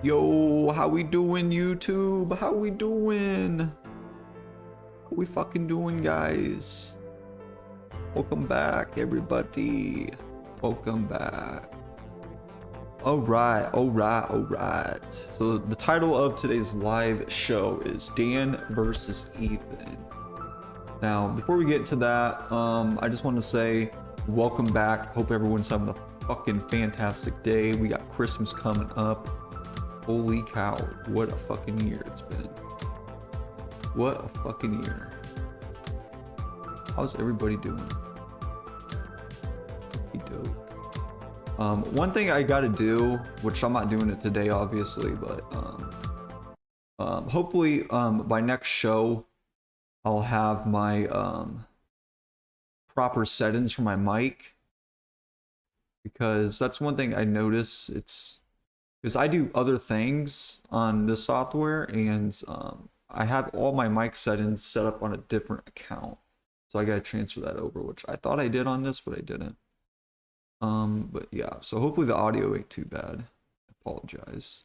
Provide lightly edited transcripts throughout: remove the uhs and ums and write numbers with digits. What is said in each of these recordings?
Yo, how we doing, YouTube? How we doing? How we fucking doing, guys? Welcome back, everybody. Welcome back. Alright. So the title of today's live show is Dan versus Ethan. Now, before we get into that, I just want to say welcome back. Hope everyone's having a fucking fantastic day. We got Christmas coming up. Holy cow, what a fucking year it's been. What a fucking year. How's everybody doing? Dope. One thing I gotta do, which I'm not doing it today obviously, but hopefully by next show I'll have my proper settings for my mic, because that's one thing I notice. It's because I do other things on this software, and I have all my mic settings set up on a different account, so I gotta transfer that over, which I thought I did on this, but I didn't. But yeah, so hopefully the audio ain't too bad. I apologize.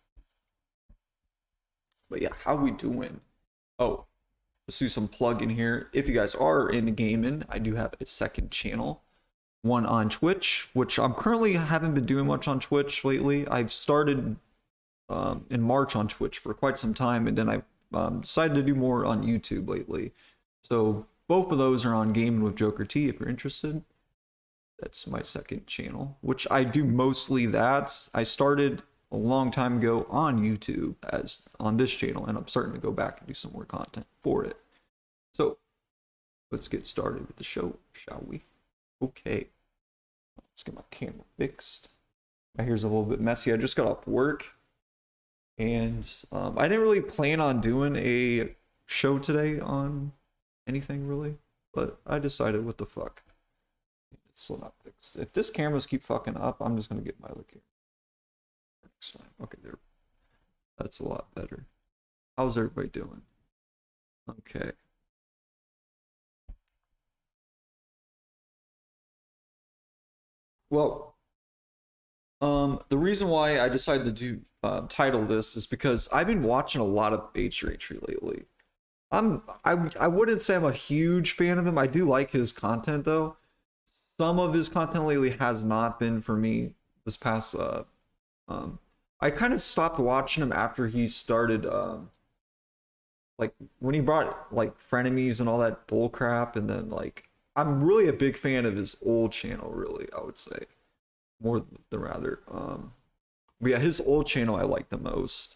But yeah, how we doing? Oh, let's do some plug in here. If you guys are into gaming, I do have a second channel. One on Twitch, which I'm currently haven't been doing much on Twitch lately. I've started in March on Twitch for quite some time, and then I decided to do more on YouTube lately. So both of those are on Gaming with JokerT if you're interested. That's my second channel, which I do mostly that. I started a long time ago on YouTube as on this channel, and I'm starting to go back and do some more content for it. So let's get started with the show, shall we? Okay, let's get my camera fixed. My hair's a little bit messy. I just got off work, and I didn't really plan on doing a show today on anything really, but I decided, what the fuck, it's still not fixed. If this cameras keep fucking up, I'm just gonna get my other camera next time. Okay, there. That's a lot better. How's everybody doing? Okay. Well, the reason why I decided to do title this is because I've been watching a lot of H3 lately. I wouldn't say I'm a huge fan of him. I do like his content though. Some of his content lately has not been for me. This past I kind of stopped watching him after he started like when he brought like frenemies and all that bull crap, and then like I'm really a big fan of his old channel, really, I would say. More than rather. But yeah, his old channel I like the most.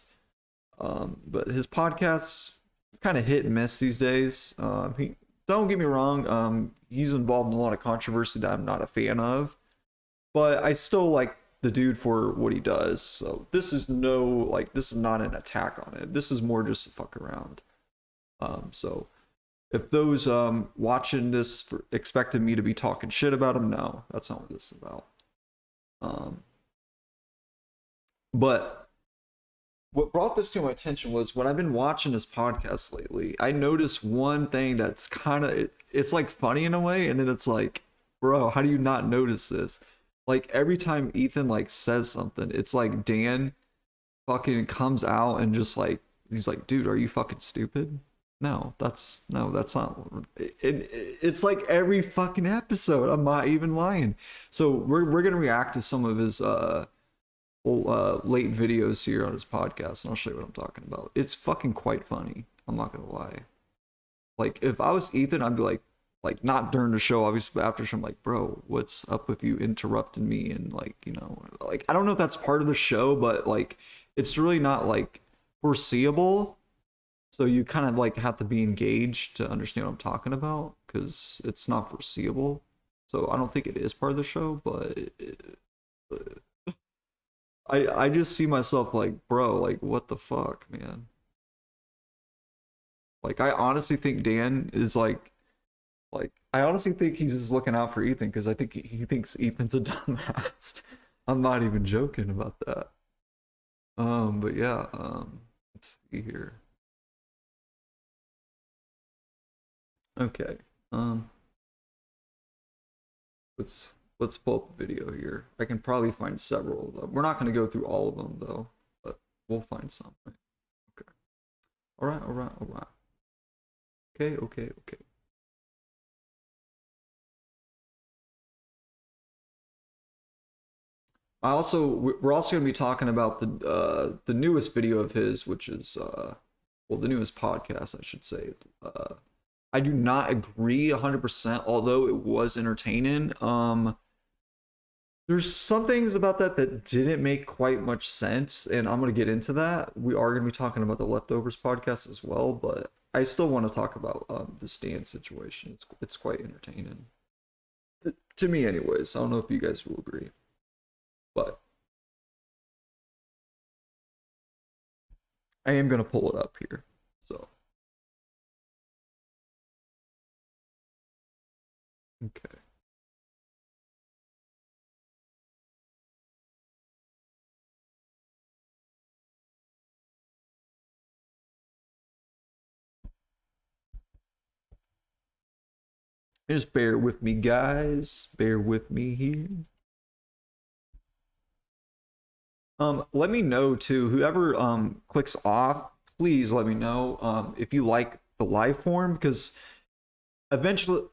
But his podcasts, it's kind of hit and miss these days. He, don't get me wrong, he's involved in a lot of controversy that I'm not a fan of, but I still like the dude for what he does. So this is this is not an attack on it. This is more just to fuck around. So if those watching this expected me to be talking shit about him, no, that's not what this is about. But what brought this to my attention was when I've been watching his podcast lately, I noticed one thing that's kind of, it's like funny in a way, and then it's like, bro, how do you not notice this? Like every time Ethan like says something, it's like Dan fucking comes out and just like, he's like, dude, are you fucking stupid? No, that's not it's like every fucking episode. I'm not even lying. So we're gonna react to some of his late videos here on his podcast, and I'll show you what I'm talking about. It's fucking quite funny, I'm not gonna lie. Like if I was Ethan, I'd be like not during the show obviously, but after show, I'm like, bro, what's up with you interrupting me? And like, you know, like I don't know if that's part of the show, but like it's really not like foreseeable. So you kind of like have to be engaged to understand what I'm talking about, because it's not foreseeable. So I don't think it is part of the show, but I just see myself like, bro, like what the fuck, man? Like I honestly think Dan is like I honestly think he's just looking out for Ethan, because I think he thinks Ethan's a dumbass. I'm not even joking about that. But yeah, let's see here. Okay. Let's pull up a video here. I can probably find several of them. We're not going to go through all of them though, but We'll find something. Okay. All right. All right. All right. Okay. Okay. Okay. We're also going to be talking about the newest video of his, which is well, the newest podcast, I should say. I do not agree 100%, although it was entertaining. There's some things about that didn't make quite much sense, and I'm going to get into that. We are going to be talking about the Leftovers podcast as well, but I still want to talk about the Stan situation. It's quite entertaining to me, anyways. I don't know if you guys will agree, but I am going to pull it up here. So, okay. Just bear with me, guys. Bear with me here. Let me know too. Whoever clicks off, please let me know if you like the live form, because eventually,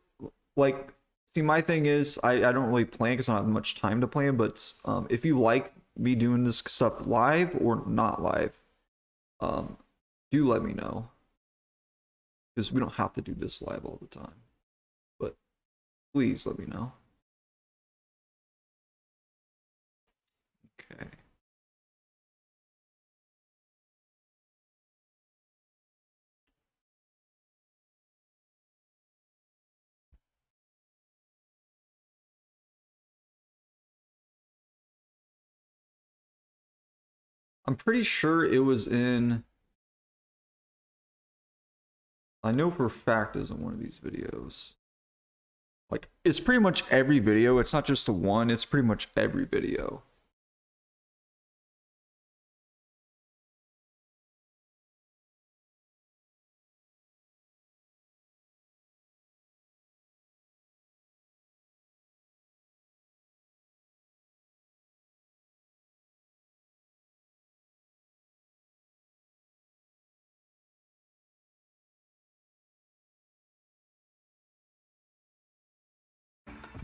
like, see, my thing is I don't really plan because I don't have much time to plan. But if you like me doing this stuff live or not live, um, do let me know, because we don't have to do this live all the time. But please let me know. Okay. I'm pretty sure it was in. I know for a fact it was in one of these videos. Like, it's pretty much every video. It's not just the one, it's pretty much every video.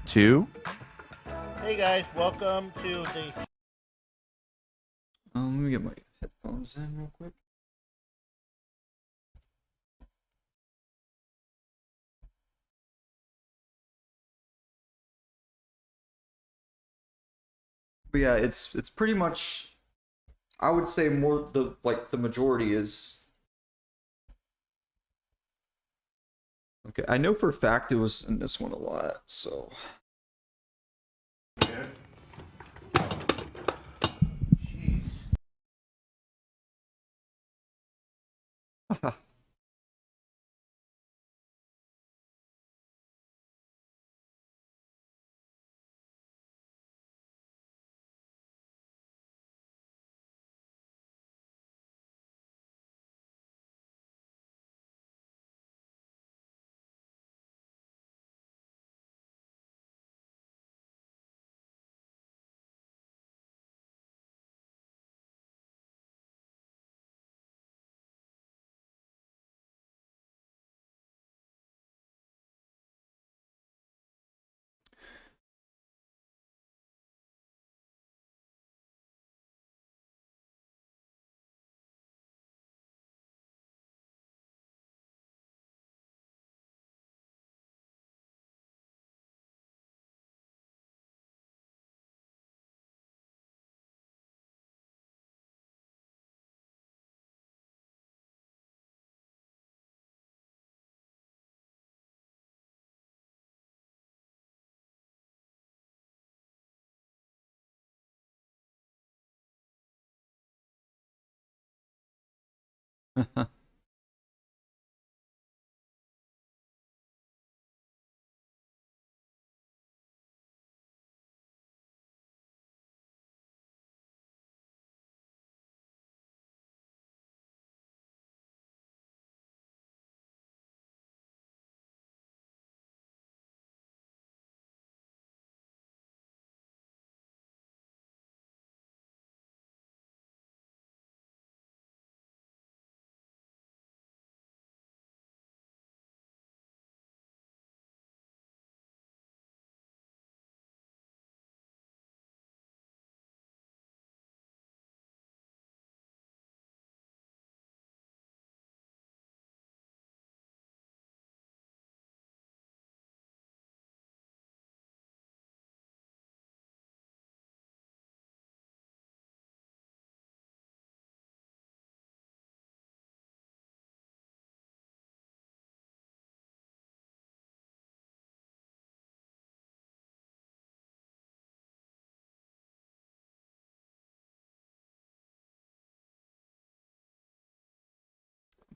Two. Hey guys, welcome to the. Let me get my headphones in real quick. But yeah, it's pretty much, I would say more the majority is. Okay, I know for a fact it was in this one a lot, so.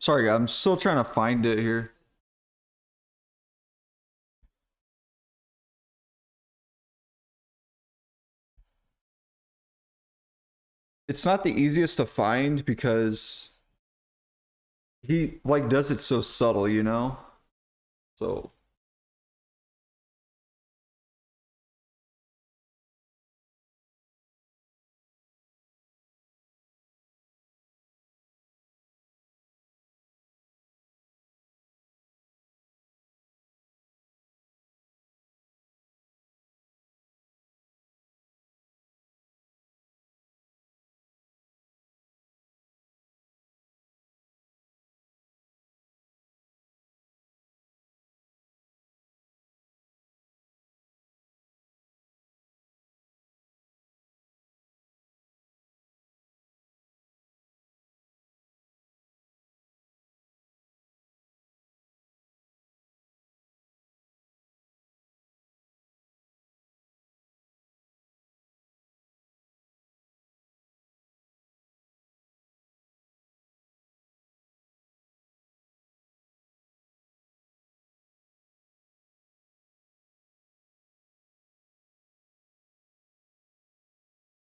Sorry, I'm still trying to find it here. It's not the easiest to find because he like does it so subtle, you know? So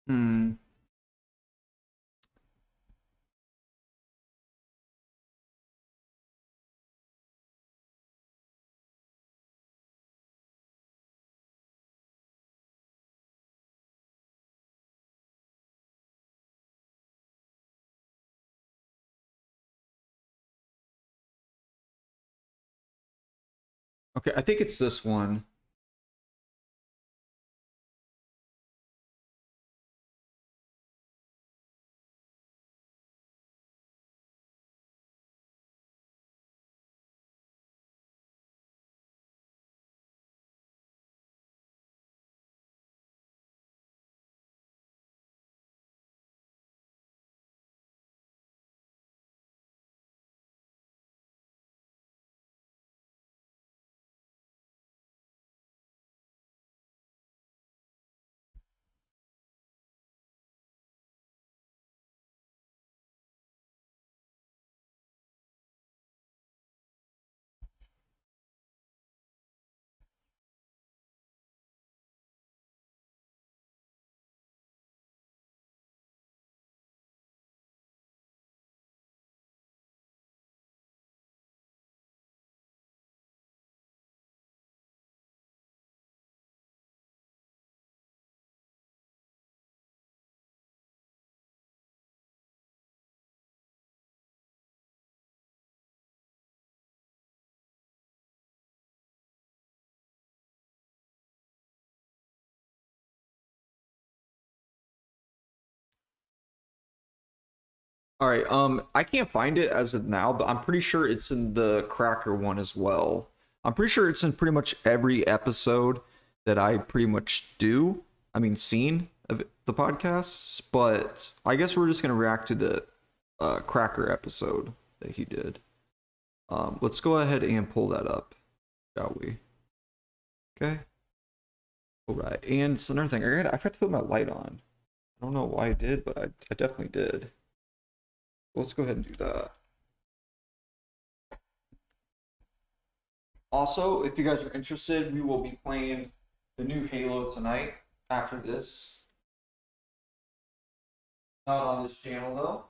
hmm. Okay, I think it's this one. All right, I can't find it as of now, but I'm pretty sure it's in the Cracker one as well. I'm pretty sure it's in pretty much every episode that I pretty much do. I mean, seen of the podcasts, but I guess we're just gonna react to the Cracker episode that he did. Let's go ahead and pull that up, shall we? Okay. All right, and so another thing, I forgot to put my light on. I don't know why I did, but I definitely did. Let's go ahead and do that. Also, if you guys are interested, we will be playing the new Halo tonight after this. Not on this channel though.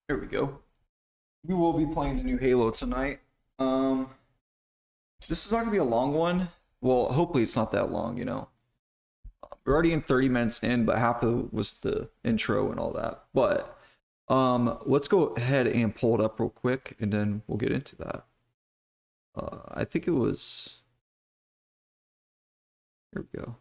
There we go. We will be playing the new Halo tonight. This is not gonna be a long one. Well, hopefully it's not that long, you know. We're already in 30 minutes in, but half of it was the intro and all that. But let's go ahead and pull it up real quick and then we'll get into that. I think it was, here we go.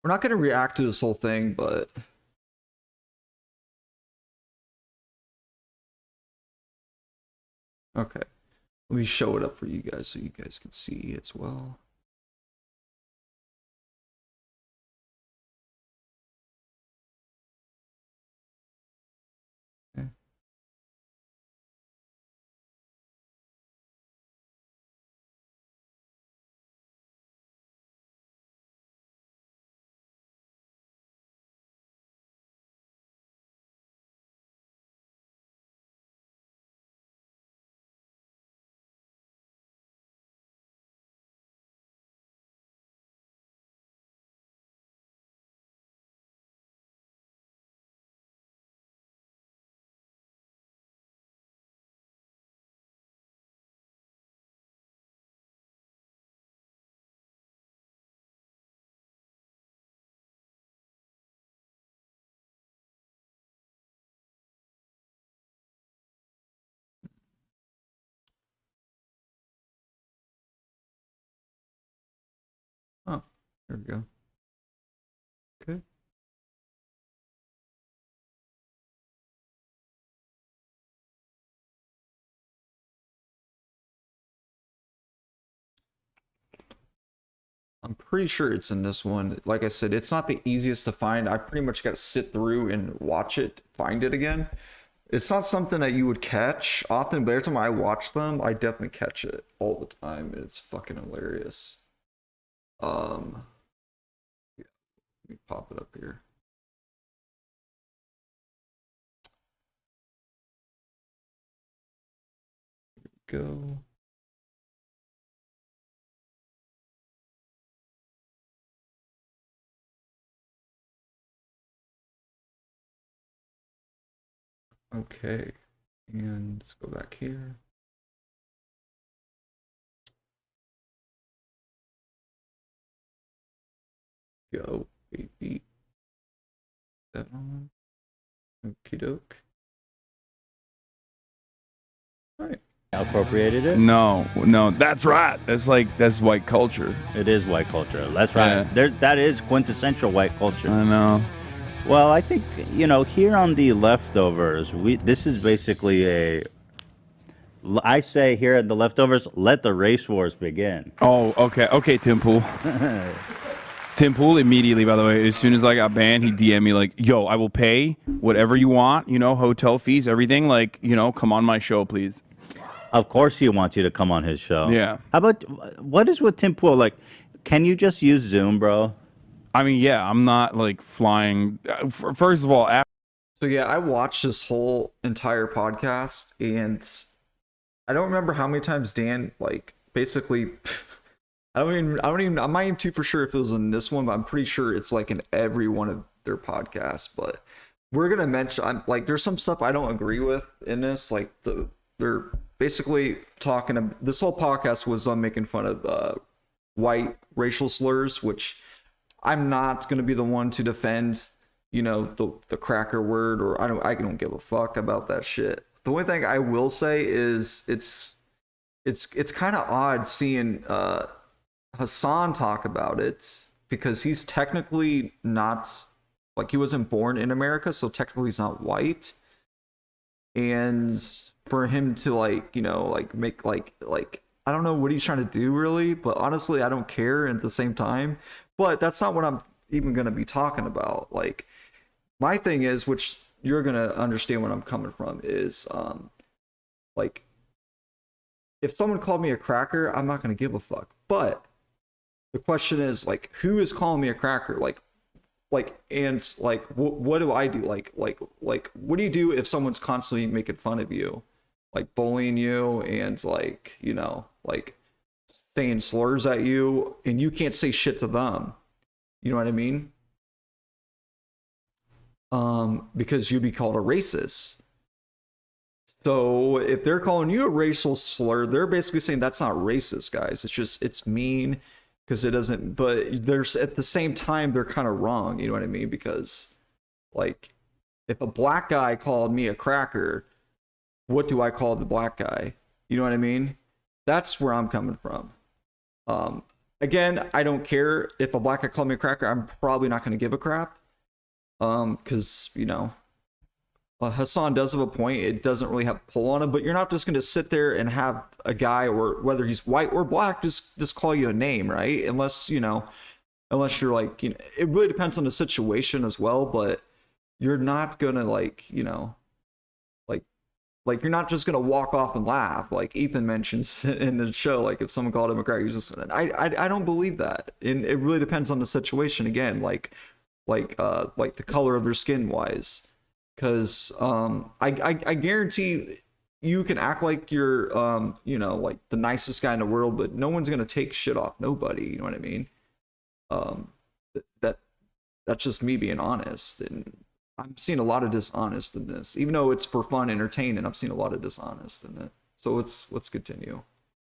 We're not going to react to this whole thing, but Okay. Let me show it up for you guys so you guys can see as well. Okay. Oh, there we go. Okay. I'm pretty sure it's in this one. Like I said, it's not the easiest to find. I pretty much got to sit through and watch it, find it again. It's not something that you would catch often, but every time I watch them, I definitely catch it all the time. It's fucking hilarious. Yeah, let me pop it up here. Here we go. Okay, and let's go back here. Go, baby. That on. Okie doke. All right. Appropriated it? No, that's right. That's white culture. It is white culture. That's right. Yeah. That is quintessential white culture. I know. Well, I think, here on the Leftovers, this is basically I say here at the Leftovers, let the race wars begin. Oh, okay, Tim Pool. Tim Pool immediately, by the way, as soon as I got banned, he DM'd me like, yo, I will pay whatever you want, hotel fees, everything, come on my show, please. Of course he wants you to come on his show. Yeah. How about, what is with Tim Pool? Like, can you just use Zoom, bro? I mean, yeah, I'm not flying. First of all, So yeah, I watched this whole entire podcast, and I don't remember how many times Dan basically. I'm not even too for sure if it was in this one, but I'm pretty sure it's in every one of their podcasts. But we're gonna mention, there's some stuff I don't agree with in this. They're basically talking. This whole podcast was making fun of white racial slurs, which I'm not gonna be the one to defend. The cracker word, or I don't give a fuck about that shit. The only thing I will say is it's kind of odd seeing Hassan talk about it, because he's technically not, he wasn't born in America, so technically he's not white. And for him to make I don't know what he's trying to do really, but honestly I don't care at the same time. But that's not what I'm even going to be talking about. My thing is, which you're going to understand what I'm coming from, is if someone called me a cracker, I'm not going to give a fuck. But the question is, who is calling me a cracker? What do I do? What do you do if someone's constantly making fun of you, bullying you, and saying slurs at you, and you can't say shit to them? You know what I mean? Because you'd be called a racist. So if they're calling you a racial slur, they're basically saying that's not racist, guys. It's mean. Because it doesn't, but there's at the same time they're kind of wrong, you know what I mean? Because if a black guy called me a cracker, what do I call the black guy? You know what I mean? That's where I'm coming from. Again, I don't care if a black guy called me a cracker. I'm probably not going to give a crap. Because Hassan does have a point. It doesn't really have pull on him, but you're not just going to sit there and have a guy, or whether he's white or black, just call you a name, right? Unless you're like, it really depends on the situation as well. But you're not gonna like you're not just gonna walk off and laugh like Ethan mentions in the show. Like if someone called him a cracker, he's just I don't believe that. And it really depends on the situation again, like the color of their skin wise. Because I guarantee you can act like you're like the nicest guy in the world, but no one's gonna take shit off nobody. You know what I mean? That's just me being honest, and I'm seeing a lot of dishonest in this. Even though it's for fun, entertaining, I'm seeing a lot of dishonest in it. So let's continue.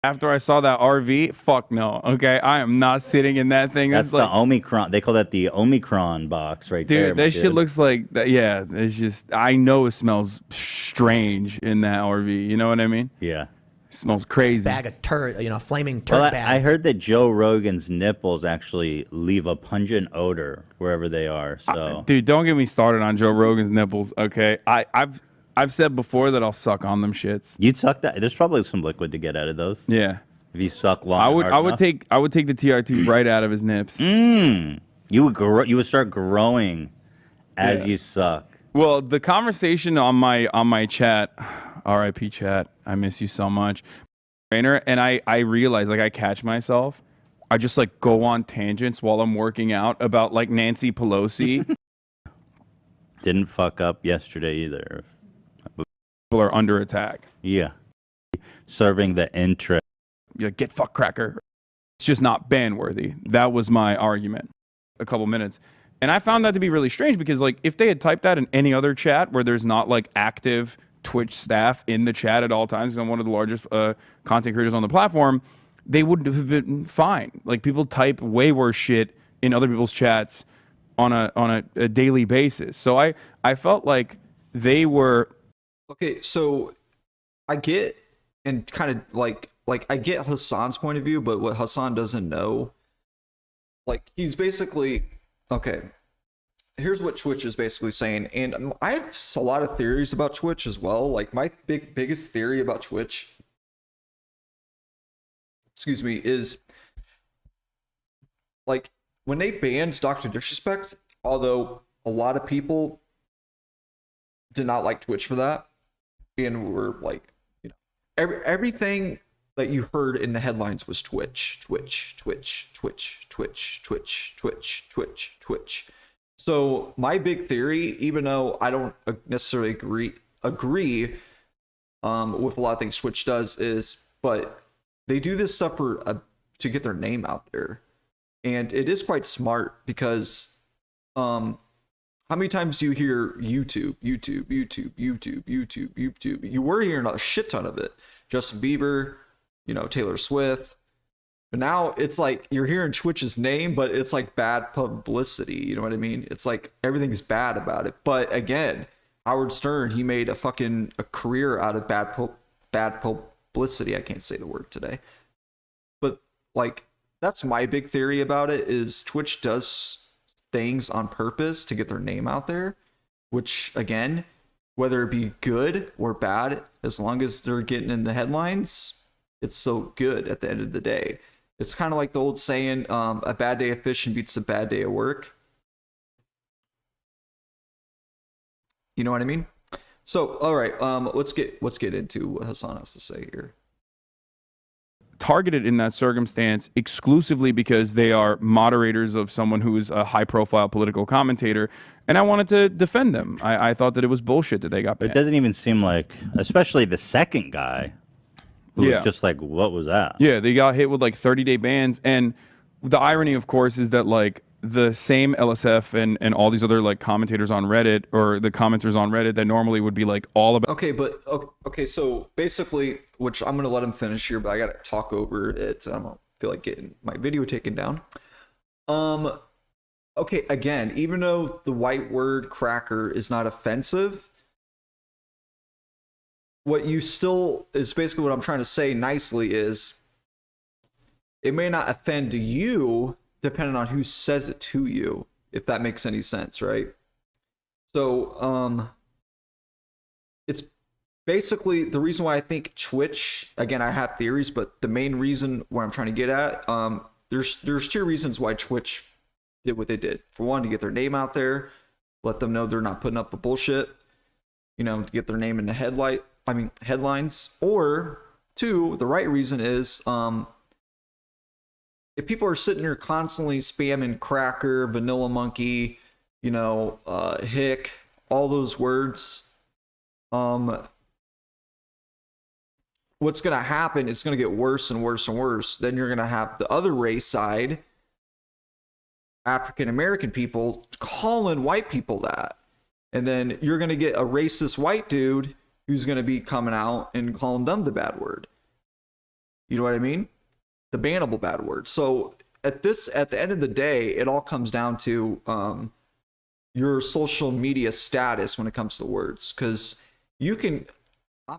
After I saw that RV, fuck no. Okay, I am not sitting in that thing. That's the Omicron. They call that the Omicron box right there. Dude, that shit looks like that. Yeah, it's just, I know it smells strange in that RV. You know what I mean? Yeah. It smells crazy. Bag of turd, flaming turd bag. I heard that Joe Rogan's nipples actually leave a pungent odor wherever they are. So, dude, don't get me started on Joe Rogan's nipples. Okay, I've said before that I'll suck on them shits. You'd suck that. There's probably some liquid to get out of those. Yeah. If you suck long. I would take the TRT right out of his nips. You would start growing as you suck. Well, the conversation on my chat, RIP chat, I miss you so much, trainer, and I realize, like, I catch myself, I just like go on tangents while I'm working out about like Nancy Pelosi. Didn't fuck up yesterday either. People are under attack. Yeah. Serving the interest. Yeah, get fuck cracker. It's just not ban worthy. That was my argument a couple minutes. And I found that to be really strange because, like, if they had typed that in any other chat where there's not like active Twitch staff in the chat at all times, I'm one of the largest content creators on the platform, they would have been fine. Like, people type way worse shit in other people's chats on a daily basis. So I felt like they were. Okay, so I get, and kind of like I get Hassan's point of view, but what Hassan doesn't know, like, he's basically, okay, here's what Twitch is basically saying, and I have a lot of theories about Twitch as well. Like, my biggest theory about Twitch, excuse me, is like when they banned Dr. Disrespect, although a lot of people did not like Twitch for that, and were like, everything that you heard in the headlines was Twitch. So my big theory, even though I don't necessarily agree with a lot of things Twitch does, is, but they do this stuff for to get their name out there, and it is quite smart because how many times do you hear YouTube? You were hearing a shit ton of it. Justin Bieber, Taylor Swift. But now it's like you're hearing Twitch's name, but it's like bad publicity. You know what I mean? It's like everything's bad about it. But again, Howard Stern, he made a career out of bad publicity. I can't say the word today. But like, that's my big theory about it, is Twitch does things on purpose to get their name out there, which, again, whether it be good or bad, as long as they're getting in the headlines, it's so good at the end of the day. It's kind of like the old saying, a bad day of fishing beats a bad day of work. You know what I mean? So, all right, let's get into what Hassan has to say here. Targeted in that circumstance exclusively because they are moderators of someone who is a high-profile political commentator, and I wanted to defend them. I thought that it was bullshit that they got banned. It doesn't even seem like, especially the second guy, who was just like, what was that? Yeah, they got hit with like 30-day bans, and the irony, of course, is that like the same LSF and all these other like commentators on Reddit, or the commenters on Reddit that normally would be like all about. Okay, so basically, which I'm gonna let him finish here, but I gotta talk over it. I don't feel like getting my video taken down. Okay, again, even though the white word cracker is not offensive, what you still is basically what I'm trying to say nicely is, it may not offend you depending on who says it to you, if that makes any sense, right? So, basically the reason why I think Twitch, again, I have theories, but the main reason where I'm trying to get at, there's two reasons why Twitch did what they did. For one, to get their name out there, let them know they're not putting up a bullshit, to get their name in the headlines. Or two, the right reason is, if people are sitting there constantly spamming cracker, vanilla monkey, hick, all those words, what's going to happen, it's going to get worse and worse and worse. Then you're going to have the other race side, African American people, calling white people that. And then you're going to get a racist white dude who's going to be coming out and calling them the bad word. You know what I mean? The bannable bad word. So at the end of the day, it all comes down to your social media status when it comes to words. Because I'm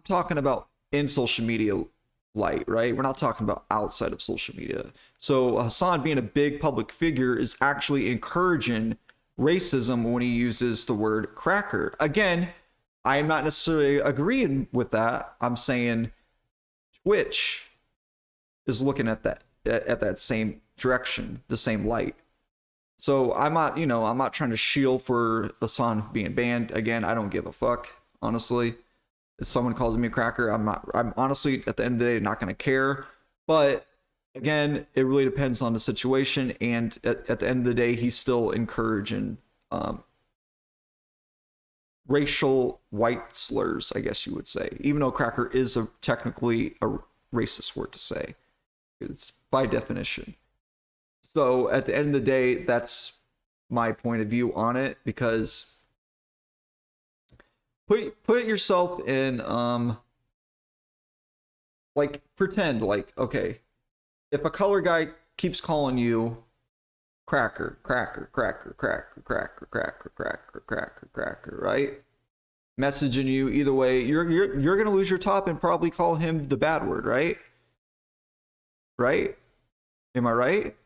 talking about in social media light, right? We're not talking about outside of social media. So Hassan, being a big public figure, is actually encouraging racism when he uses the word cracker. Again, I'm not necessarily agreeing with that. I'm saying Twitch is looking at that same direction, the same light. So I'm not trying to shield for Hassan being banned. Again, I don't give a fuck, honestly. If someone calls me a cracker, I'm honestly, at the end of the day, not going to care. But again, it really depends on the situation. And at the end of the day, he's still encouraging racial white slurs, I guess you would say, even though cracker is technically a racist word to say. It's by definition. So at the end of the day, that's my point of view on it, because put yourself in pretend okay, if a color guy keeps calling you cracker, right? Messaging you either way, you're gonna lose your top and probably call him the bad word, right? Right? Am I right?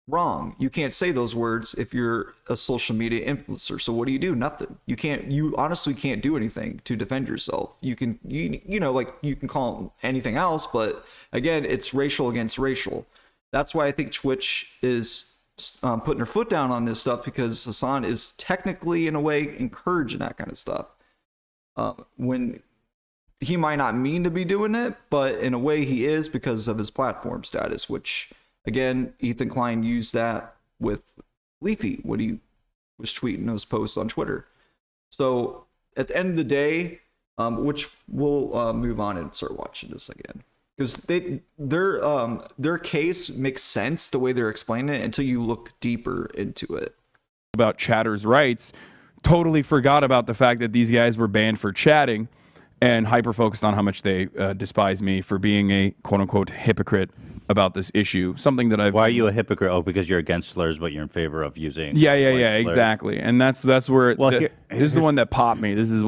Wrong. You can't say those words if you're a social media influencer. So what do? Nothing. You honestly can't do anything to defend yourself. You can call them anything else, but again, it's racial against racial. That's why I think Twitch is putting their foot down on this stuff, because Hassan is technically, in a way, encouraging that kind of stuff. When he might not mean to be doing it, but in a way he is, because of his platform status, which, again, Ethan Klein used that with Leafy when he was tweeting those posts on Twitter. So at the end of the day, which we'll move on and start watching this again, because their case makes sense the way they're explaining it until you look deeper into it. About chatters' rights, totally forgot about the fact that these guys were banned for chatting, and hyper focused on how much they despise me for being a quote unquote hypocrite about this issue. Something that I've. Why are you a hypocrite? Oh, because you're against slurs, but you're in favor of using. Yeah, exactly. And that's where. Well, this is the one that popped me. This is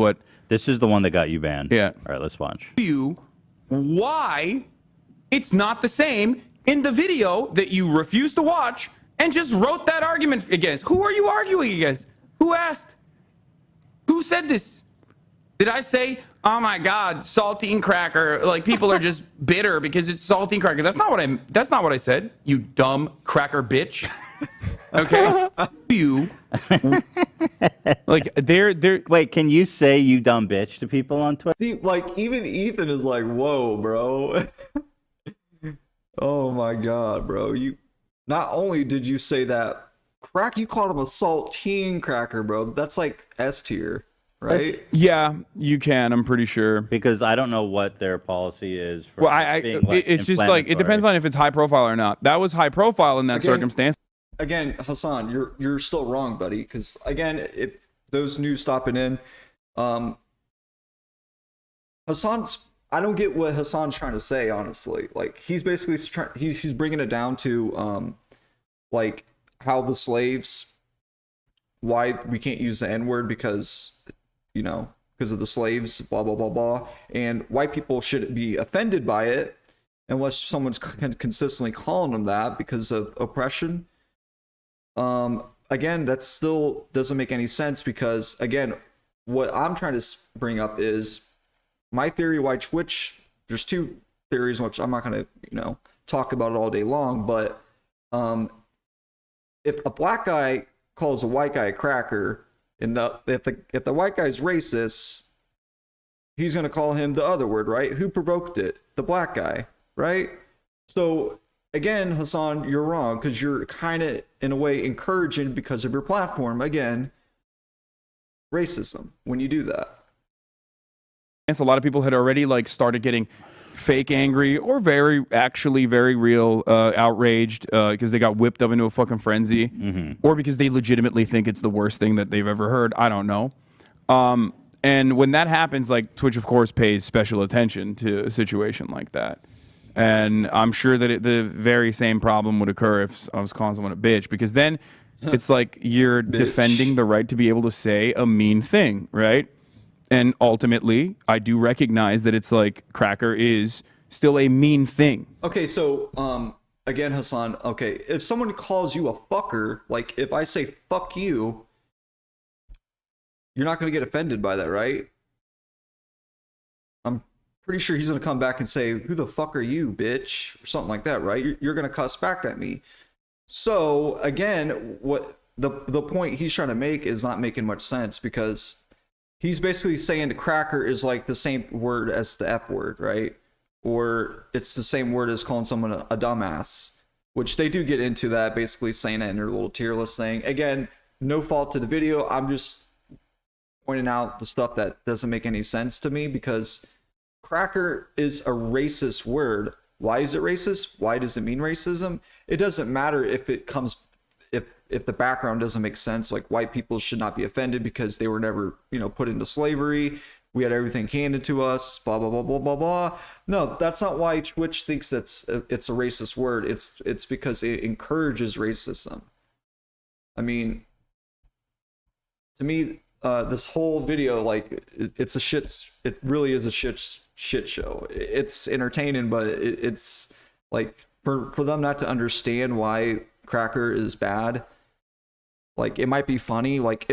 the one that got you banned. Yeah. All right, let's watch. You why it's not the same in the video that you refused to watch and just wrote that argument against. Who are you arguing against? Who asked? Who said this? Did I say, oh my God, saltine cracker? Like, people are just bitter because it's saltine cracker. That's not what I said. You dumb cracker bitch. Okay. You. like they're. Wait, can you say you dumb bitch to people on Twitter? See, even Ethan is like, whoa, bro. Oh my God, bro. You not only did you say that crack, you called him a saltine cracker, bro. That's like S tier. Right? Yeah, you can. I'm pretty sure. Because I don't know what their policy is. For it's just like, it depends on if it's high profile or not. That was high profile in that circumstance. Again, Hassan, you're still wrong, buddy. Because again, if those new stopping in, Hassan's. I don't get what Hassan's trying to say, honestly. Like, he's basically he's bringing it down to like how the slaves, why we can't use the N-word because of the slaves, blah, blah, blah, blah. And white people shouldn't be offended by it unless someone's consistently calling them that because of oppression. Again, that still doesn't make any sense, because, again, what I'm trying to bring up is my theory why Twitch. There's two theories, which I'm not going to talk about it all day long. But if a black guy calls a white guy a cracker, and if the white guy's racist, he's going to call him the other word, right? Who provoked it? The black guy, right? So again, Hassan, you're wrong, because you're kind of in a way encouraging, because of your platform, again, racism when you do that. A lot of people had already like started getting fake angry or very real outraged because they got whipped up into a fucking frenzy, or because they legitimately think it's the worst thing that they've ever heard. I don't know. And when that happens, like, Twitch of course pays special attention to a situation like that. And I'm sure that the very same problem would occur if I was calling someone a bitch, because then it's like you're defending the right to be able to say a mean thing, right? And ultimately, I do recognize that it's like cracker is still a mean thing. Okay, so again, Hassan, okay, if someone calls you a fucker, like if I say fuck you, you're not going to get offended by that, right? I'm pretty sure he's going to come back and say, who the fuck are you, bitch? Or something like that, right? You're going to cuss back at me. So again, what the point he's trying to make is not making much sense, because he's basically saying the cracker is like the same word as the F word, right? Or it's the same word as calling someone a dumbass, which they do get into that, basically saying that in their little tier list thing. Again, no fault to the video. I'm just pointing out the stuff that doesn't make any sense to me, because cracker is a racist word. Why is it racist? Why does it mean racism? It doesn't matter if it comes, if the background doesn't make sense. Like, white people should not be offended because they were never, put into slavery. We had everything handed to us, blah, blah, blah, blah, blah, blah. No, that's not why Twitch thinks it's a racist word. It's because it encourages racism. I mean, to me, this whole video, like, it really is a shit show. It's entertaining, but it's like, for them not to understand why cracker is bad, like, it might be funny, like,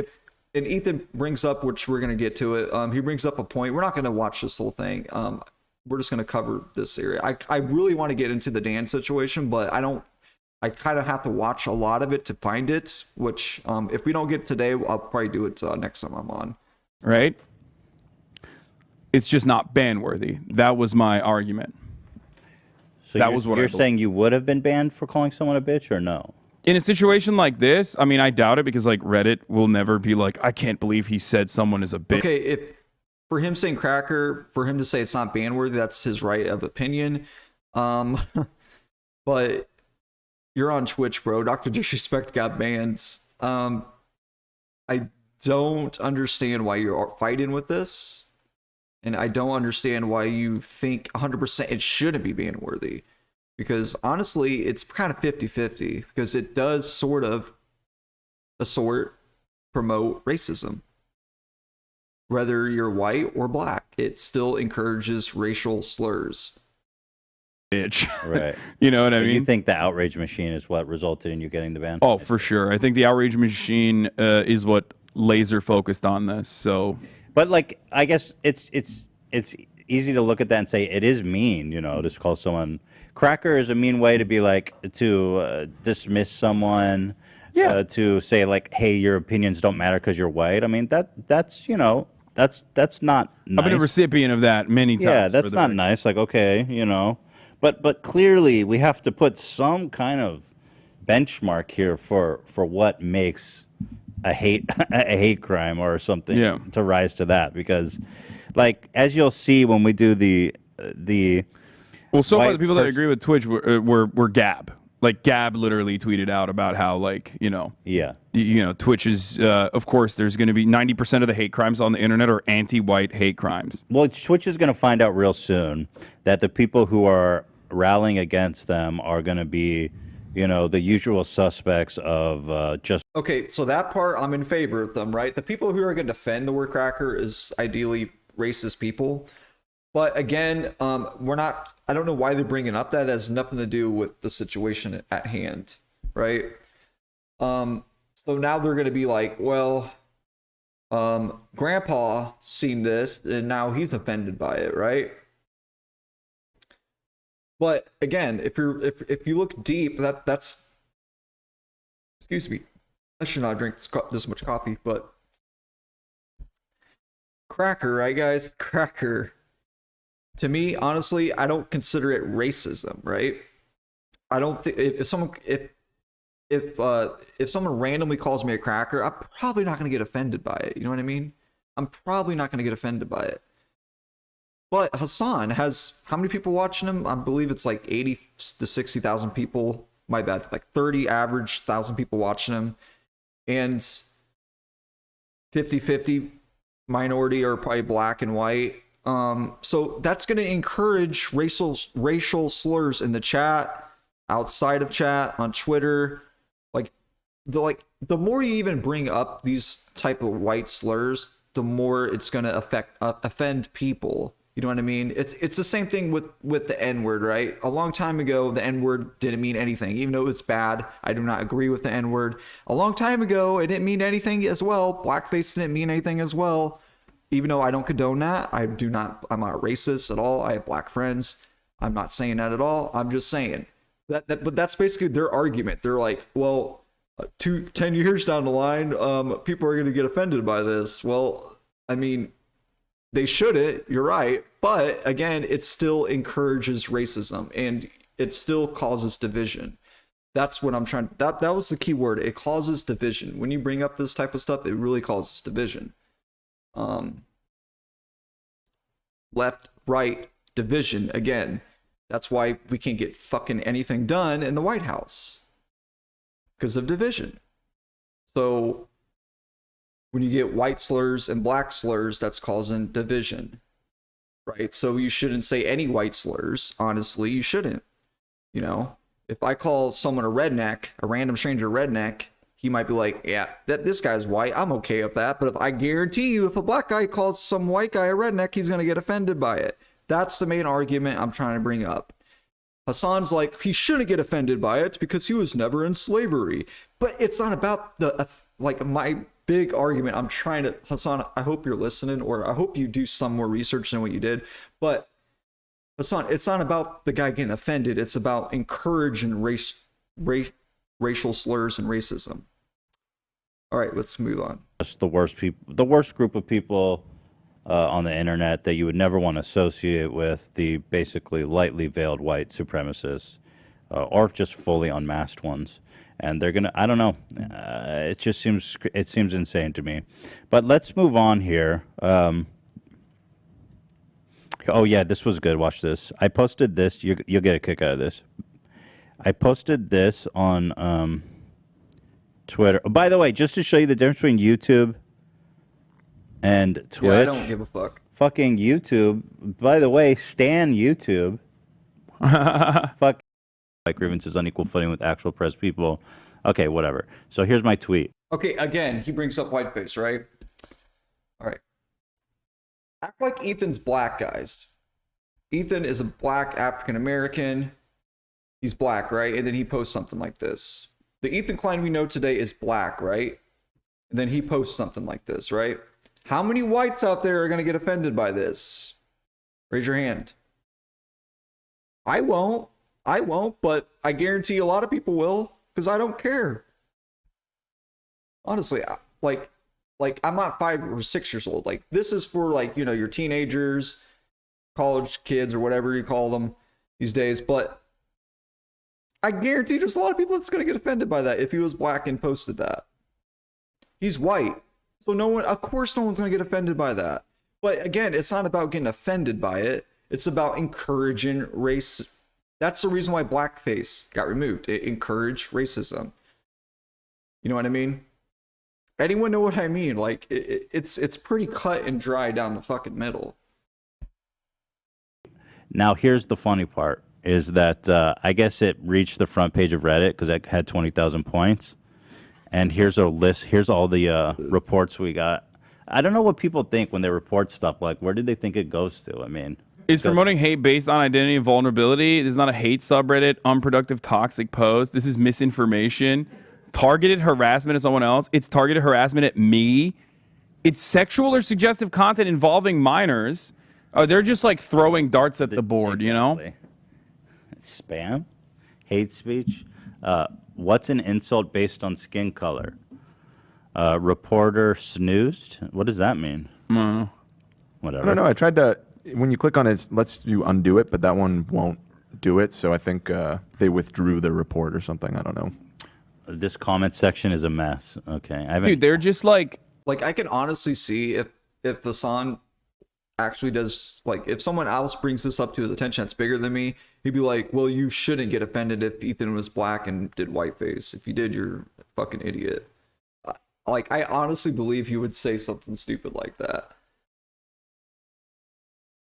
and Ethan brings up, which we're going to get to it, he brings up a point. We're not going to watch this whole thing. We're just going to cover this area. I really want to get into the Dan situation, but I kind of have to watch a lot of it to find it, which if we don't get it today, I'll probably do it next time I'm on. Right? It's just not ban worthy. That was my argument. So you're saying you would have been banned for calling someone a bitch, or no? In a situation like this, I mean, I doubt it, because like Reddit will never be like, I can't believe he said someone is a bitch. Okay, if for him saying cracker, for him to say it's not ban worthy, that's his right of opinion. But you're on Twitch, bro. Dr. Disrespect got banned. I don't understand why you're fighting with this. And I don't understand why you think 100% it shouldn't be ban worthy. Because honestly, it's kind of 50-50. Because it does sort of promote racism. Whether you're white or black, it still encourages racial slurs. Bitch. Right. You know what I mean? You think the outrage machine is what resulted in you getting the ban? Oh, for sure. I think the outrage machine is what laser focused on this. So, but like, I guess it's easy to look at that and say it is mean, to call someone cracker is a mean way to be like, to dismiss someone. Yeah. To say like, hey, your opinions don't matter because you're white. I mean, that's not nice. I've been a recipient of that many times. Yeah, that's not nice. Like, okay, but clearly we have to put some kind of benchmark here for what makes a hate crime or something to rise to that, because like, as you'll see when we do the well, so far the people that agree with Twitch were Gab. Like, Gab literally tweeted out about how, like, Twitch is, of course, there's going to be 90% of the hate crimes on the internet are anti-white hate crimes. Well, Twitch is going to find out real soon that the people who are rallying against them are going to be, the usual suspects of just... Okay, so that part, I'm in favor of them, right? The people who are going to defend the word cracker is ideally racist people. But again, I don't know why they're bringing up that. It has nothing to do with the situation at hand, right? So now they're going to be like, well, Grandpa seen this and now he's offended by it, right? But again, if you look deep, that's excuse me, I should not drink this much coffee, but cracker, right, guys? Cracker. To me, honestly, I don't consider it racism, right? I don't think if someone randomly calls me a cracker, I'm probably not going to get offended by it. You know what I mean? I'm probably not going to get offended by it. But Hassan has how many people watching him? I believe it's like 80 to 60,000 people. My bad, like 30 average thousand people watching him, and 50-50 minority or probably black and white. So that's going to encourage racial slurs in the chat, outside of chat, on Twitter. The more you even bring up these type of white slurs, the more it's going to offend people. You know what I mean? It's the same thing with the N-word, right? A long time ago, the N-word didn't mean anything, even though it's bad. I do not agree with the N-word. A long time ago, it didn't mean anything as well. Blackface didn't mean anything as well. Even though I don't condone that, I'm not racist at all. I have black friends. I'm not saying that at all. I'm just saying but that's basically their argument. They're like, well, 10 years down the line, people are going to get offended by this. Well, I mean, they shouldn't. You're right. But again, it still encourages racism and it still causes division. That's what I'm trying. That was the key word. It causes division. When you bring up this type of stuff, it really causes division. Left, right, division. Again, that's why we can't get fucking anything done in the White House, because of division. So when you get white slurs and black slurs, that's causing division, right? So you shouldn't say any white slurs. Honestly, you shouldn't. You know, if I call someone a redneck, a random stranger redneck, he might be like, yeah, this guy's white. I'm okay with that. But if I guarantee you, if a black guy calls some white guy a redneck, he's going to get offended by it. That's the main argument I'm trying to bring up. Hassan's like, he shouldn't get offended by it because he was never in slavery. But it's not about my big argument. I'm trying to, Hassan, I hope you're listening, or I hope you do some more research than what you did. But Hassan, it's not about the guy getting offended. It's about encouraging racial slurs and racism. All right, let's move on. Just the worst group of people on the internet that you would never want to associate with the basically lightly veiled white supremacists, or just fully unmasked ones. And they're gonna, I don't know, it seems insane to me. But let's move on here. Oh yeah, this was good. Watch this. I posted this. You'll get a kick out of this. I posted this on Twitter. Oh, by the way, just to show you the difference between YouTube and Twitch. Yeah, I don't give a fuck. Fucking YouTube. By the way, stan YouTube. Fuck. Like grievances on equal footing with actual press people. Okay, whatever. So here's my tweet. Okay, again, he brings up whiteface, right? All right. Act like Ethan's black, guys. Ethan is a black African American. He's black, right? And then he posts something like this. The Ethan Klein we know today is black, right? And then he posts something like this, right? How many whites out there are going to get offended by this? Raise your hand. I won't, but I guarantee a lot of people will, because I don't care. Honestly, like I'm not 5 or 6 years old. Like, this is for, like, you know, your teenagers, college kids, or whatever you call them these days. But I guarantee there's a lot of people that's going to get offended by that if he was black and posted that. He's white. So of course no one's going to get offended by that. But again, it's not about getting offended by it. It's about encouraging race. That's the reason why blackface got removed. It encouraged racism. You know what I mean? Anyone know what I mean? Like, it's pretty cut and dry down the fucking middle. Now, here's the funny part, is that I guess it reached the front page of Reddit because it had 20,000 points. And here's a list. Here's all the reports we got. I don't know what people think when they report stuff. Like, where did they think it goes to? I mean, is promoting hate based on identity and vulnerability. This is not a hate subreddit, unproductive, toxic post. This is misinformation. Targeted harassment of someone else. It's targeted harassment at me. it's sexual or suggestive content involving minors, they're just like throwing darts at the board, you know? Spam, hate speech. What's an insult based on skin color? Reporter snoozed. What does that mean? Whatever. I don't know. I tried to. When you click on it, it lets you undo it, but that one won't do it. So I think they withdrew their report or something. I don't know. This comment section is a mess. Okay, I haven't. Dude, they're just like I can honestly see if Hassan actually does, like, if someone else brings this up to his attention that's bigger than me, he'd be like, well, you shouldn't get offended if Ethan was black and did whiteface. If you did, you're a fucking idiot. Like, I honestly believe he would say something stupid like that.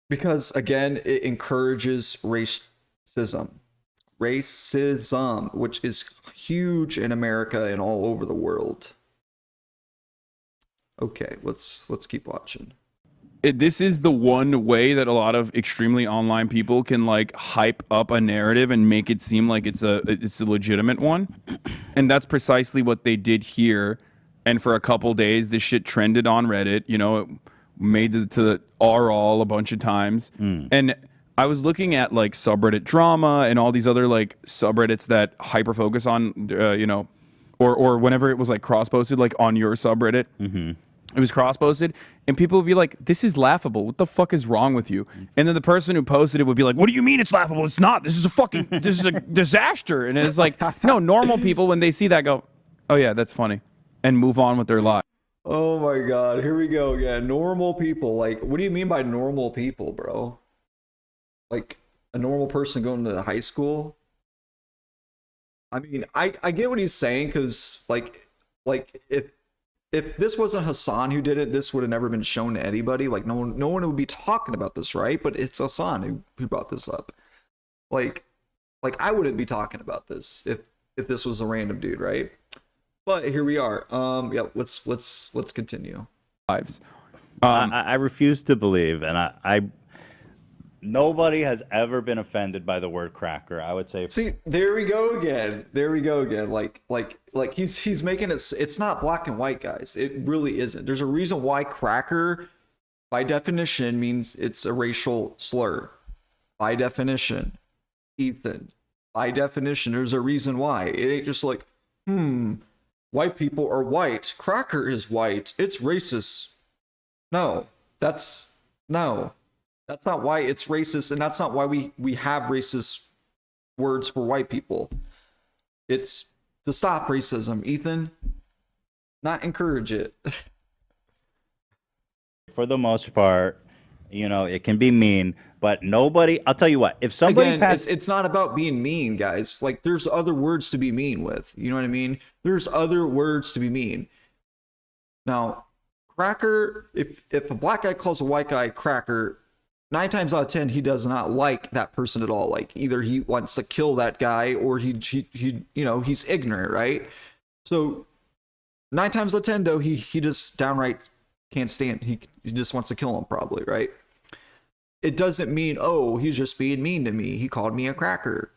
Because, again, it encourages racism. Racism, which is huge in America and all over the world. Okay, let's keep watching. This is the one way that a lot of extremely online people can like hype up a narrative and make it seem like it's a legitimate one. And that's precisely what they did here. And for a couple days, this shit trended on Reddit. You know, it made it to the all a bunch of times. And I was looking at like subreddit drama and all these other like subreddits that hyper focus on, you know, or whenever it was like cross posted, like on your subreddit. It was cross-posted, and people would be like, this is laughable. What the fuck is wrong with you? And then the person who posted it would be like, what do you mean it's laughable? It's not. This is a disaster. And it's like, no, normal people, when they see that, go, oh, yeah, that's funny, and move on with their life. Oh, my God. Here we go again. Normal people. Like, what do you mean by normal people, bro? Like, a normal person going to high school? I mean, I get what he's saying, because, like if this wasn't Hassan who did it, this would have never been shown to anybody. Like, no one would be talking about this, right? But it's Hassan who brought this up. Like I wouldn't be talking about this if this was a random dude, right? But here we are. Yeah, let's continue. Lives. I refuse to believe, and I nobody has ever been offended by the word cracker. I would say. See, there we go again. Like he's making it. It's not black and white, guys. It really isn't. There's a reason why cracker, by definition, means it's a racial slur. By definition, Ethan. By definition, there's a reason why. It ain't just like, white people are white. Cracker is white. It's racist. No, that's not why it's racist, and that's not why we have racist words for white people. It's to stop racism, Ethan, not encourage it. For the most part, you know, it can be mean, but nobody, I'll tell you what, if somebody Again, it's not about being mean, guys. Like, there's other words to be mean with. You know what I mean? There's other words to be mean. Now, cracker, if a black guy calls a white guy cracker, 9 times out of 10, he does not like that person at all. Like, either he wants to kill that guy or he you know, he's ignorant, right? So 9 times out of 10, though, he just downright can't stand. He just wants to kill him, probably, right? It doesn't mean, oh, he's just being mean to me. He called me a cracker.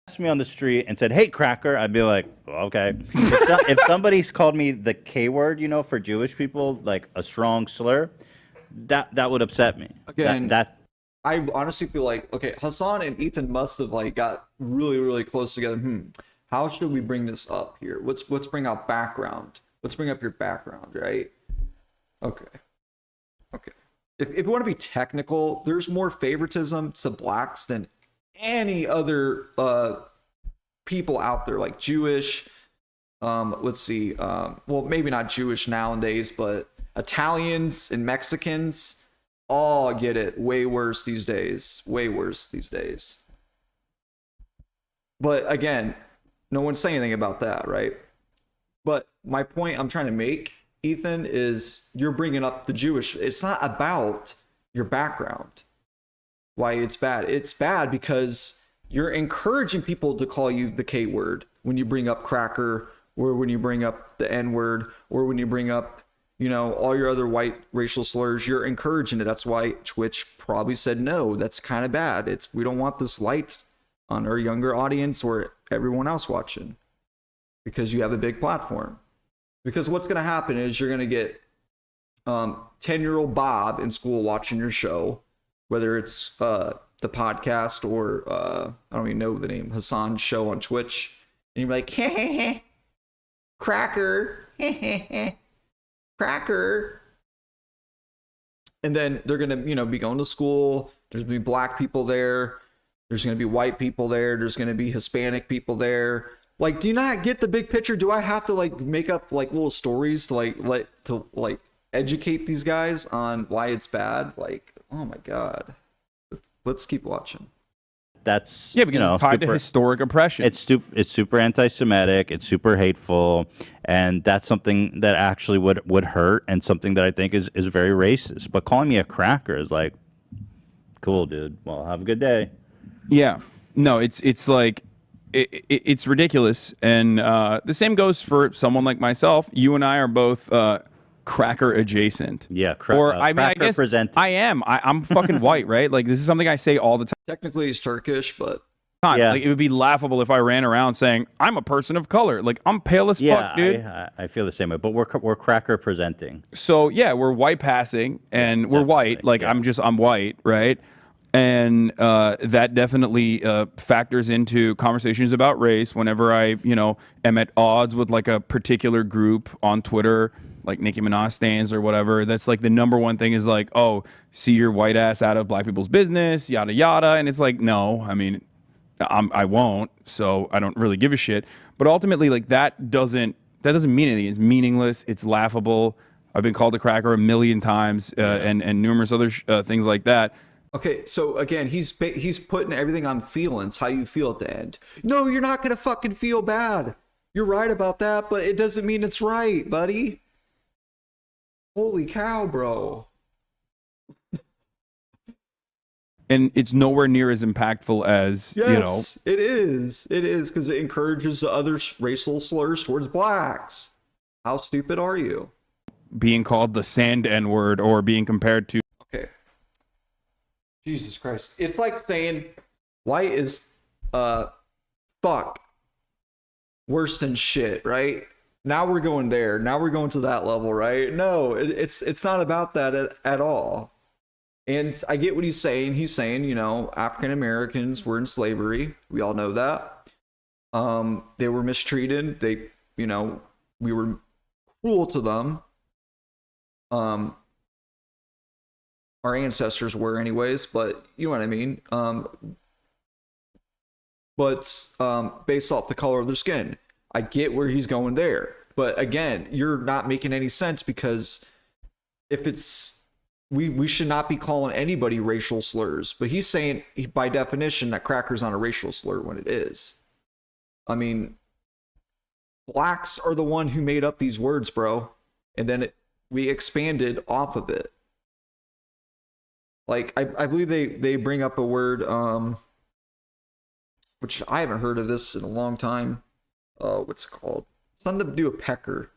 asked me on the street and said, hey, cracker, I'd be like, well, okay. If somebody's called me the K word, you know, for Jewish people, like a strong slur, that would upset me. Again, I honestly feel like, okay, Hassan and Ethan must have like got really, really close together. How should we bring this up here? Let's bring out background. Let's bring up your background, right? Okay. If you want to be technical, there's more favoritism to blacks than any other people out there, like Jewish. Let's see. Well, maybe not Jewish nowadays, but Italians and Mexicans all get it way worse these days. Way worse these days. But again, no one's saying anything about that, right? But my point I'm trying to make, Ethan, is you're bringing up the Jewish. It's not about your background. Why it's bad. It's bad because you're encouraging people to call you the K word when you bring up cracker, or when you bring up the N word, or when you bring up, you know, all your other white racial slurs. You're encouraging it. That's why Twitch probably said no. That's kind of bad. We don't want this light on our younger audience or everyone else watching, because you have a big platform. Because what's going to happen is you're going to get 10-year-old Bob in school watching your show, whether it's the podcast or I don't even know the name, Hassan's show on Twitch, and you're like, heh heh heh, cracker, heh heh heh, cracker. And then they're gonna, be going to school. There's gonna be black people there. There's gonna be white people there. There's gonna be Hispanic people there. Like, do you not get the big picture? Do I have to make up little stories to educate these guys on why it's bad? Oh my god. Let's keep watching. That's because it's tied to historic oppression. It's super anti-Semitic. It's super hateful, and that's something that actually would hurt, and something that I think is very racist. But calling me a cracker is like, cool, dude. Well, have a good day. Yeah, no, it's ridiculous, and the same goes for someone like myself. You and I are both cracker adjacent. Yeah, I guess presenting. I am. I'm fucking white, right? Like, this is something I say all the time. Technically, he's Turkish, but Yeah. Like, it would be laughable if I ran around saying I'm a person of color. Like, I'm pale as fuck, dude. I feel the same way. But we're cracker presenting. So yeah, we're white passing, and we're white. Like, I'm white, right? And that definitely factors into conversations about race. Whenever I, am at odds with a particular group on Twitter, like Nicki Minaj stands or whatever, that's the number one thing is oh, see your white ass out of black people's business, yada yada. And it's no, I mean, I won't. So I don't really give a shit. But ultimately, that doesn't mean anything. It's meaningless. It's laughable. I've been called a cracker a million times, and numerous other things like that. Okay, so again, he's putting everything on feelings, how you feel at the end. No, you're not gonna fucking feel bad. You're right about that, but it doesn't mean it's right, buddy. Holy cow, bro. And it's nowhere near as impactful as, Yes, it is. It is, because it encourages the other racial slurs towards blacks. How stupid are you? Being called the sand N-word or being compared to... Okay. Jesus Christ. It's like saying, why is fuck worse than shit, right? Now we're going there. Now we're going to that level, right? No, it's not about that at all. And I get what he's saying. He's saying, African Americans were in slavery. We all know that. They were mistreated. They, we were cruel to them. Our ancestors were anyways, but you know what I mean? But based off the color of their skin. I get where he's going there. But again, you're not making any sense, because if it's... We should not be calling anybody racial slurs. But he's saying, by definition, that cracker's not a racial slur when it is. I mean, blacks are the one who made up these words, bro. And then we expanded off of it. I believe they bring up a word, which I haven't heard of this in a long time. What's it called? Something to do with pecker.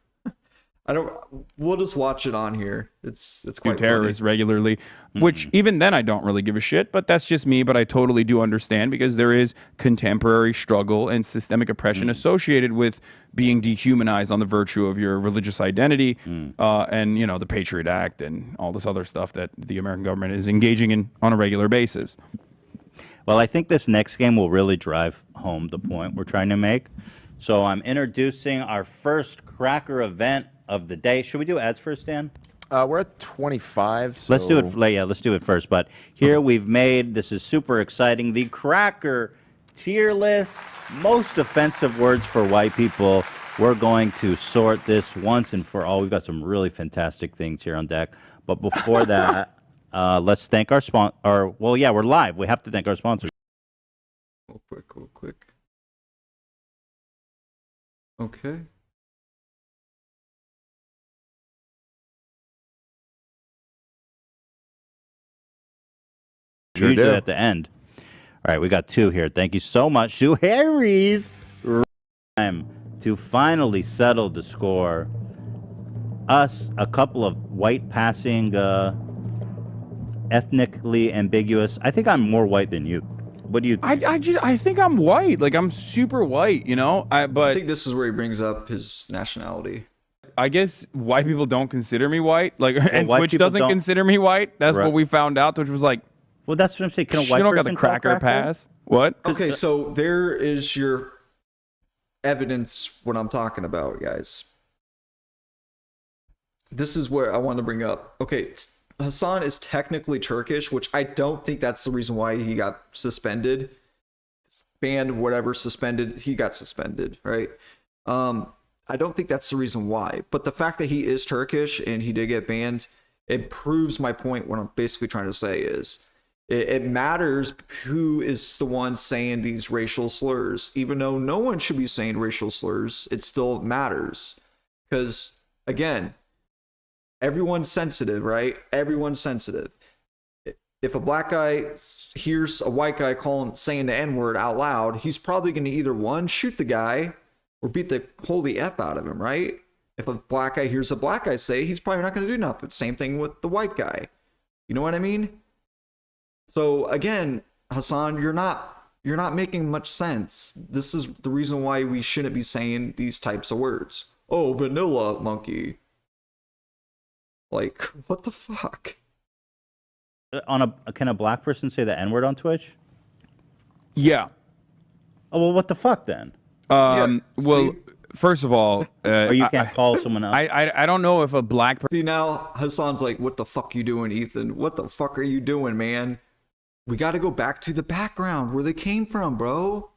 We'll just watch it on here. It's quite terrorists funny. Regularly, which even then I don't really give a shit, but that's just me. But I totally do understand, because there is contemporary struggle and systemic oppression associated with being dehumanized on the virtue of your religious identity, and the Patriot Act and all this other stuff that the American government is engaging in on a regular basis. Well, I think this next game will really drive home the point we're trying to make. So I'm introducing our first cracker event of the day. Should we do ads first, Dan? We're at 25. So... Let's do it. Let's do it first. But here we've made, this is super exciting, the cracker tier list, most offensive words for white people. We're going to sort this once and for all. We've got some really fantastic things here on deck. But before that, let's thank our sponsor. Well, yeah, we're live. We have to thank our sponsors. Real quick. Okay. Sure do at the end. All right, we got two here. Thank you so much to Harry's Rhyme to finally settle the score. Us, a couple of white passing, ethnically ambiguous. I think I'm more white than you. What do you think? I think I'm white. I'm super white, I think this is where he brings up his nationality. I guess white people don't consider me white. Like, and white Twitch people doesn't don't- consider me white. That's Right. what we found out. Twitch was like, Well, that's what I'm saying. Can a you white don't got person the call cracker pass. What? Okay, so there is your evidence what I'm talking about, guys. This is where I want to bring up. Okay, Hassan is technically Turkish, which I don't think that's the reason why he got suspended. Banned, whatever, suspended. He got suspended, right? I don't think that's the reason why. But the fact that he is Turkish and he did get banned, it proves my point. What I'm basically trying to say is it matters who is the one saying these racial slurs. Even though no one should be saying racial slurs, it still matters. Because, again, everyone's sensitive, right? Everyone's sensitive. If a black guy hears a white guy saying the N-word out loud, he's probably going to either, one, shoot the guy or beat the holy F out of him, right? If a black guy hears a black guy say, he's probably not going to do nothing. Same thing with the white guy. You know what I mean? So again, Hassan, you're not making much sense. This is the reason why we shouldn't be saying these types of words. Oh, vanilla monkey. Like, what the fuck? Can a black person say the N-word on Twitch? Yeah. Oh, well, what the fuck then? Well, see? first of all, Or you can't call someone else? I don't know if a black person. See, now Hassan's like, what the fuck you doing, Ethan? What the fuck are you doing, man? We got to go back to the background where they came from, bro.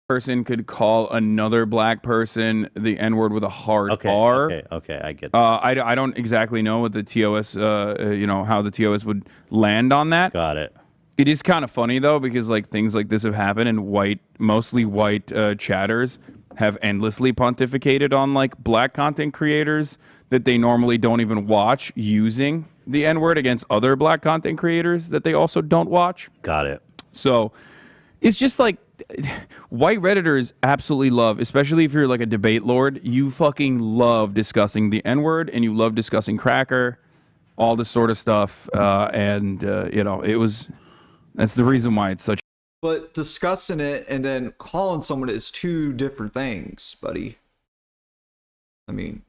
Person could call another black person the N-word with a hard Okay, R. okay, I get that. I don't exactly know what the TOS, how the TOS would land on that. Got it. It is kind of funny though, because like things like this have happened, and mostly white chatters have endlessly pontificated on like black content creators that they normally don't even watch using the N-word against other black content creators that they also don't watch. Got it. So it's just like white Redditors absolutely love, especially if you're like a debate lord, you fucking love discussing the N-word and you love discussing cracker, all this sort of stuff. That's the reason why it's such. But discussing it and then calling someone is two different things, buddy. I mean,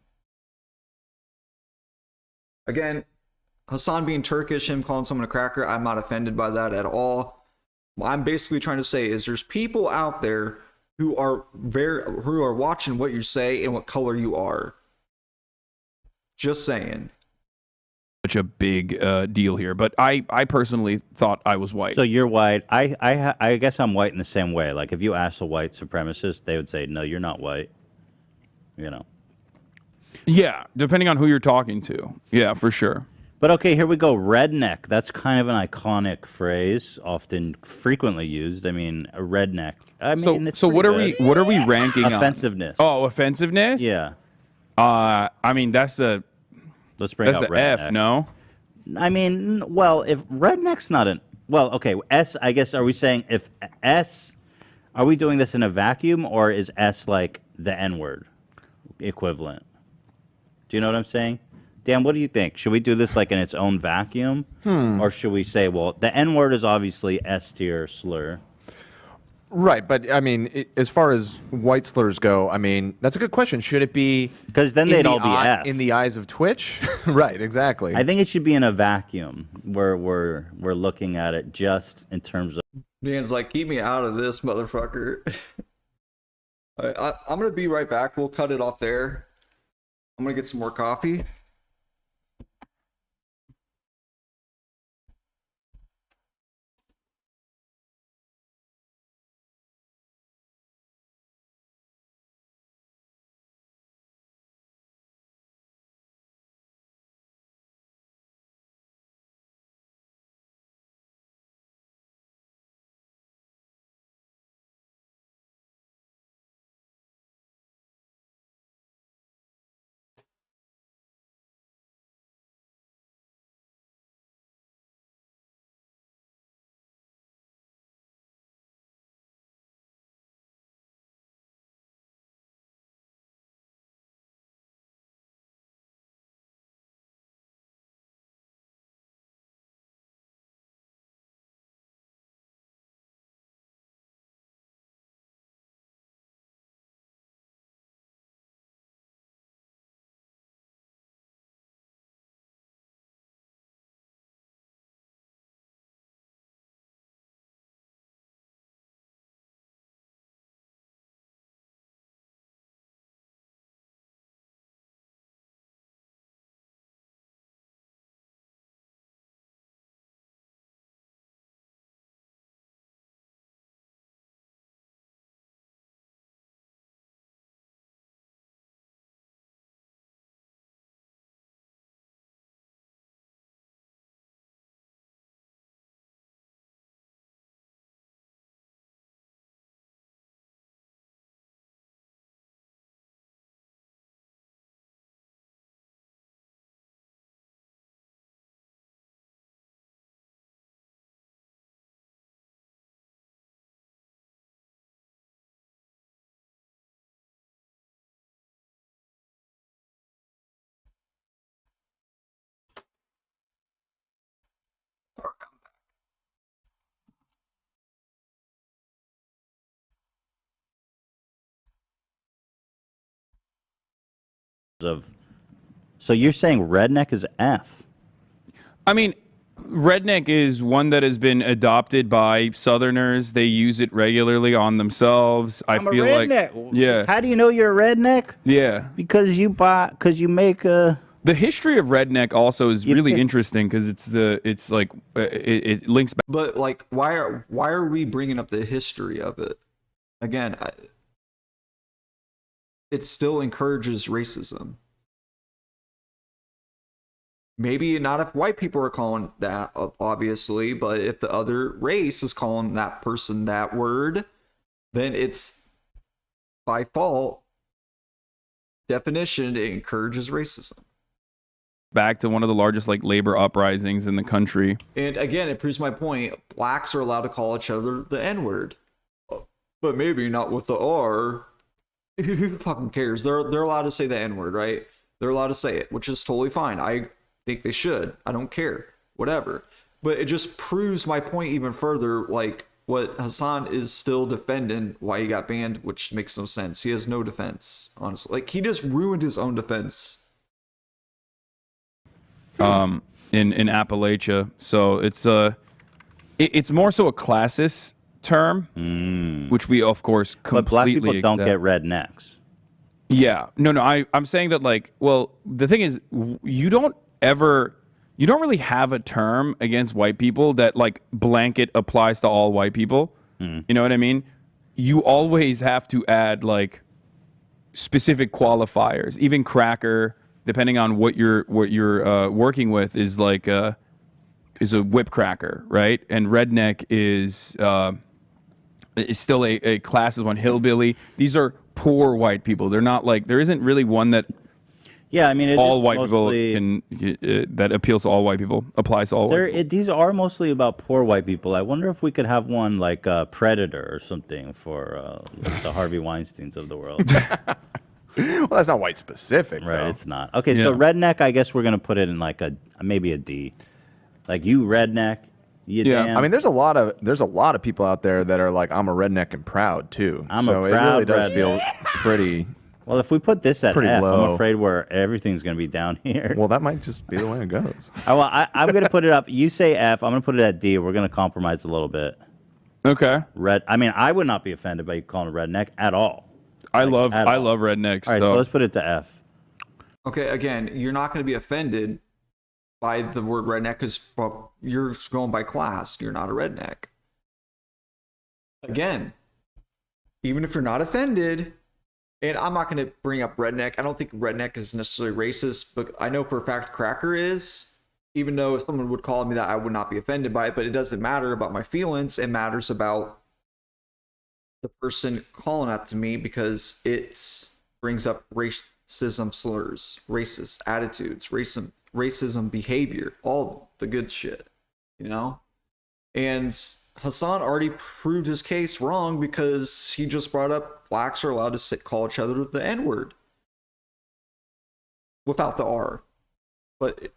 again, Hassan being Turkish, him calling someone a cracker, I'm not offended by that at all. What I'm basically trying to say is there's people out there who are watching what you say and what color you are. Just saying. Such a big deal here, but I personally thought I was white. So you're white. I guess I'm white in the same way. Like if you ask a white supremacist, they would say, "No, you're not white." You know. Yeah, depending on who you're talking to. Yeah, for sure. But okay, here we go. Redneck. That's kind of an iconic phrase, often frequently used. I mean, a redneck. I mean, it's so what are pretty we ranking on? Offensiveness. Oh, offensiveness? Yeah. I mean that's a Let's bring that's out an redneck. F, no? I mean, well, if redneck's not an okay, S. I guess are we saying if S? Are we doing this in a vacuum or is S like the N-word equivalent? Do you know what I'm saying? Dan, what do you think? Should we do this like in its own vacuum? Or should we say, well, the N-word is obviously S tier slur. Right, but I mean, as far as white slurs go, I mean, that's a good question. Should it be because then they'd all be F in the eyes of Twitch? Right, exactly. I think it should be in a vacuum where we're looking at it just in terms of. Dan's like, keep me out of this, motherfucker. I'm gonna be right back. We'll cut it off there. I'm gonna get some more coffee. of. So you're saying redneck is F? I mean, redneck is one that has been adopted by Southerners. They use it regularly on themselves. I'm I feel a redneck. like, yeah, How do you know you're a redneck? yeah. Because you make a. The history of redneck also is really fit- interesting because it's like it links back. But like, why are we bringing up the history of it? Again, it still encourages racism. Maybe not if white people are calling that, obviously, but if the other race is calling that person that word, then it's by fault definition, it encourages racism. Back to one of the largest like labor uprisings in the country. And again, it proves my point. Blacks are allowed to call each other the N-word, but maybe not with the R. Who fucking cares? They're allowed to say the N-word, right? They're allowed to say it, which is totally fine. I think they should. I don't care. Whatever. But it just proves my point even further. Like what Hassan is still defending why he got banned, which makes no sense. He has no defense, honestly. Like he just ruined his own defense. In Appalachia. So it's more so a classist term, which we of course completely But black people don't accept. get rednecks. Yeah. No, I'm saying that like, well, the thing is you don't really have a term against white people that like blanket applies to all white people. You know what I mean? You always have to add like specific qualifiers. Even cracker, depending on what you're working with, is like is a whip cracker, right? And redneck is still a class as one. Hillbilly. These are poor white people. They're not like, there isn't really one that Yeah, I mean, it all is white mostly, people can that appeals to all white people, applies to all white people. These are mostly about poor white people. I wonder if we could have one like Predator or something for like the Harvey Weinsteins of the world. Well, that's not white specific, Right, though. it's not. Okay, so Yeah. redneck, I guess we're gonna put it in like maybe a D. Like you redneck, you Yeah. damn. I mean, there's a lot of people out there that are like, I'm a redneck and proud too. I'm a so it proud really does redneck. feel pretty. well, if we put this at pretty F, low. I'm afraid where everything's gonna be down here. Well, that might just be the way it goes. I'm gonna put it up. You say F, I'm gonna put it at D. We're gonna compromise a little bit. Okay. I mean, I would not be offended by you calling a redneck at all. I love at all. rednecks. All right, so let's put it to F. Okay, again, you're not going to be offended by the word redneck because you're going by class. You're not a redneck. Again, even if you're not offended, and I'm not going to bring up redneck. I don't think redneck is necessarily racist, but I know for a fact cracker is. Even though if someone would call me that, I would not be offended by it, but it doesn't matter about my feelings. It matters about the person calling out to me because it brings up racism slurs, racist attitudes, racism behavior, all the good shit, you know? And Hassan already proved his case wrong because he just brought up blacks are allowed to call each other the N-word without the R. But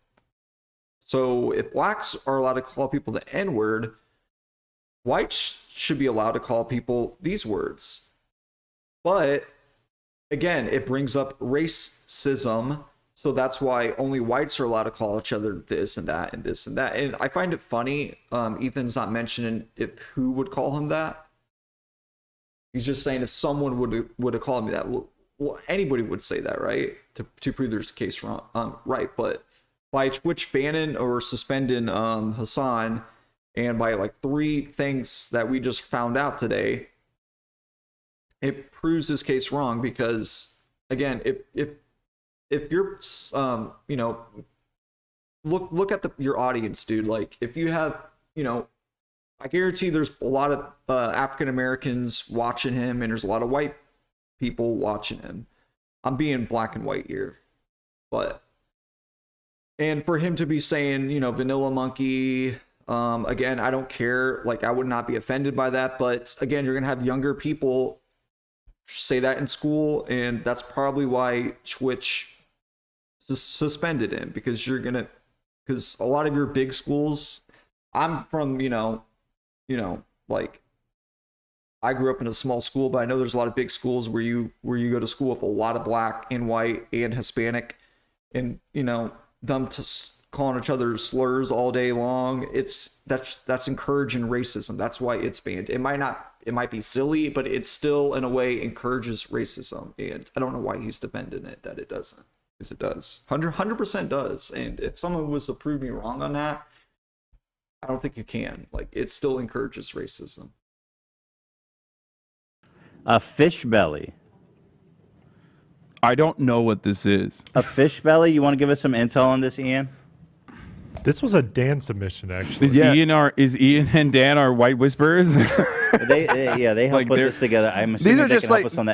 so if blacks are allowed to call people the N-word, whites should be allowed to call people these words. But again, it brings up racism, so that's why only whites are allowed to call each other this and that and this and that. And I find it funny, Ethan's not mentioning who would call him that. He's just saying if someone would have called me that. Well, anybody would say that, right? To prove there's a case wrong, right? But by Twitch banning or suspending Hassan, and by like 3 things that we just found out today, it proves his case wrong because again, if you're you know, look at your audience, dude. Like if you have, you know, I guarantee there's a lot of African Americans watching him and there's a lot of white people watching him. I'm being black and white here, but and for him to be saying, you know, vanilla monkey, again, I don't care. Like, I would not be offended by that. But again, you're going to have younger people say that in school. And that's probably why Twitch suspended him, because because a lot of your big schools, I'm from, you know, like I grew up in a small school, but I know there's a lot of big schools where you go to school with a lot of black and white and Hispanic, and them calling each other slurs all day long. That's encouraging racism. That's why it's banned. It might be silly, but it still in a way encourages racism, and I don't know why he's defending it that it doesn't, because it does. 100% does. And if someone was to prove me wrong on that, I don't think you can. Like, it still encourages racism. A fish belly. I don't know what this is. A fish belly? You want to give us some intel on this, Ian? This was a Dan submission, actually. Is Ian and Dan our white whisperers? They help put this together. I'm assuming These are they just can help us on the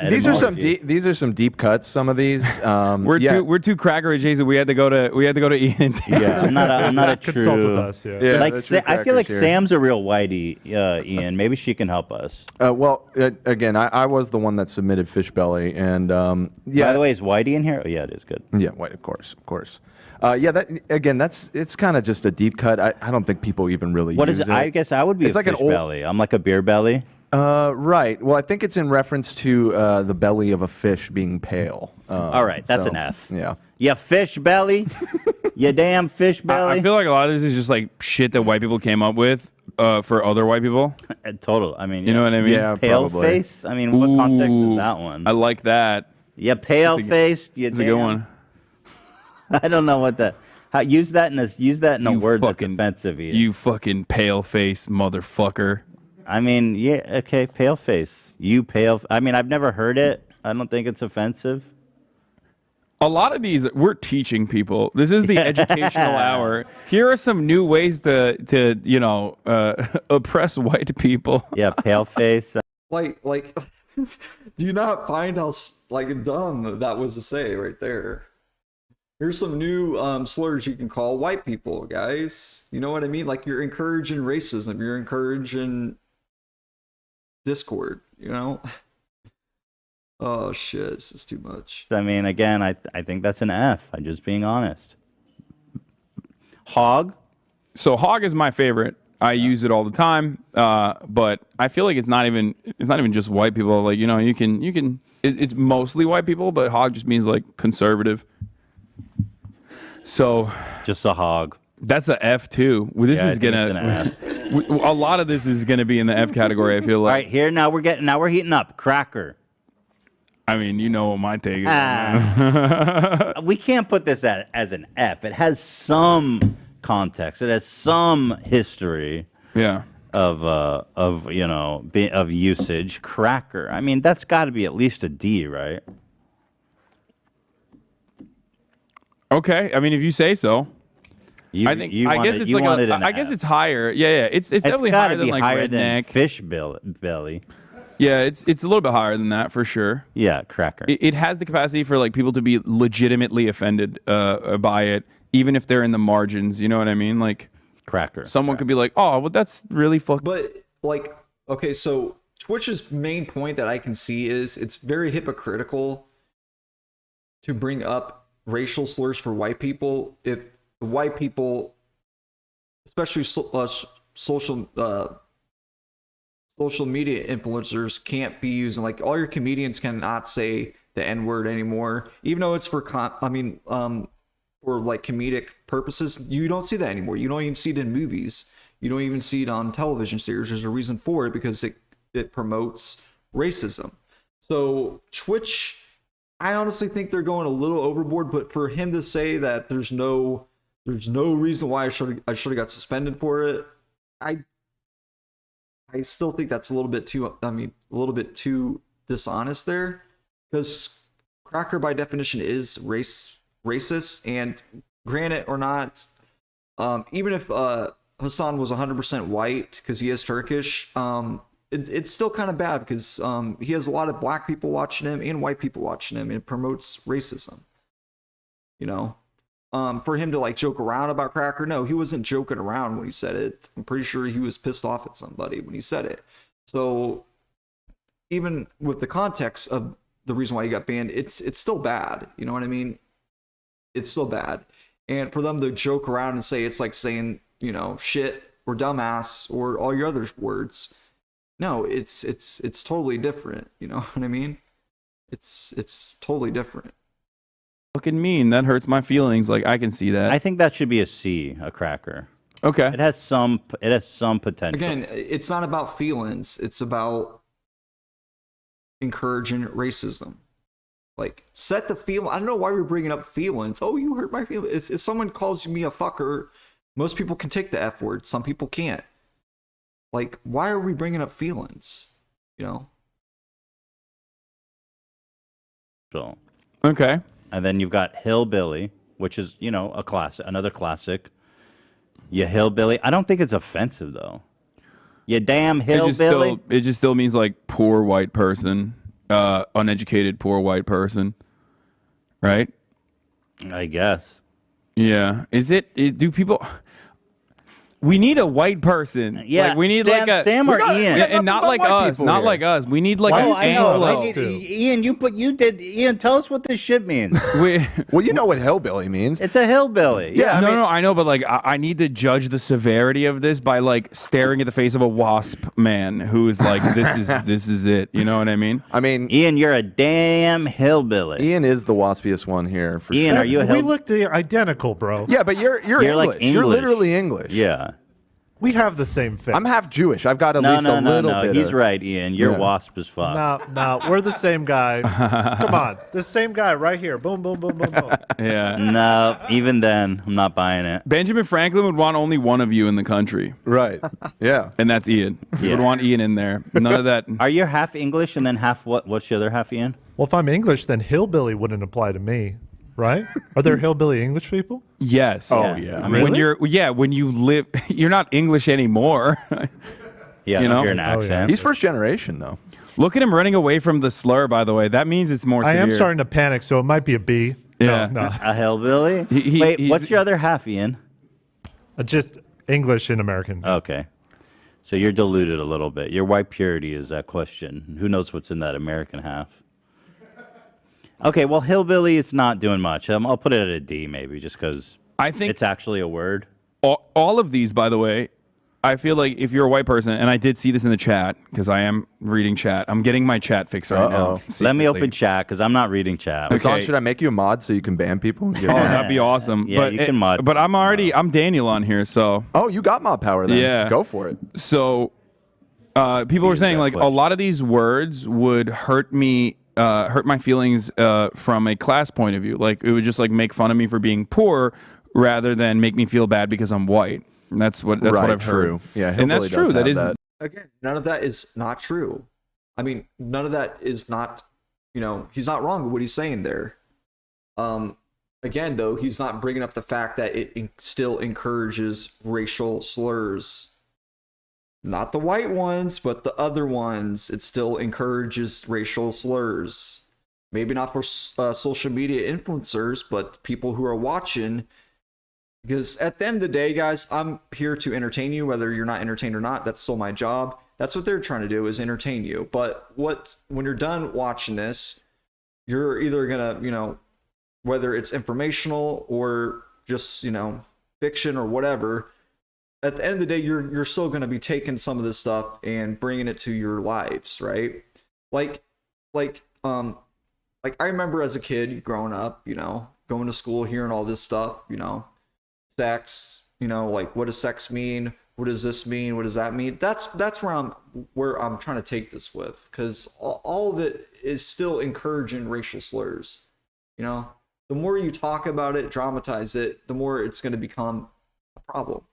these are some deep cuts. Some of these. We're too cracker Jason. We had to go to Ian and Dan. Yeah, I'm not a Consult with true. us, yeah. Like I feel like here. Sam's a real whitey, Ian. Maybe she can help us. Again, I was the one that submitted fish belly, and By the way, is Whitey in here? Oh, yeah, it is good. Yeah, white, of course. It's kind of just a deep cut. I don't think people even really What use is it? it. I guess I would be It's a like an fish old- belly. I'm like a beer belly. Right. Well, I think it's in reference to the belly of a fish being pale. All right, that's an F. Yeah. You fish belly. You damn fish belly. I feel like a lot of this is just like shit that white people came up with for other white people. Total. I mean, You know what I mean? Yeah, pale probably. face. I mean, what context is that one? I like that. You pale faced. You It's a good one. I don't know what that. Use that in a word that's offensive. Ian. You fucking pale face motherfucker. I mean, yeah, okay, pale face. You pale. I mean, I've never heard it. I don't think it's offensive. A lot of these, we're teaching people. This is the educational hour. Here are some new ways to oppress white people. Yeah, pale face. Like, do you not find how dumb that was to say right there? Here's some new slurs you can call white people, guys. You know what I mean? Like, you're encouraging racism. You're encouraging discord, Oh, shit. This is too much. I mean, again, I think that's an F. I'm just being honest. Hog. So hog is my favorite. I use it all the time, but I feel like it's not even just white people. Like, you can. It's mostly white people, but hog just means like conservative. So Just a hog. that's a F too. Well, this Yeah, I is think gonna. it's an A lot of this is gonna be in the F category. I feel All like. right, here now we're heating up. Cracker. I mean, you know what my take is. We can't put this as an F. It has some context. It has some history Yeah. of usage. Cracker. I mean, that's got to be at least a D, right? Okay. I mean, if you say so. I guess it's like I guess it's higher. Yeah. It's definitely gotta higher than be like higher redneck. than fish belly. Yeah, it's a little bit higher than that for sure. Yeah, cracker. It has the capacity for like people to be legitimately offended by it, even if they're in the margins. You know what I mean? Like cracker. Someone could be like, "Oh, well, that's really fucked." But, like, okay, so Twitch's main point that I can see is it's very hypocritical to bring up racial slurs for white people if the white people, especially social media influencers, can't be using, like, all your comedians cannot say the N-word anymore, even though it's for like comedic purposes. You don't see that anymore. You don't even see it in movies. You don't even see it on television series. There's a reason for it, because it promotes racism. So Twitch, I honestly think they're going a little overboard, but for him to say that there's no reason why I should have got suspended for it, I still think that's a little bit too dishonest there, because cracker by definition is racist, and granted or not, even if Hassan was 100% white because he is Turkish, it's still kind of bad because he has a lot of black people watching him and white people watching him, and it promotes racism. For him to like joke around about cracker, no, he wasn't joking around when he said it. I'm pretty sure he was pissed off at somebody when he said it. So even with the context of the reason why he got banned, it's still bad. You know what I mean? It's still bad. And for them to joke around and say it's like saying, shit or dumbass or all your other words, No, it's totally different. You know what I mean? It's totally different. Fucking mean. That hurts my feelings. Like, I can see that. I think that should be a C, a cracker. Okay. It has some potential. Again, it's not about feelings. It's about encouraging racism. Like, set the feel. I don't know why we're bringing up feelings. Oh, you hurt my feelings. If someone calls me a fucker, most people can take the F word. Some people can't. Like, why are we bringing up feelings? You know? So, okay. and then you've got hillbilly, which is, you know, a classic, another classic. You hillbilly. I don't think it's offensive though. You damn hillbilly. It just still means like poor white person, uneducated poor white person, right? I guess. Yeah. Do people? We need a white person. Yeah, Like, we need Sam, like a Sam or Ian. and not like us. Not like us. We need like Oh, an I know. Anglo. Ian, Ian, tell us what this shit means. Well, you know what hillbilly means. It's a hillbilly. Yeah, no, I know, but like I need to judge the severity of this by like staring at the face of a wasp man who is like, this is it. You know what I mean? I mean, Ian, you're a damn hillbilly. Ian is the waspiest one here. For Ian, sure. are you a We hillbilly? look identical, bro. Yeah, but you're English. like You're English. literally English. Yeah. We have the same face. I'm half Jewish. I've got at No, least no, a no, little no. bit. He's of, right, Ian. You're Yeah. wasp as fuck. No, we're the same guy. Come on, the same guy right here. Boom, boom, boom, boom, boom. Yeah. No, even then, I'm not buying it. Benjamin Franklin would want only one of you in the country, Right. Yeah. and that's Ian. He would Yeah. want Ian in there. None of that. Are you half English and then half what? What's the other half, Ian? Well, if I'm English, then hillbilly wouldn't apply to me, right? Are there hillbilly English people? Yes. Oh, yeah. I mean, When you live, you're not English anymore. yeah, you know? you're an accent. He's first generation, though. Look at him running away from the slur. By the way, that means it's more I severe. am starting to panic, so it might be a B. Yeah. No, A hillbilly? Wait, he's- what's your other half, Ian? just English and American. Okay. So you're diluted a little bit. Your white purity is that question. Who knows what's in that American half? Okay, well, hillbilly is not doing much. I'll put it at a D maybe just because I think it's actually a word. all of these, by the way, I feel like if you're a white person, and I did see this in the chat because I am reading chat. I'm getting my chat fixed right now. Uh-oh. Let me secretly. open chat because I'm not reading chat. Hassan, Okay. should I make you a mod so you can ban people? Oh, that'd be awesome. Yeah, but you can mod. But I'm Daniel on here, so Oh, you got mod power then. Yeah. Go for it. so people were Use saying that like a question. lot of these words would hurt me, hurt my feelings from a class point of view. Like it would just like make fun of me for being poor rather than make me feel bad because I'm white. And that's what Right, I've true. heard. Yeah, and that's hillbilly true. does That have is that. Again, none of that is not true. I mean, none of that is not, you know, he's not wrong with what he's saying there. Again, though, he's not bringing up the fact that it still encourages racial slurs. Not the white ones, but the other ones. It still encourages racial slurs. Maybe not for social media influencers, but people who are watching. Because at the end of the day, guys, I'm here to entertain you, whether you're not entertained or not. That's still my job. That's what they're trying to do, is entertain you. But when you're done watching this, you're either gonna, you know, whether it's informational or just, you know, fiction or whatever. At the end of the day, you're still gonna be taking some of this stuff and bringing it to your lives, right? Like I remember as a kid growing up, you know, going to school, hearing all this stuff, you know. Sex, you know, like what does sex mean? What does this mean? What does that mean? That's where I'm trying to take this with, because all of it is still encouraging racial slurs. You know, the more you talk about it, dramatize it, the more it's going to become a problem.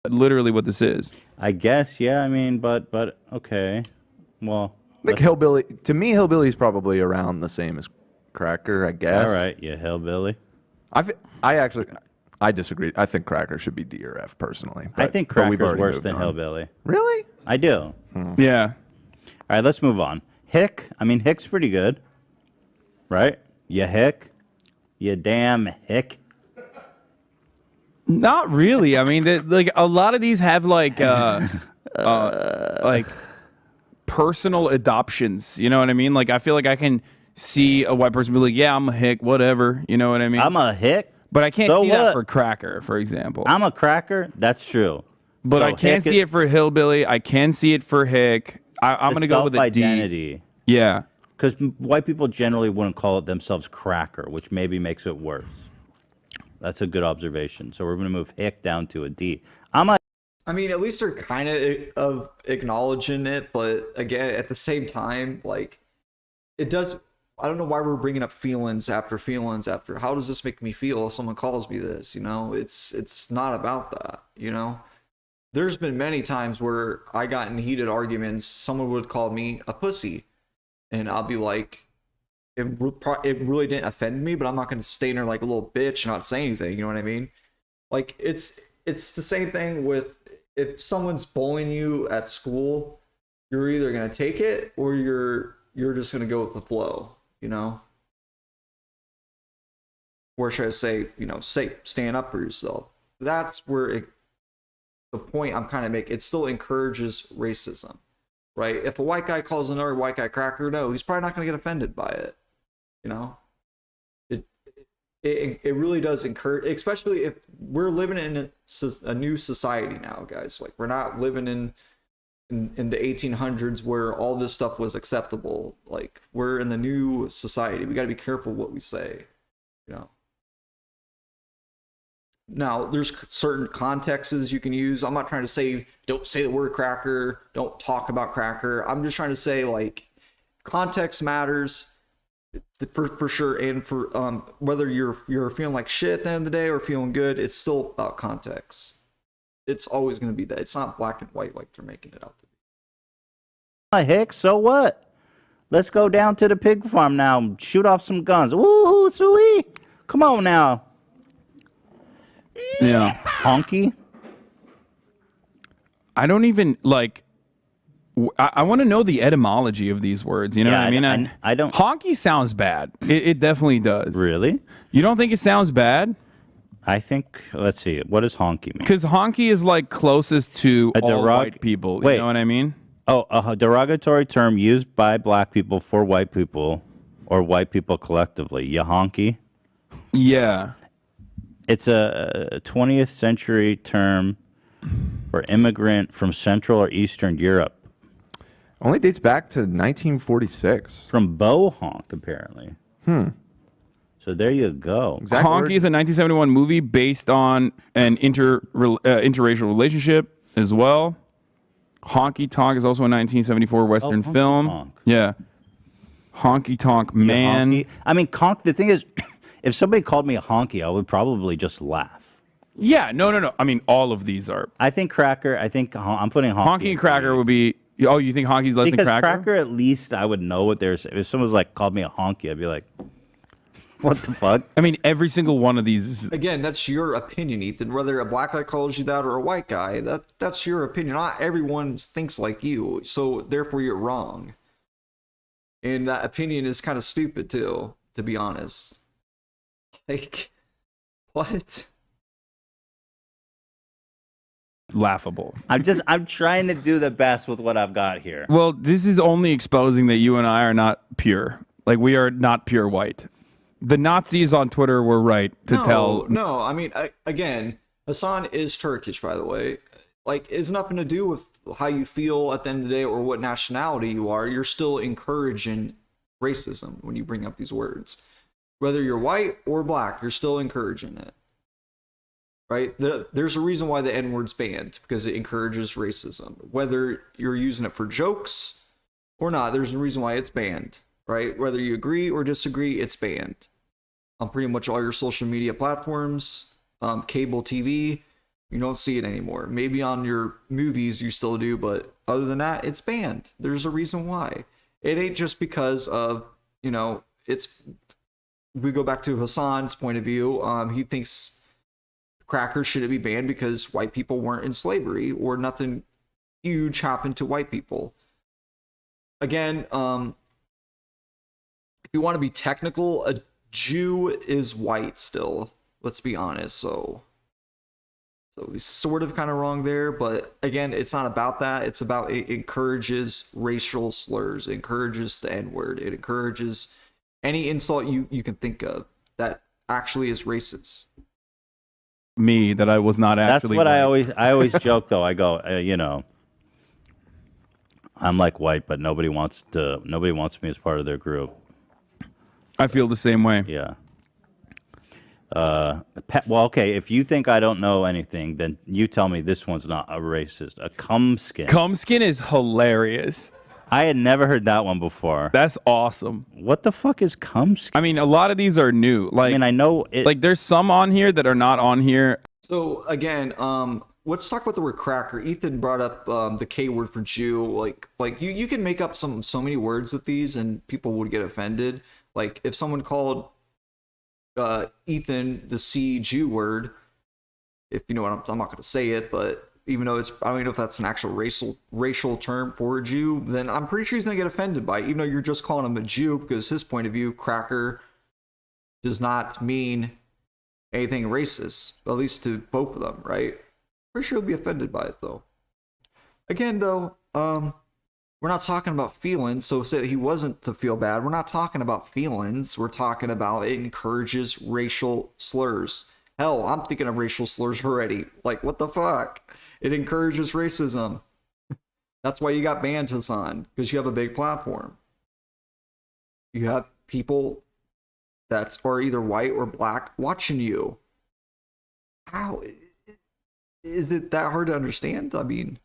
literally what this is. I guess, yeah. I mean, but okay. Well, Like hillbilly, to me, hillbilly is probably around the same as cracker, I guess. all right, you hillbilly. I disagree. I think cracker should be D or F personally. I but- think but we've cracker's already worse moved than on. hillbilly. Really? I do. Yeah. All right, let's move on. Hick. I mean, hick's pretty good, right? You hick. You damn hick. Not really. I mean, like a lot of these have like personal adoptions. You know what I mean? Like I feel like I can see a white person be like, "Yeah, I'm a hick, whatever." You know what I mean? I'm a hick. But I can't So see what? that for cracker, for example. I'm a cracker. That's true. But No, I can't hick see it for hillbilly. I can see it for hick. I'm gonna go with a D. identity. Yeah. Because white people generally wouldn't call it themselves cracker, which maybe makes it worse. That's a good observation. So we're going to move hick down to a D. I mean, at least they're kind of acknowledging it, but again, at the same time, like, it does. I don't know why we're bringing up feelings after feelings after. How does this make me feel if someone calls me this? You know, it's not about that. You know, there's been many times where I got in heated arguments. Someone would call me a pussy, and I'll be like, it really didn't offend me, but I'm not going to stay there like a little bitch and not say anything. You know what I mean? Like, it's the same thing with if someone's bullying you at school, you're either going to take it or you're just going to go with the flow, you know? Or should I say, you know, stand up for yourself. That's where the point I'm kind of making, it still encourages racism, right? If a white guy calls another white guy cracker, no, he's probably not going to get offended by it, you know? It really does encourage, especially if we're living in a new society now, guys. Like, we're not living in the 1800s where all this stuff was acceptable. Like, we're in the new society. We got to be careful what we say, you know. Now, there's certain contexts you can use. I'm not trying to say don't say the word cracker, don't talk about cracker. I'm just trying to say, like, context matters. For sure, and for whether you're feeling like shit at the end of the day or feeling good, it's still about context. It's always going to be that. It's not black and white like they're making it out to be. Hick, so what? Let's go down to the pig farm now. Shoot off some guns. Woohoo, sweet. Come on now. Yeah. Honky. I don't even like. I want to know the etymology of these words. You know what I mean? I don't. Honky sounds bad. It definitely does. Really? You don't think it sounds bad? I think. Let's see. What does honky mean? Because honky is like closest to all white people. Wait. You know what I mean? Oh, a derogatory term used by black people for white people or white people collectively. Ya honky. Yeah. It's a 20th century term for immigrant from Central or Eastern Europe. Only dates back to 1946. From Bo Honk, apparently. So there you go. Exact Honky word. is a 1971 movie based on an interracial relationship as well. Honky Tonk is also a 1974 Western Honky film. Tonk. Yeah. Honky Tonk Man. Honky. I mean, conk. The thing is, if somebody called me a honky, I would probably just laugh. Yeah, no. I mean, all of these are. I think cracker. I'm putting honky. Honky and cracker would be. Oh, you think honky's less Because than cracker? at least I would know what they're saying. If someone's like called me a honky, I'd be like, what the fuck? I mean, every single one of these is. Again, that's your opinion, Ethan. Whether a black guy calls you that or a white guy, that's your opinion. Not everyone thinks like you, so therefore you're wrong. And that opinion is kind of stupid too, to be honest. Like, what? Laughable. I'm trying to do the best with what I've got here. Well, this is only exposing that you and I are not pure. Like, we are not pure white. The Nazis on Twitter were right to tell. No, I mean, again, Hassan is Turkish, by the way. Like, it's nothing to do with how you feel at the end of the day or what nationality you are. You're still encouraging racism when you bring up these words. Whether you're white or black, you're still encouraging it. Right? There's a reason why the N-word's banned, because it encourages racism. Whether you're using it for jokes or not, there's a reason why it's banned. Right? Whether you agree or disagree, it's banned. On pretty much all your social media platforms, cable TV, you don't see it anymore. Maybe on your movies you still do, but other than that, it's banned. There's a reason why. It ain't just because of, you know, we go back to Hassan's point of view. He thinks crackers shouldn't be banned because white people weren't in slavery or nothing huge happened to white people. Again, if you want to be technical, a Jew is white still. Let's be honest. So he's sort of kind of wrong there, but again, it's not about that. It's about it encourages racial slurs, it encourages the N-word, it encourages any insult you can think of that actually is racist. me that I was not That's actually. what I white. always joke though. I go, you know, I'm like white, but nobody wants me as part of their group. I feel the same way. Yeah. Well, okay. If you think I don't know anything, then you tell me this one's not a racist. A cumskin. Cumskin is hilarious. I had never heard that one before. That's awesome. What the fuck is cumskin? I mean, a lot of these are new. Like, I mean, I know it. like there's some on here that are not on here. So again, let's talk about the word cracker. Ethan brought up the K word for Jew. Like you can make up so many words with these, and people would get offended. Like if someone called Ethan the C Jew word, if you know what I'm not going to say it, but even though it's, I don't know if that's an actual racial term for a Jew, then I'm pretty sure he's going to get offended by it, even though you're just calling him a Jew, because his point of view, cracker does not mean anything racist, at least to both of them, right? Pretty sure he'll be offended by it, though. Again, though, we're not talking about feelings, so say he wasn't to feel bad. We're not talking about feelings. We're talking about it encourages racial slurs. Hell, I'm thinking of racial slurs already. Like, what the fuck? It encourages racism. That's why you got banned, Hassan, because you have a big platform. You have people that are either white or black watching you. How is it that hard to understand? I mean,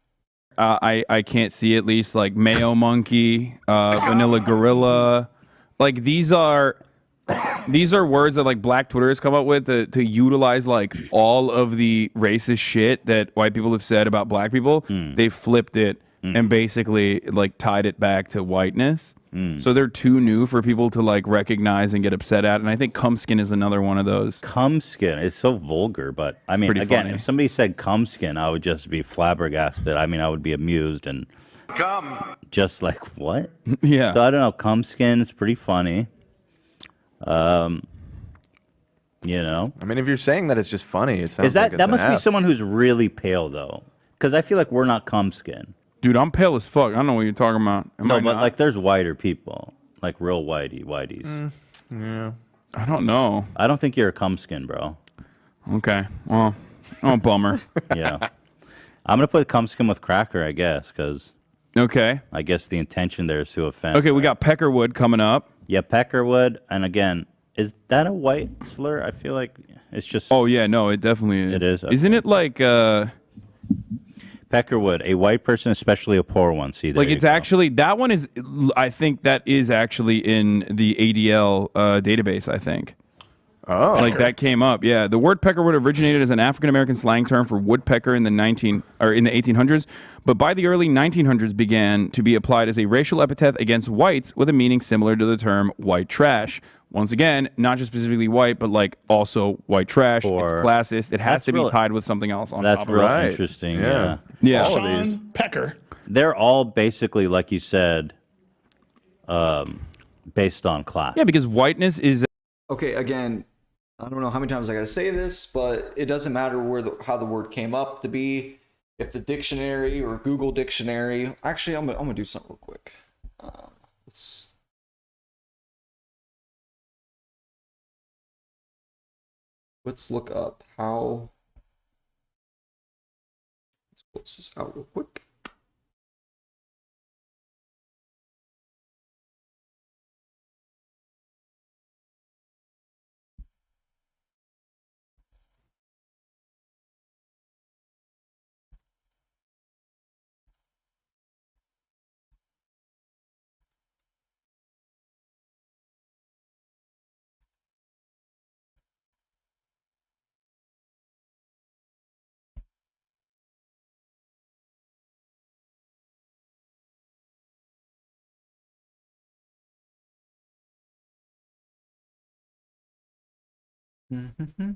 I can't see at least like Mayo Monkey, Vanilla Gorilla. Like these are words that like black Twitterers come up with to utilize like all of the racist shit that white people have said about black people. They flipped it and basically like tied it back to whiteness. So they're too new for people to like recognize and get upset at. And I think cumskin is another one of those. Cumskin. It's so vulgar, but I mean, Pretty again, funny. if somebody said cumskin, I would just be flabbergasted. I mean, I would be amused and just like, what? Yeah. So I don't know. Cumskin is pretty funny. You know, I mean, if you're saying that it's just funny, it sounds is that like it's that an must be F. someone who's really pale though, because I feel like we're not cumskin. Dude, I'm pale as fuck. I don't know what you're talking about. Am No, I but not? like there's whiter people, like real whiteys. Yeah. I don't know. I don't think you're a cumskin, bro. Okay. Well, oh, bummer. Yeah. I'm gonna put cumskin with cracker, I guess, because Okay. I guess the intention there is to offend. Okay, we got Peckerwood coming up. Yeah, Peckerwood, and again, is that a white slur? I feel like it's just. Oh yeah, no, it definitely is. It is, Isn't okay. it like Peckerwood, a white person, especially a poor one. See, there like you it's go. actually that one is I think that is actually in the ADL database, I think. Oh. Like that came up. Yeah, the word peckerwood originated as an African American slang term for woodpecker in the 1800s, but by the early 1900s began to be applied as a racial epithet against whites with a meaning similar to the term white trash. Once again, not just specifically white, but like also white trash. Or- it's classist. It has That's to be really- tied with something else on That's top of real it. Right. interesting. Yeah. Yeah. All of these. Sean Pecker. They're all basically, like you said, based on class. Yeah, because whiteness is okay, again, I don't know how many times I gotta say this, but it doesn't matter how the word came up to be. If the dictionary or Google Dictionary, actually, I'm gonna do something real quick. Let's look up how. Let's close this out real quick. Mm-hmm.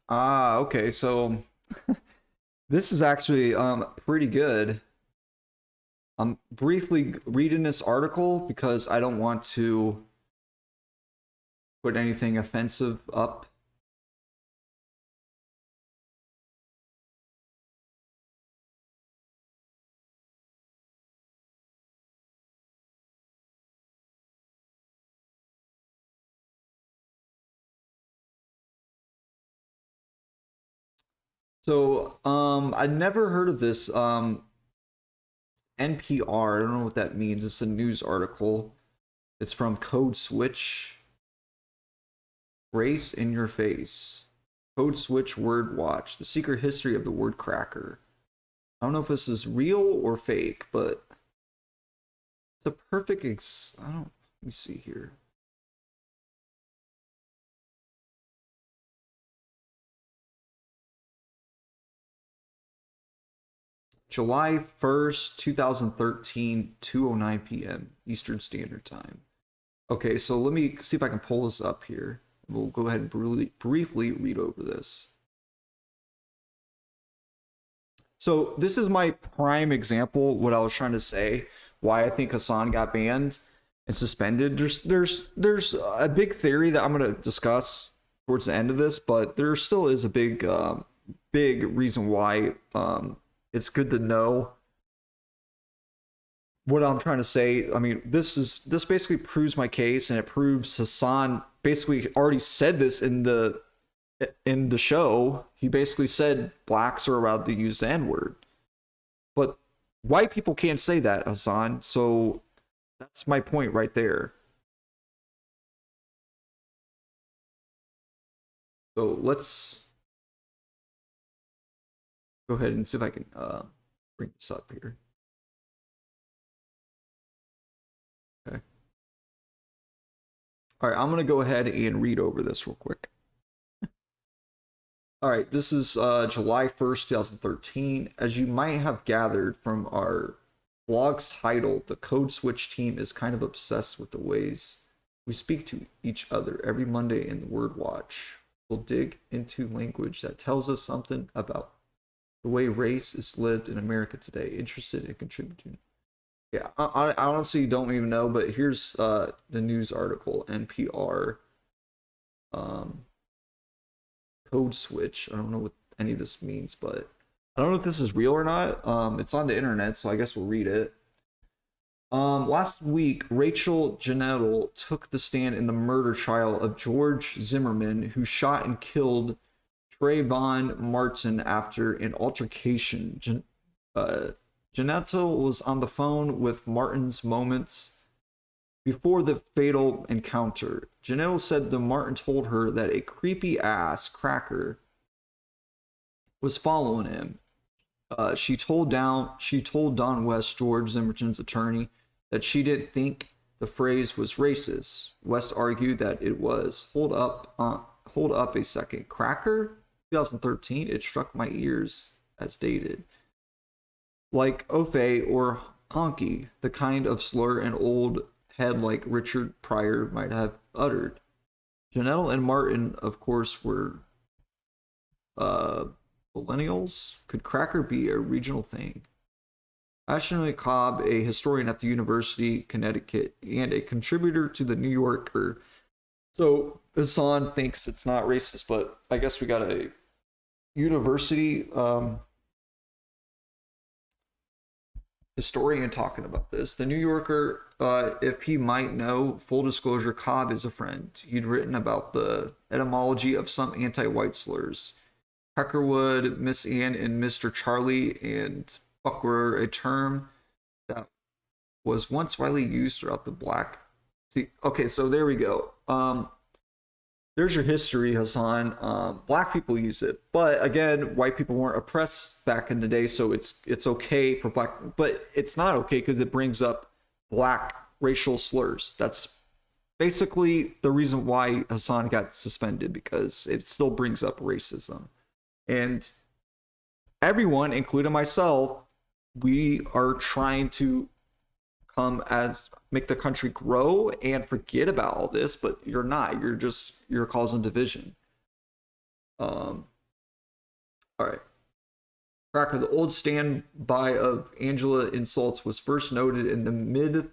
Okay, so this is actually pretty good. I'm briefly reading this article because I don't want to put anything offensive up. So, I never heard of this. NPR, I don't know what that means. It's a news article. It's from Code Switch. Race in your face. Code Switch word watch. The secret history of the word cracker. I don't know if this is real or fake, but it's a perfect I don't, let me see here. July 1st, 2013, 2:09 p.m. Eastern Standard Time. Okay, so let me see if I can pull this up here. We'll go ahead and briefly read over this. So this is my prime example, what I was trying to say, why I think Hassan got banned and suspended. There's a big theory that I'm going to discuss towards the end of this, but there still is a big reason why it's good to know what I'm trying to say. I mean, this basically proves my case, and it proves Hassan basically already said this in the show. He basically said blacks are allowed to use the N-word, but white people can't say that, Hassan. So that's my point right there. So let's go ahead and see if I can bring this up here. Okay. All right, I'm going to go ahead and read over this real quick. All right, this is July 1st, 2013. As you might have gathered from our blog's title, the Code Switch team is kind of obsessed with the ways we speak to each other. Every Monday in the Word Watch, we'll dig into language that tells us something about the way race is lived in America today. Interested in contributing? Yeah, I honestly don't even know, but here's the news article, NPR, Code Switch. I don't know what any of this means, but I don't know if this is real or not. It's on the internet, so I guess we'll read it. Last week, Rachel Janettle took the stand in the murder trial of George Zimmerman, who shot and killed Trayvon Martin after an altercation. Janettle was on the phone with Martin's moments before the fatal encounter. Janettle said that Martin told her that a creepy ass cracker was following him. She told Don West, George Zimmerman's attorney, that she didn't think the phrase was racist. West argued that it was. Hold up a second. Cracker? 2013, it struck my ears as dated. Like Ofe or honky, the kind of slur an old head like Richard Pryor might have uttered. Janelle and Martin, of course, were millennials. Could cracker be a regional thing? Ashley Cobb, a historian at the University of Connecticut and a contributor to the New Yorker. So Hassan thinks it's not racist, but I guess we got a university historian talking about this. The New Yorker, if he might know, full disclosure, Cobb is a friend. He'd written about the etymology of some anti-white slurs. Peckerwood, Miss Ann, and Mr. Charlie and Buck were a term that was once widely used throughout the black. See, okay, so there we go. There's your history, Hassan. Black people use it, but again, white people weren't oppressed back in the day, so it's okay for black, but it's not okay because it brings up black racial slurs. That's basically the reason why Hassan got suspended, because it still brings up racism. And everyone, including myself, we are trying to make the country grow and forget about all this, but you're not. You're causing division. All right. Cracker, the old standby of Angela insults, was first noted in the mid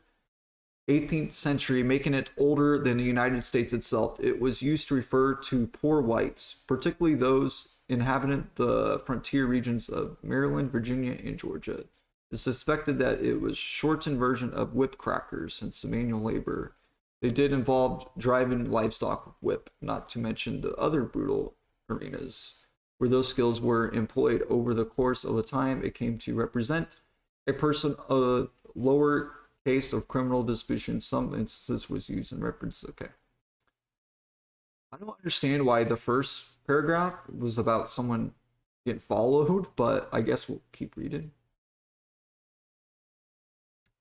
18th century, making it older than the United States itself. It was used to refer to poor whites, particularly those inhabiting the frontier regions of Maryland, Virginia, and Georgia. It's suspected that it was a shortened version of whip crackers since the manual labor. They did involve driving livestock with whip, not to mention the other brutal arenas where those skills were employed. Over the course of the time it came to represent a person of lower case of criminal disposition. Some instances was used in reference. Okay. I don't understand why the first paragraph was about someone getting followed, but I guess we'll keep reading.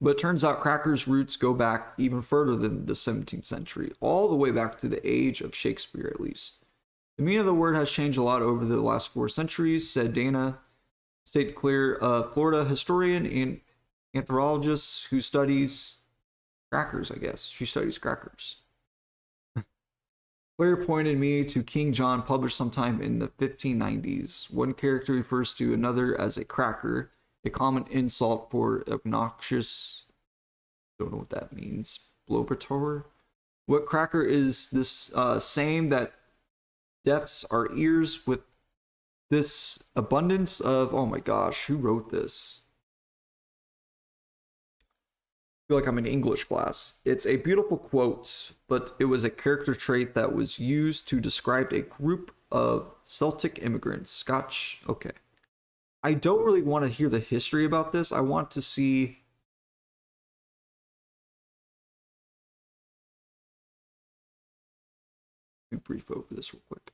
But it turns out Cracker's roots go back even further than the 17th century, all the way back to the age of Shakespeare at least. The meaning of the word has changed a lot over the last 4 centuries, said Dana St. Clair, a Florida historian and anthropologist who studies crackers, I guess. She studies crackers. Claire pointed me to King John, published sometime in the 1590s. One character refers to another as a cracker, a common insult for obnoxious, don't know what that means, blovator. What cracker is this saying that deafs our ears with this abundance of, oh my gosh, who wrote this? I feel like I'm in English class. It's a beautiful quote, but it was a character trait that was used to describe a group of Celtic immigrants, Scotch. Okay. I don't really want to hear the history about this. I want to see. Let me brief over this real quick.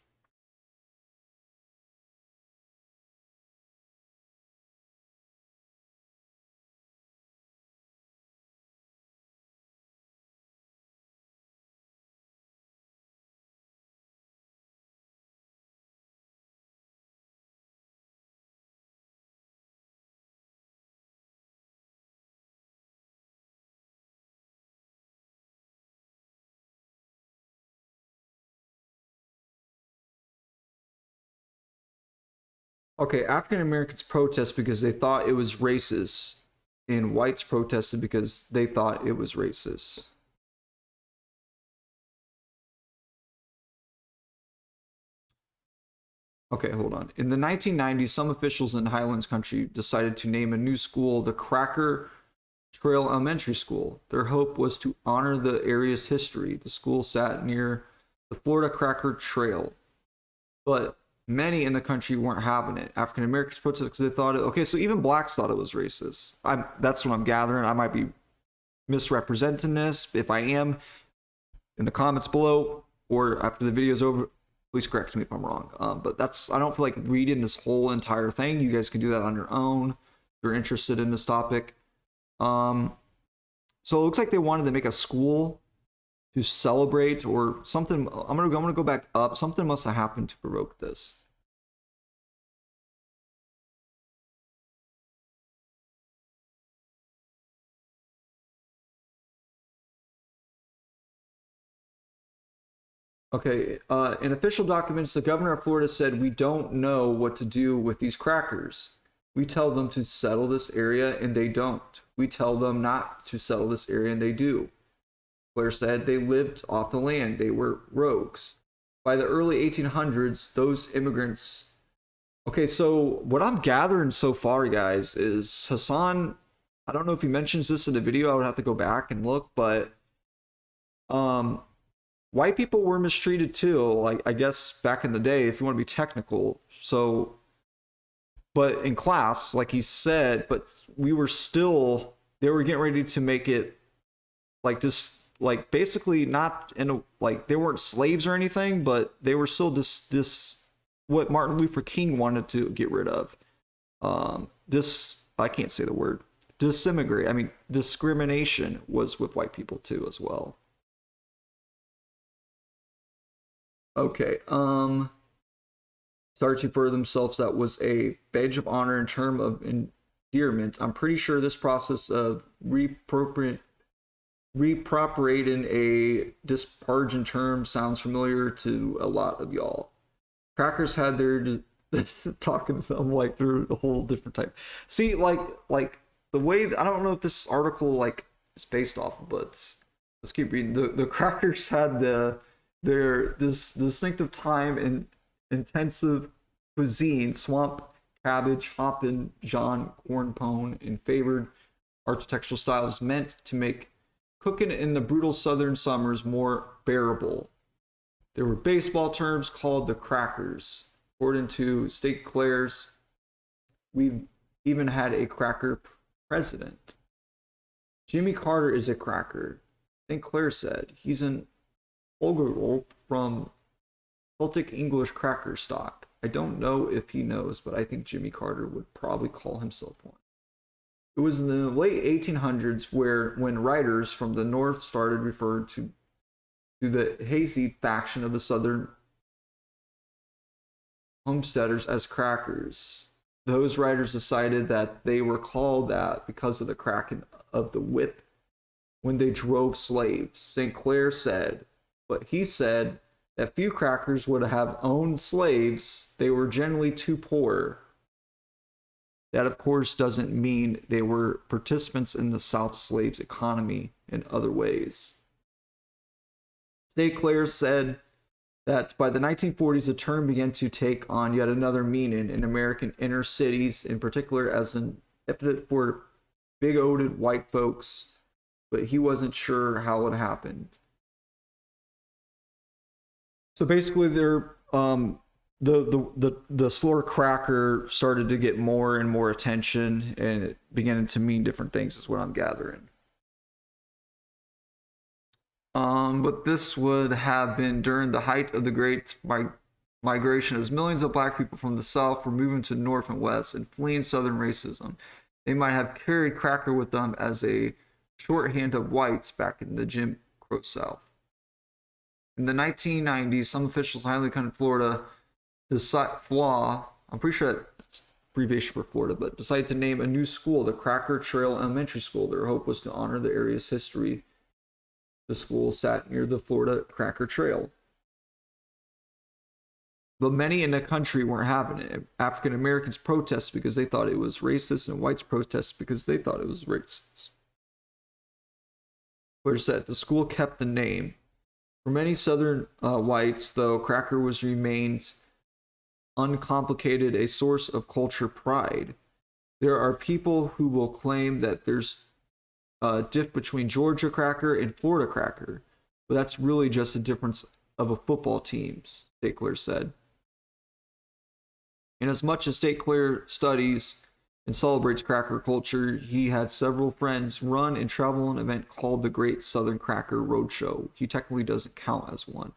Okay, African Americans protest because they thought it was racist, and whites protested because they thought it was racist. Okay, hold on. In the 1990s, some officials in Highlands Country decided to name a new school the Cracker Trail Elementary School. Their hope was to honor the area's history. The school sat near the Florida Cracker Trail, but many in the country weren't having it. African Americans protested because they thought it. Okay, so even blacks thought it was racist. That's what I'm gathering. I might be misrepresenting this. If I am, in the comments below or after the video's over, please correct me if I'm wrong. But I don't feel like reading this whole entire thing. You guys can do that on your own if you're interested in this topic. So it looks like they wanted to make a school to celebrate or something. I'm gonna go back up. Something must have happened to provoke this. Okay, in official documents, the governor of Florida said, "We don't know what to do with these crackers. We tell them to settle this area and they don't. We tell them not to settle this area and they do." Claire said they lived off the land. They were rogues. By the early 1800s, those immigrants. Okay, so what I'm gathering so far, guys, is Hassan. I don't know if he mentions this in the video. I would have to go back and look, but white people were mistreated too. Like, I guess back in the day, if you want to be technical. So, but in class, like he said, but we were still. They were getting ready to make it like this. Like basically not in a, like they weren't slaves or anything, but they were still this what Martin Luther King wanted to get rid of. I can't say the word. Discrimination was with white people too as well. Okay, started to further themselves. That was a badge of honor in term of endearment. I'm pretty sure this process of reappropriating a disparaging term sounds familiar to a lot of y'all. Crackers had their talking to them like through a whole different type. See, like the way I don't know if this article like is based off of, but let's keep reading. The crackers had this distinctive time and intensive cuisine, swamp cabbage, hoppin', John, corn pone, and favored architectural styles meant to make cooking in the brutal southern summers more bearable. There were baseball terms called the crackers. According to State Clair's, we even had a cracker president. Jimmy Carter is a cracker. St. Clair said he's an Olgerol from Celtic English cracker stock. I don't know if he knows, but I think Jimmy Carter would probably call himself one. It was in the late 1800s when writers from the North started referring to the hazy faction of the Southern homesteaders as crackers. Those writers decided that they were called that because of the cracking of the whip when they drove slaves. St. Clair said, but he said that few crackers would have owned slaves. They were generally too poor. That, of course, doesn't mean they were participants in the South slaves economy in other ways. St. Clair said that by the 1940s, the term began to take on yet another meaning in American inner cities, in particular as an epithet for big-oated white folks, but he wasn't sure how it happened. So basically, the Slur cracker started to get more and more attention, and it began to mean different things, is what I'm gathering. But this would have been during the height of the Great Migration, as millions of black people from the South were moving to the North and West and fleeing Southern racism. They might have carried cracker with them as a shorthand of whites back in the Jim Crow South. In the 1990s, some officials in highly country Florida I'm pretty sure that's abbreviation for Florida, but decided to name a new school the Cracker Trail Elementary School. Their hope was to honor the area's history. The school sat near the Florida Cracker Trail. But many in the country weren't having it. African Americans protested because they thought it was racist, and whites protested because they thought it was racist. Clair said the school kept the name. For many Southern whites, though, cracker was remained uncomplicated, a source of culture pride. There are people who will claim that there's a diff between Georgia cracker and Florida cracker, but that's really just a difference of a football team, State Clair said. And as much as State Clair studies and celebrates cracker culture, he had several friends run and travel an event called the Great Southern Cracker Roadshow. He technically doesn't count as one.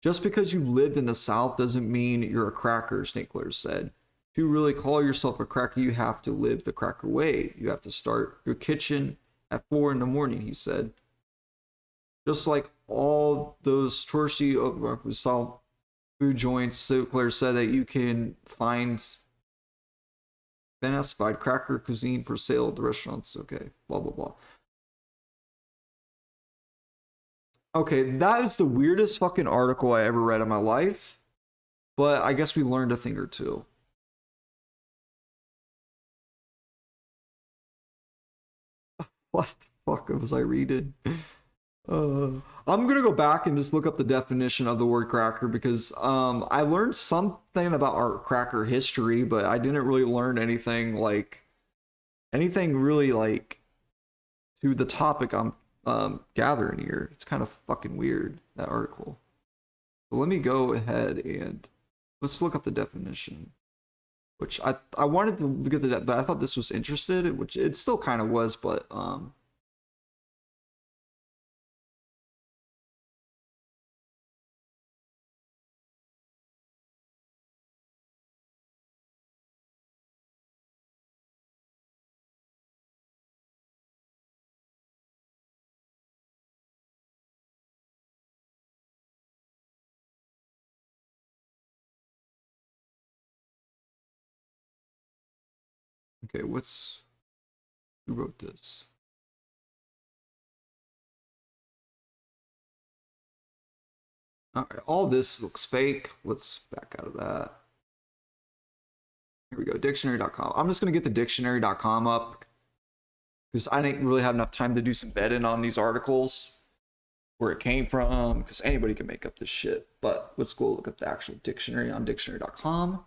Just because you lived in the South doesn't mean you're a cracker, St. Clair said. To really call yourself a cracker, you have to live the cracker way. You have to start your kitchen at 4 a.m, he said. Just like all those touristy South food joints, St. Clair said that you can find specified cracker cuisine for sale at the restaurants. Okay, blah, blah, blah. Okay, that is the weirdest fucking article I ever read in my life, but I guess we learned a thing or two. What the fuck was I reading? I'm gonna go back and just look up the definition of the word cracker because I learned something about our cracker history, but I didn't really learn anything really like to the topic I'm gathering here. It's kind of fucking weird, that article. So let me go ahead and let's look up the definition, which I wanted to look at but I thought this was interested, which it still kind of was, but okay, who wrote this? All right, all this looks fake. Let's back out of that. Here we go, dictionary.com. I'm just going to get the dictionary.com up because I didn't really have enough time to do some vetting on these articles, where it came from, because anybody can make up this shit. But let's go look up the actual dictionary on dictionary.com.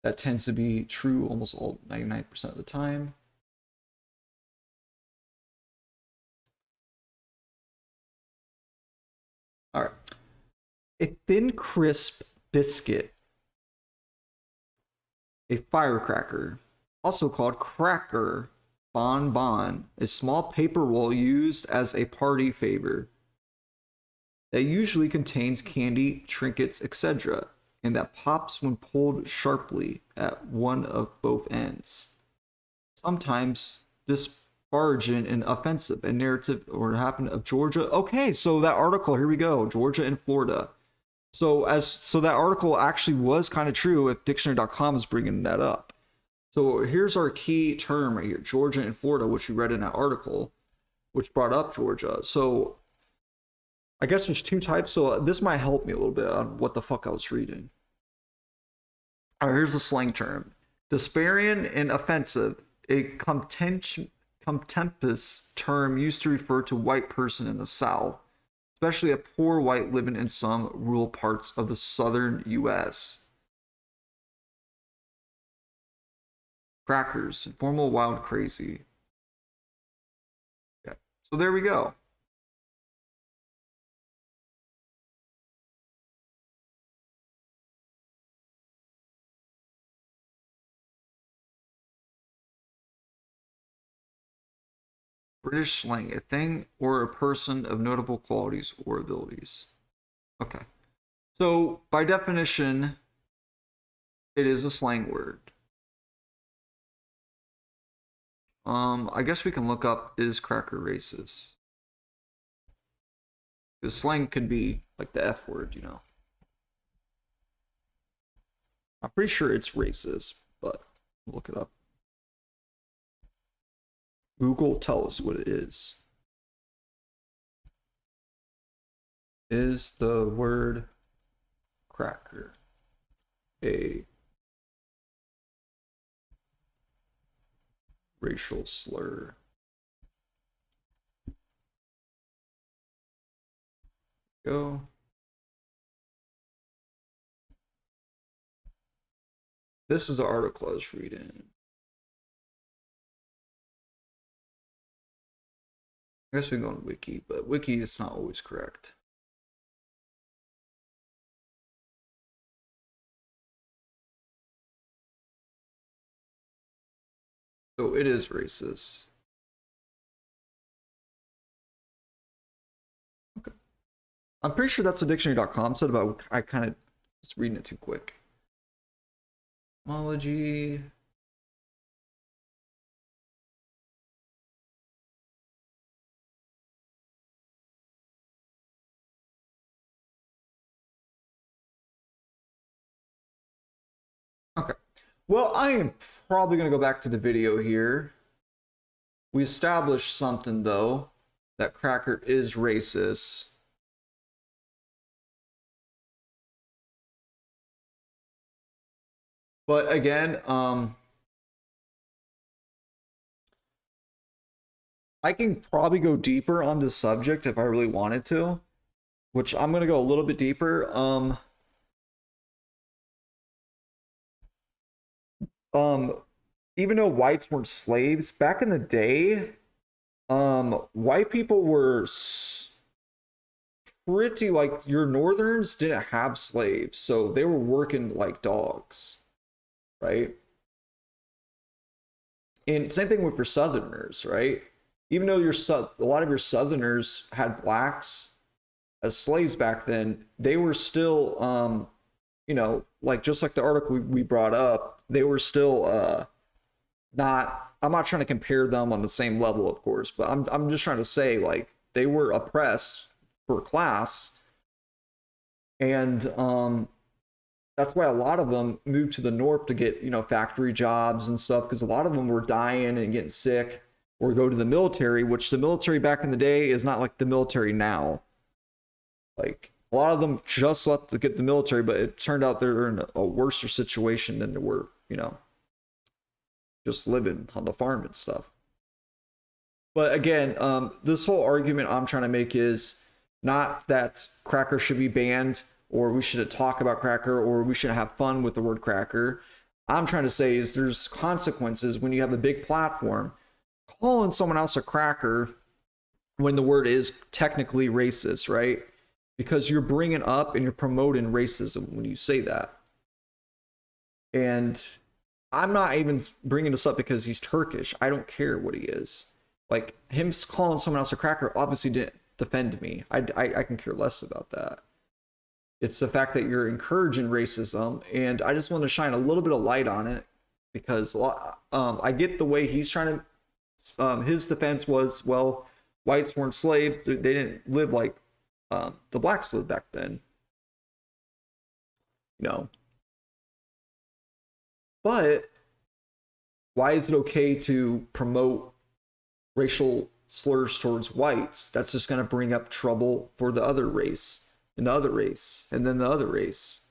That tends to be true almost all 99% of the time. All right. A thin, crisp biscuit. A firecracker, also called cracker, bonbon, a small paper roll used as a party favor that usually contains candy, trinkets, etc., and that pops when pulled sharply at one of both ends. Sometimes disparaging and offensive, a narrative or happened of Georgia. Okay, so that article, here we go, Georgia and Florida. So that article actually was kind of true if dictionary.com is bringing that up. So here's our key term right here, Georgia and Florida, which we read in that article, which brought up Georgia. So I guess there's two types. So this might help me a little bit on what the fuck I was reading. All right, here's the slang term. Disparaging and offensive, a contemptuous term used to refer to a white person in the South, especially a poor white living in some rural parts of the southern U.S. Crackers, informal, wild, crazy. Okay, so there we go. British slang, a thing or a person of notable qualities or abilities. Okay. So, by definition, it is a slang word. I guess we can look up, is cracker racist? Because slang could be like the F word, you know. I'm pretty sure it's racist, but look it up. Google, tell us what it is. Is the word cracker a racial slur? Go. This is the article I was reading. I guess we can go on Wiki, but Wiki is not always correct. So it is racist. Okay. I'm pretty sure that's what dictionary.com said about, I kind of just reading it too quick. Etymology. Okay. Well, I am probably going to go back to the video here. We established something, though, that cracker is racist. But again, I can probably go deeper on this subject if I really wanted to, which I'm going to go a little bit deeper. Even though whites weren't slaves back in the day, white people were pretty, like, your northerns didn't have slaves, so they were working like dogs, right? And same thing with your southerners, right? Even though a lot of your southerners had blacks as slaves back then, they were still, you know, like just like the article we brought up, they were still not, I'm not trying to compare them on the same level, of course, but I'm just trying to say, like, they were oppressed for class, and that's why a lot of them moved to the north to get, you know, factory jobs and stuff, because a lot of them were dying and getting sick, or go to the military, which the military back in the day is not like the military now. Like, a lot of them just left to get the military, but it turned out they're in a worse situation than they were, you know, just living on the farm and stuff. But again, this whole argument I'm trying to make is not that cracker should be banned, or we shouldn't talk about cracker, or we shouldn't have fun with the word cracker. I'm trying to say is there's consequences when you have a big platform calling someone else a cracker when the word is technically racist, right? Because you're bringing up and you're promoting racism when you say that. And I'm not even bringing this up because he's Turkish. I don't care what he is. Like, him calling someone else a cracker obviously didn't defend me. I can care less about that. It's the fact that you're encouraging racism, and I just want to shine a little bit of light on it because I get the way he's trying to. His defense was, well, whites weren't slaves; they didn't live like the blacks lived back then. But why is it okay to promote racial slurs towards whites? That's just going to bring up trouble for the other race. And the other race, and then the other race,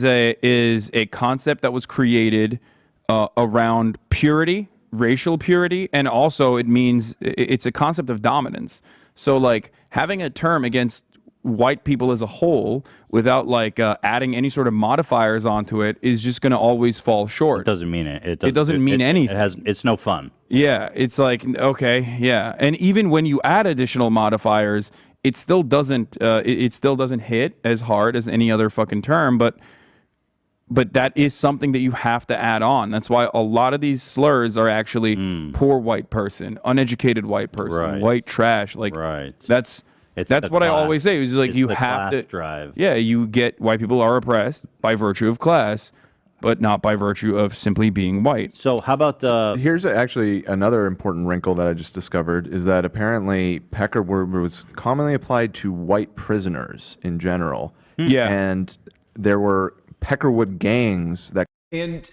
Is a concept that was created around purity, racial purity, and also it means it's a concept of dominance. So like having a term against white people as a whole without like adding any sort of modifiers onto it is just going to always fall short. It doesn't mean it. It doesn't mean anything. It's no fun. Yeah, it's like, okay, yeah. And even when you add additional modifiers, it still doesn't hit as hard as any other fucking term, but that is something that you have to add on. That's why a lot of these slurs are actually poor white person, uneducated white person, Right. white trash. Like that's what I always say. It's like you have to drive. Yeah, you get white people are oppressed by virtue of class, but not by virtue of simply being white. So how about here's actually another important wrinkle that I just discovered is that apparently pecker word was commonly applied to white prisoners in general. Yeah. And there were peckerwood gangs that. And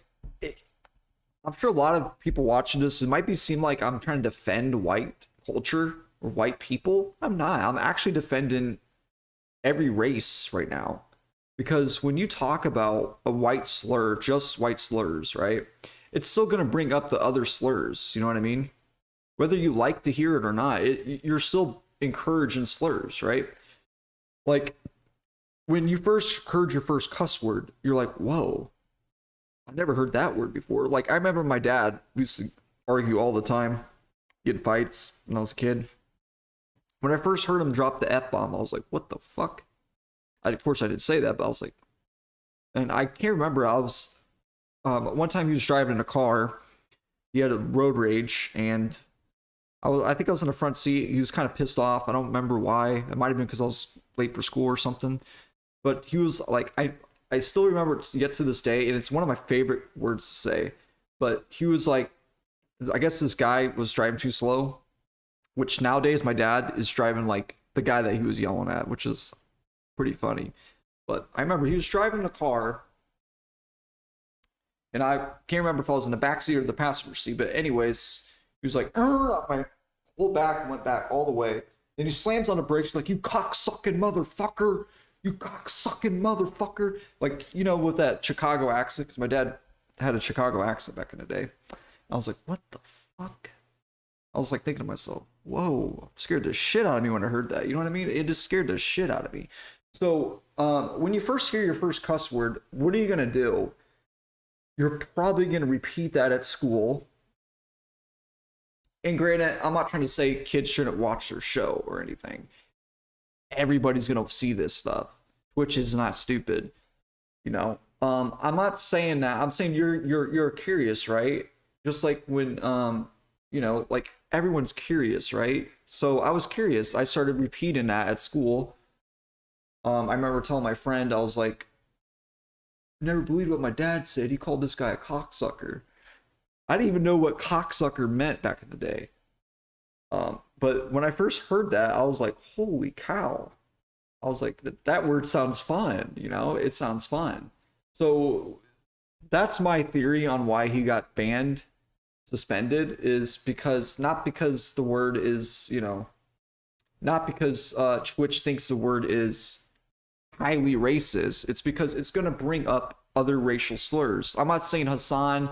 I'm sure a lot of people watching this, it might seem like I'm trying to defend white culture or white people. I'm not. I'm actually defending every race right now. Because when you talk about a white slur, just white slurs, right? It's still going to bring up the other slurs. You know what I mean? Whether you like to hear it or not, you're still encouraging slurs, right? Like, when you first heard your first cuss word, you're like, whoa, I've never heard that word before. Like, I remember my dad used to argue all the time, get fights when I was a kid. When I first heard him drop the F-bomb, I was like, what the fuck? Of course, I didn't say that, but I was like, and I can't remember. I was, one time he was driving in a car. He had a road rage, and I think I was in the front seat. He was kind of pissed off. I don't remember why. It might have been because I was late for school or something. But he was like, I still remember it yet to this day, and it's one of my favorite words to say. But he was like, I guess this guy was driving too slow, which nowadays my dad is driving like the guy that he was yelling at, which is pretty funny. But I remember he was driving the car, and I can't remember if I was in the back seat or the passenger seat, but anyways, he was like, my whole back went back all the way. Then he slams on the brakes like, you cocksucking motherfucker, you cocksucking motherfucker. Like, with that Chicago accent, because my dad had a Chicago accent back in the day. I was like, what the fuck? I was like thinking to myself, whoa, scared the shit out of me when I heard that. You know what I mean? It just scared the shit out of me. So when you first hear your first cuss word, what are you going to do? You're probably going to repeat that at school. And granted, I'm not trying to say kids shouldn't watch their show or anything. Everybody's going to see this stuff. Twitch is not stupid. I'm not saying that. I'm saying you're curious, right? Just like when, like everyone's curious, right? So I was curious. I started repeating that at school. I remember telling my friend, I was like, never believed what my dad said. He called this guy a cocksucker. I didn't even know what cocksucker meant back in the day. But when I first heard that, I was like, holy cow. I was like, that word sounds fun. It sounds fun. So that's my theory on why he got banned, suspended, is because, not because the word is, not because Twitch thinks the word is highly racist. It's because it's going to bring up other racial slurs. I'm not saying Hassan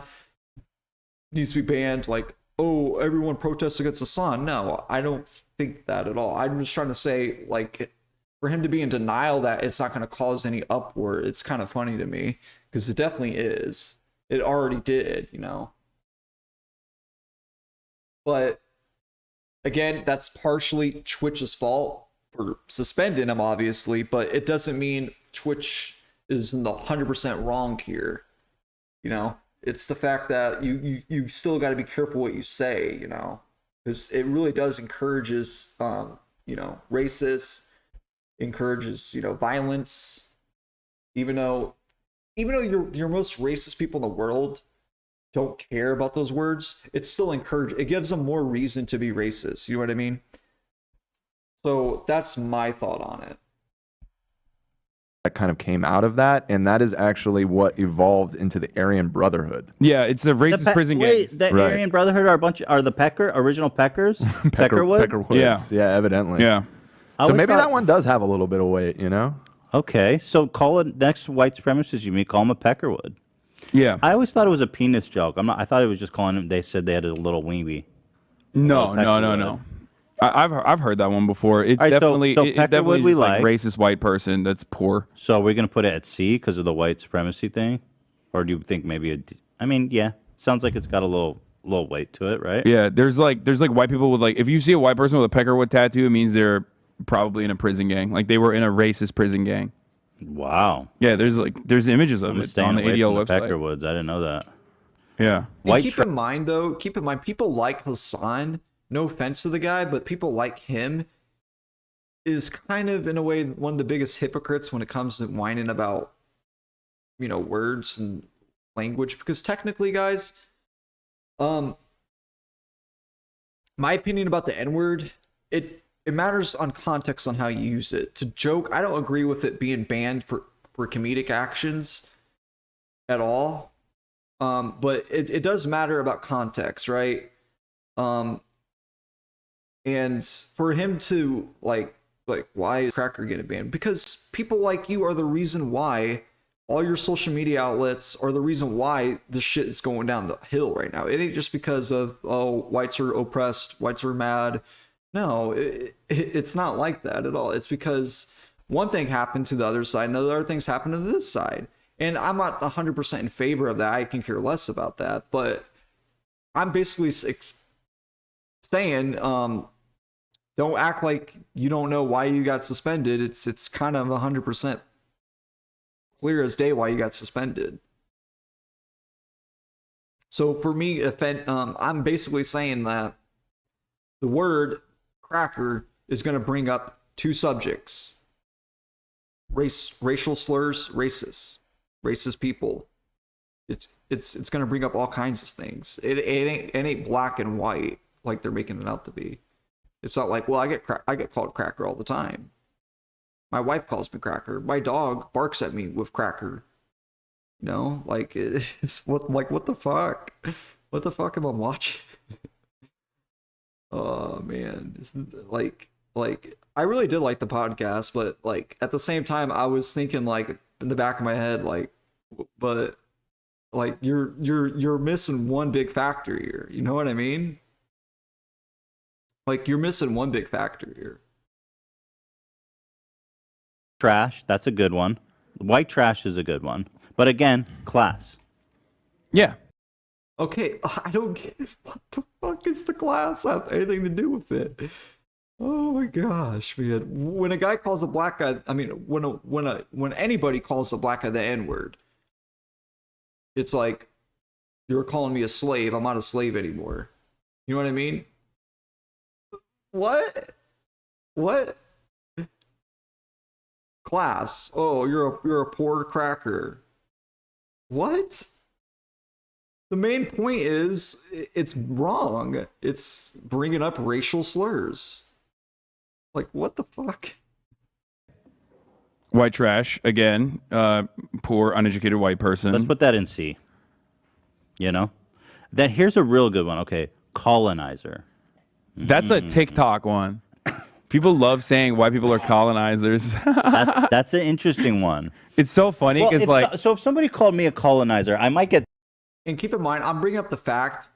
needs to be banned, like, oh, everyone protests against Hassan. No, I don't think that at all. I'm just trying to say, like, for him to be in denial that it's not going to cause any uproar, it's kind of funny to me, because it definitely is. It already did, you know. But again, that's partially Twitch's fault for suspending him, obviously, but it doesn't mean Twitch is in the 100% wrong here. You know, it's the fact that you still got to be careful what you say, you know, because it really does encourages, you know, racist, encourages, you know, violence. Even though your most racist people in the world don't care about those words, it's still encouraged. It gives them more reason to be racist. You know what I mean? So that's my thought on it. That kind of came out of that, and that is actually what evolved into the Aryan Brotherhood. Yeah, it's the racist prison gang. Wait, the Right. Aryan Brotherhood are the original Peckers? Peckerwood? Peckerwoods. Yeah, evidently. Yeah. I So always maybe thought- that one does have a little bit of weight, you know? Okay, so call it next white supremacist you meet, call him a Peckerwood. Yeah. I always thought it was a penis joke. I thought it was just calling him. They said they had a little weeby. No. I've heard that one before. It's All right, so definitely it's definitely Peckerwood we just like like. racist white person that's poor. So we're gonna put it at C because of the white supremacy thing, or do you think maybe a D? I mean, yeah, sounds like it's got a little weight to it, right? Yeah, there's like white people with like, if you see a white person with a Peckerwood tattoo, it means they're probably in a prison gang. Like they were in a racist prison gang. Wow. Yeah, there's images of I'm it staying on the away ADL from the website. Peckerwoods. I didn't know that. Yeah. And keep in mind, people like Hassan. No offense to the guy, but people like him is kind of, in a way, one of the biggest hypocrites when it comes to whining about, you know, words and language. Because technically, guys, my opinion about the N-word, it matters on context on how you use it. To joke, I don't agree with it being banned for comedic actions at all. But it does matter about context, right? And for him to like why is Cracker getting banned? Because people like you are the reason why all your social media outlets are the reason why the shit is going down the hill right now. It ain't just because of, oh, whites are oppressed, whites are mad. No, it's not like that at all. It's because one thing happened to the other side and other things happened to this side. And I'm not 100% in favor of that. I can care less about that. But I'm basically saying, don't act like you don't know why you got suspended. It's kind of 100% clear as day why you got suspended. So for me, I'm basically saying that the word cracker is going to bring up two subjects: racial slurs, racist people. It's going to bring up all kinds of things. It ain't black and white like they're making it out to be. It's not like, well, I get called cracker all the time. My wife calls me cracker. My dog barks at me with cracker. You know, like it's what the fuck? What the fuck am I watching? Oh man, it's like I really did like the podcast, but like at the same time, I was thinking like in the back of my head, like, but like you're missing one big factor here. You know what I mean? Like, you're missing one big factor here. Trash, that's a good one. White trash is a good one. But again, class. Yeah. Okay, I don't get what the fuck is the class have anything to do with it. Oh my gosh, man. When a guy calls a black guy, I mean, when anybody calls a black guy the N-word, it's like, you're calling me a slave. I'm not a slave anymore. You know what I mean? What? Class. Oh, you're a poor cracker. What? The main point is it's wrong. It's bringing up racial slurs. Like, what the fuck? White trash again. Poor uneducated white person. Let's put that in C. You know? Then here's a real good one. Okay, colonizer. That's a TikTok one. People love saying white people are colonizers. That's an interesting one. It's so funny Well, because if somebody called me a colonizer, I might get. And keep in mind, I'm bringing up the fact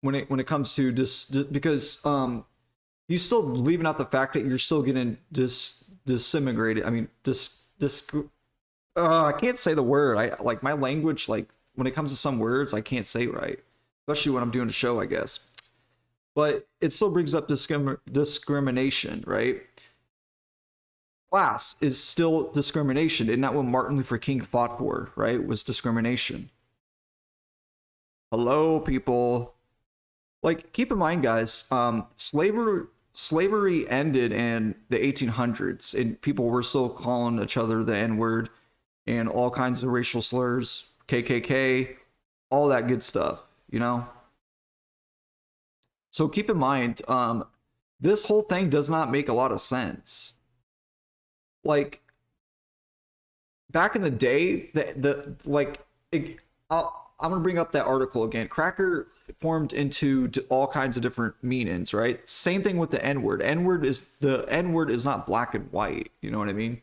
when it comes to because he's still leaving out the fact that you're still getting disintegrated. I mean, I can't say the word. I like my language. Like when it comes to some words, I can't say right, especially when I'm doing a show, I guess. But it still brings up discrimination, right? Class is still discrimination. Isn't that what Martin Luther King fought for, right? Was discrimination. Hello, people. Like, keep in mind, guys, slavery ended in the 1800s, and people were still calling each other the N-word and all kinds of racial slurs, KKK, all that good stuff, you know? So keep in mind, this whole thing does not make a lot of sense. Like, back in the day, I'm gonna bring up that article again. Cracker formed into all kinds of different meanings, right? Same thing with the N-word. The N-word is not black and white. You know what I mean?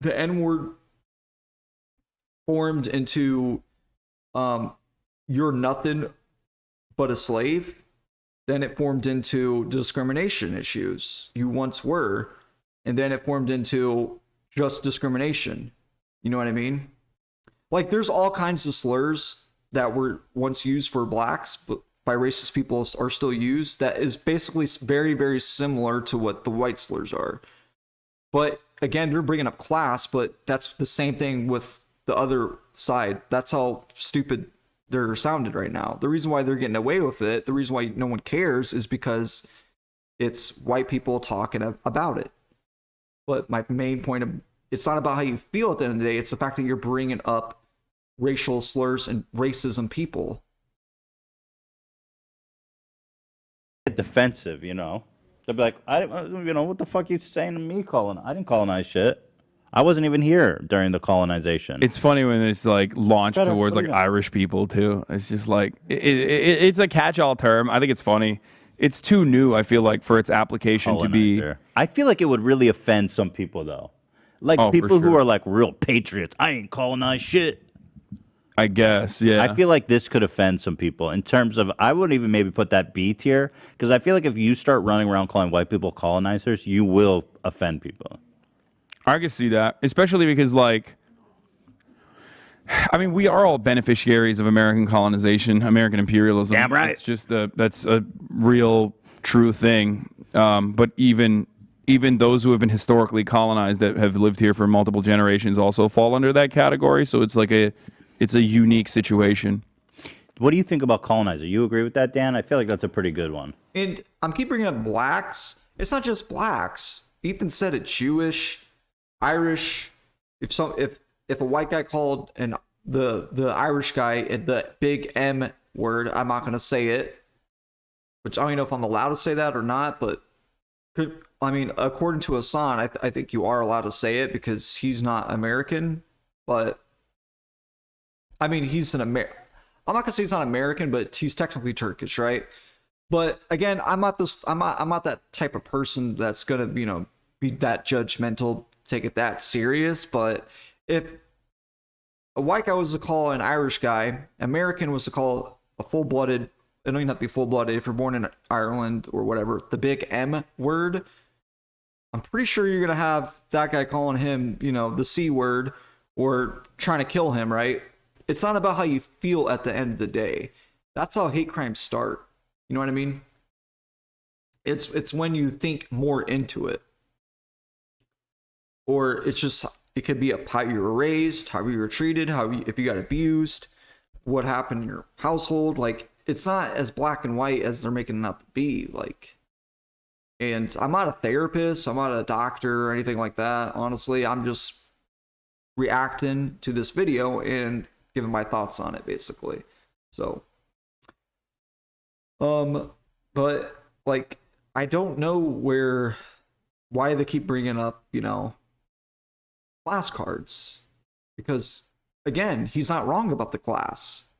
The N-word formed into you're nothing but a slave. Then it formed into discrimination issues. You once were, and then it formed into just discrimination. You know what I mean? Like, there's all kinds of slurs that were once used for blacks, but by racist people are still used. That is basically very, very similar to what the white slurs are. But again, they're bringing up class, but that's the same thing with the other side. That's how stupid they're sounded right now. The reason why they're getting away with it, the reason why no one cares, is because it's white people talking about it. But my main point of it's not about how you feel at the end of the day. It's the fact that you're bringing up racial slurs and racism people. Defensive, you know. They'll be like, what the fuck you saying to me? I didn't colonize shit. I wasn't even here during the colonization. it's funny when it's like launched towards like Irish people too. It's just like it's a catch-all term. I think it's funny. It's too new, I feel like, for its application to be. I feel like it would really offend some people though. Like people who are like real patriots. I ain't colonized shit. I guess, yeah. I feel like this could offend some people in terms of, I wouldn't even maybe put that B tier, because I feel like if you start running around calling white people colonizers, you will offend people. I can see that, especially because, like, I mean, we are all beneficiaries of American colonization, American imperialism. Damn right. It's just that's a real, true thing. But even those who have been historically colonized that have lived here for multiple generations also fall under that category. So it's like it's a unique situation. What do you think about colonizer? You agree with that, Dan? I feel like that's a pretty good one. And I'm keep bringing up blacks. It's not just blacks. Ethan said it. Jewish, Irish. If a white guy called the Irish guy the big M word, I'm not gonna say it. Which I don't even know if I'm allowed to say that or not. But according to Hassan, I think you are allowed to say it because he's not American. But I mean, he's an I'm not gonna say he's not American, but he's technically Turkish, right? But again, I'm not that type of person that's gonna, be that judgmental, take it that serious. But if a white guy was to call an Irish guy, American was to call a full-blooded, it don't even have to be full-blooded, if you're born in Ireland or whatever, the big M word, I'm pretty sure you're gonna have that guy calling him, the C word or trying to kill him, right? It's not about how you feel at the end of the day. That's how hate crimes start. You know what I mean? It's when you think more into it. Or it could be how you were raised, how you were treated, if you got abused, what happened in your household. Like, it's not as black and white as they're making it out to be. Like, and I'm not a therapist, I'm not a doctor or anything like that. Honestly, I'm just reacting to this video and giving my thoughts on it, basically. So but like, I don't know why they keep bringing up class cards, because again, he's not wrong about the class.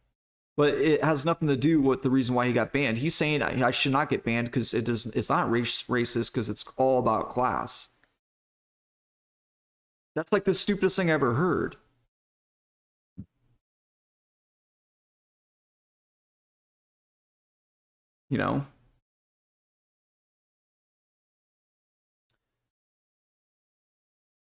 but it has nothing to do with the reason why he got banned. He's saying I should not get banned because it's not racist because it's all about class. That's like the stupidest thing I ever heard. You know?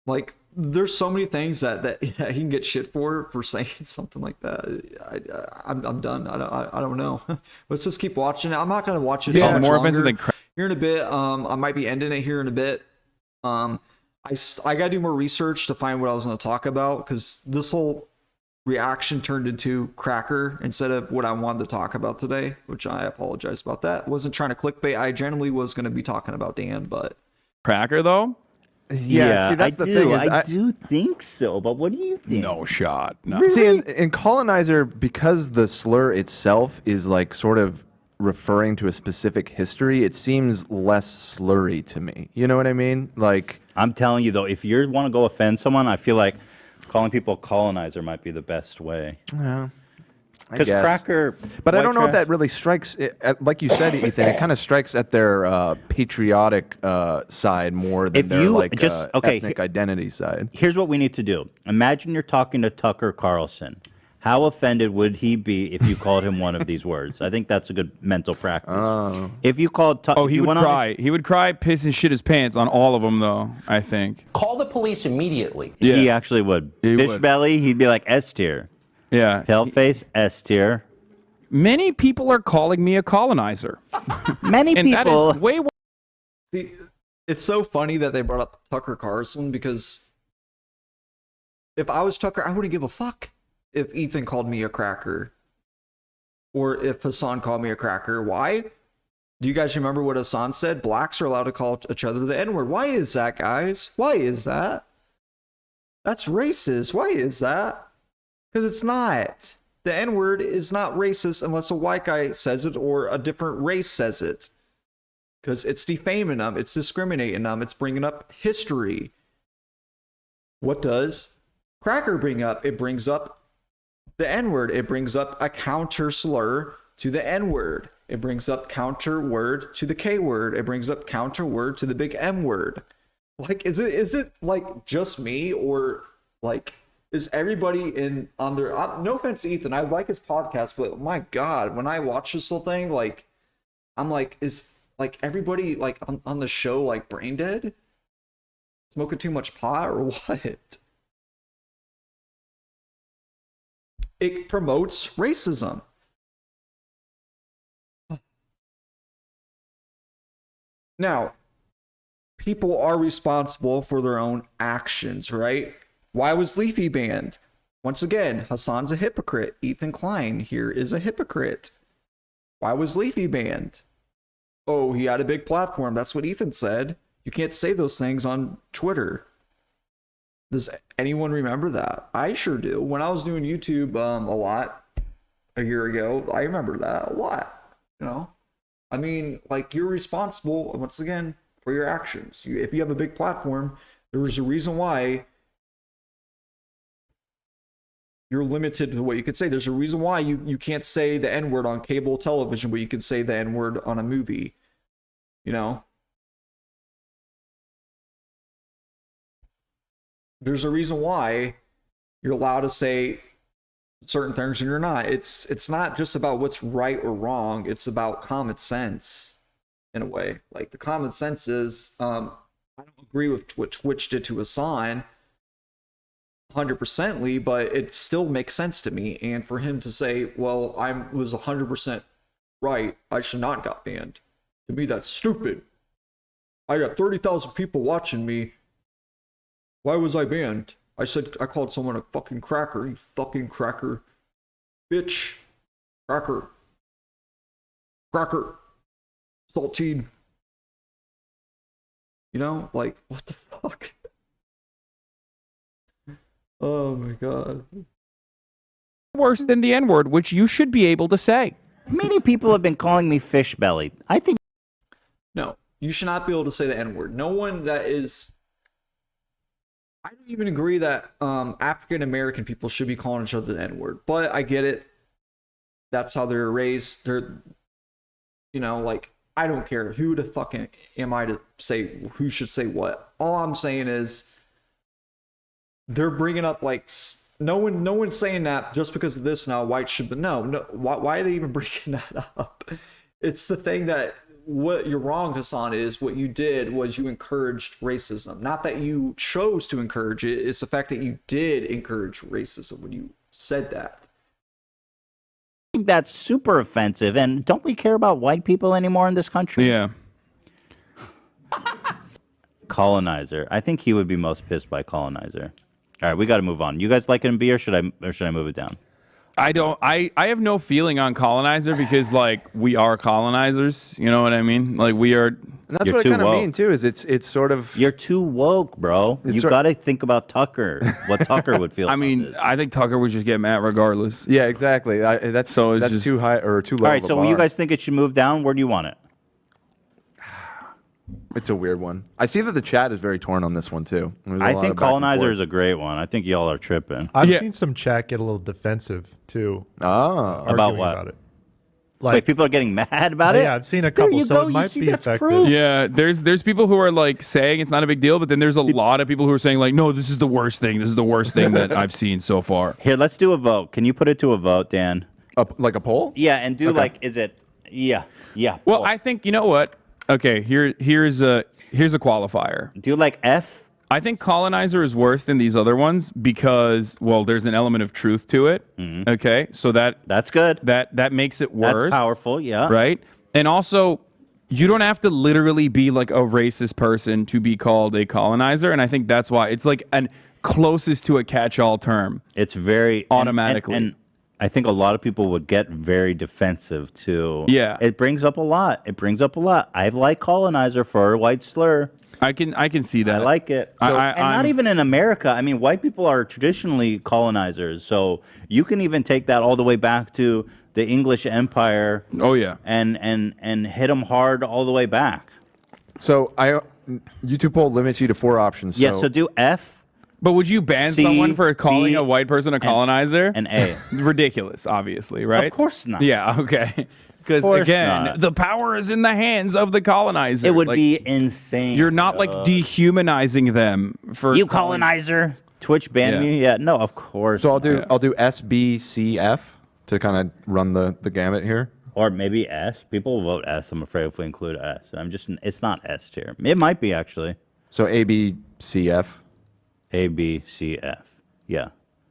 Like, there's so many things that he can get shit for saying something like that. I'm done. I don't know. Let's just keep watching it. I'm not gonna watch it. Yeah, much more longer. offensive than Here in a bit. I might be ending it here in a bit. I gotta do more research to find what I was gonna talk about because this whole reaction turned into cracker instead of what I wanted to talk about today, which I apologize about that. Wasn't trying to clickbait. I generally was gonna be talking about Dan, but Cracker though. Yeah, see, that's the thing is I do think so, but what do you think? No shot. No. See, in Colonizer, because the slur itself is like sort of referring to a specific history, it seems less slurry to me. You know what I mean? Like, I'm telling you though, if you want to go offend someone, I feel like calling people colonizer might be the best way. yeah, Because cracker, but I white don't know if trash- that really strikes, like you said, Ethan. It kind of strikes at their patriotic side more than If their you like just- okay, ethnic identity side. Here's what we need to do. Imagine you're talking to Tucker Carlson. How offended would he be if you called him one of these words? I think that's a good mental practice. If you called Tucker, Oh, he would cry. He would cry, piss and shit his pants on all of them, though. I think. Call the police immediately. Yeah. He actually would. He Fish would. belly, he'd be like S tier. Yeah. Pale face, S tier. Many people are calling me a colonizer. Many And that people. is way worse. see, it's so funny that they brought up Tucker Carlson because if I was Tucker, I wouldn't give a fuck if Ethan called me a cracker or if Hassan called me a cracker. Why? Do you guys remember what Hassan said? Blacks are allowed to call each other the N-word. Why is that, guys? Why is that? That's racist. Why is that? Because it's not. The N-word is not racist unless a white guy says it or a different race says it. Because it's defaming them. It's discriminating them. It's bringing up history. What does cracker bring up? It brings up the N-word. It brings up a counter slur to the N-word. It brings up counter word to the K-word. It brings up counter word to the big M-word. Like, is it like just me or like is everybody in on their? No offense to Ethan, I like his podcast, but my God, when I watch this whole thing, like, I'm like, is like everybody like on the show like brain dead, smoking too much pot or what? It promotes racism. Now, people are responsible for their own actions, right? Why was Leafy banned? Once again, Hassan's a hypocrite. Ethan Klein here is a hypocrite. Why was Leafy banned? Oh, he had a big platform. That's what Ethan said. You can't say those things on Twitter. Does anyone remember that? I sure do. When I was doing YouTube a lot a year ago, I remember that a lot. You know? I mean, like, you're responsible, once again, for your actions. If you have a big platform, there's a reason why you're limited to what you could say. There's a reason why you can't say the N-word on cable television, but you can say the N-word on a movie. You know? There's a reason why you're allowed to say certain things and you're not. It's not just about what's right or wrong. It's about common sense in a way. Like, the common sense is, I don't agree with what Twitch did to Hassan 100%ly, but it still makes sense to me. And for him to say, well, I was 100% right, I should not got banned. To me, that's stupid. I got 30,000 people watching me. Why was I banned? I called someone a fucking cracker. You fucking cracker. Bitch. Cracker. Cracker. Saltine. You know, like, what the fuck? Oh my God. Worse than the N-word, which you should be able to say. Many people have been calling me fish belly. I think. No, you should not be able to say the N-word. No one that is. I don't even agree that African American people should be calling each other the N-word, but I get it. that's how they're raised. They're, like, I don't care who the fucking am I to say who should say what. All I'm saying is they're bringing up like no one's saying that just because of this now whites should, but no. Why are they even bringing that up? It's the thing that what you're wrong, Hassan, is what you did was you encouraged racism. Not that you chose to encourage it. It's the fact that you did encourage racism when you said that. I think that's super offensive. And don't we care about white people anymore in this country? Yeah. Colonizer. I think he would be most pissed by colonizer. All right, we got to move on. You guys like him B, or should I move it down? I have no feeling on colonizer because like we are colonizers. You know what I mean? Like we are. And that's what I kind of mean too. Is it's sort of you're too woke, bro. You got to think about Tucker. What Tucker would feel. I mean, I think Tucker would just get mad regardless. Yeah, exactly. That's just too high or too low. All right, so you guys think it should move down? Where do you want it? It's a weird one. I see that the chat is very torn on this one too. I think colonizer is a great one. I think y'all are tripping. I've seen some chat get a little defensive too. Oh, about what? About it. Like people are getting mad about it. Yeah, I've seen a couple, so it might be effective. Proof. Yeah, there's people who are like saying it's not a big deal, but then there's a lot of people who are saying like, no, this is the worst thing. This is the worst thing that I've seen so far. Here, let's do a vote. Can you put it to a vote, Dan? Like a poll? Yeah, and do like, is it? Yeah. Well, poll. I think you know what. Okay, here's a qualifier. Do like F. I think colonizer is worse than these other ones because, well, there's an element of truth to it. Mm-hmm. Okay, so that's good. That makes it worse. That's powerful, yeah. Right, and also, you don't have to literally be like a racist person to be called a colonizer, and I think that's why it's like an closest to a catch-all term. It's very automatically. And I think a lot of people would get very defensive too. Yeah. It brings up a lot. I like colonizer for a white slur. I can see that. I like it. So, and not even in America. I mean, white people are traditionally colonizers. So you can even take that all the way back to the English Empire. Oh yeah. And hit them hard all the way back. So YouTube poll limits you to 4 options. Yeah. So do F. But would you ban C, someone for calling B, a white person a colonizer? And A. Ridiculous, obviously, right? Of course not. Yeah, okay. Because again, the power is in the hands of the colonizer. It would be insane. You're not like dehumanizing them for you colonizer. Twitch ban you? Yeah, no, of course. So I'll do S, B, C, F to kind of run the gamut here. Or maybe S. People will vote S. I'm afraid if we include S. It's not S tier. It might be actually. So A, B, C, F. A, B, C, F. Yeah.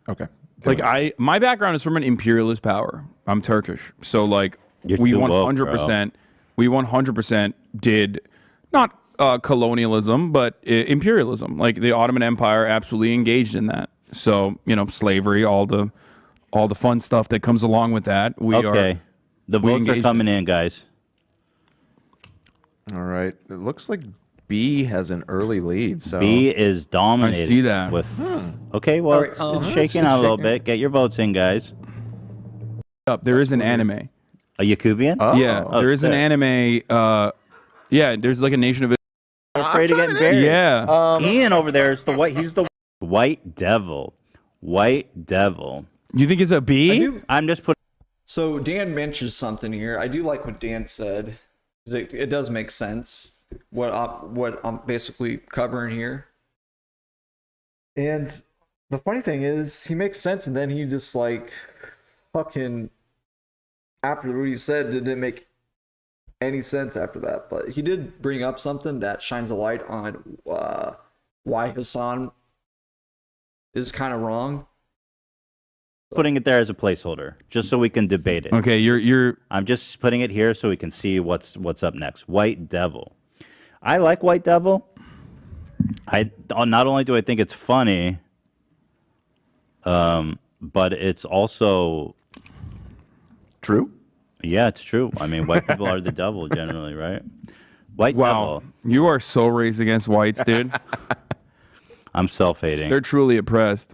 Okay. Like my background is from an imperialist power. I'm Turkish, so like we 100% did not colonialism, but imperialism. Like the Ottoman Empire absolutely engaged in that. So slavery, all the fun stuff that comes along with that. The votes are coming in, guys. All right. It looks like B has an early lead. So B is dominating. I see that. With okay, well, right, it's shaking out a little bit. Get your votes in, guys. There is an anime. A Yakubian? Oh. Yeah, there is an anime. Yeah, there's like a Nation of Afraid of getting buried. Yeah. Ian over there is the white. He's the white devil. White devil. You think it's a B? I'm just putting. So Dan mentioned something here. I do like what Dan said. It does make sense what I'm basically covering here. And the funny thing is, he makes sense, and then he just like fucking after what he said didn't make any sense after that. But he did bring up something that shines a light on why Hassan is kind of wrong. Putting it there as a placeholder, just so we can debate it. Okay, you're. I'm just putting it here so we can see what's up next. White Devil. I like White Devil. Not only do I think it's funny, but it's also true. Yeah, it's true. I mean, white people are the devil generally, right? White devil. You are so raised against whites, dude. I'm self-hating. They're truly oppressed.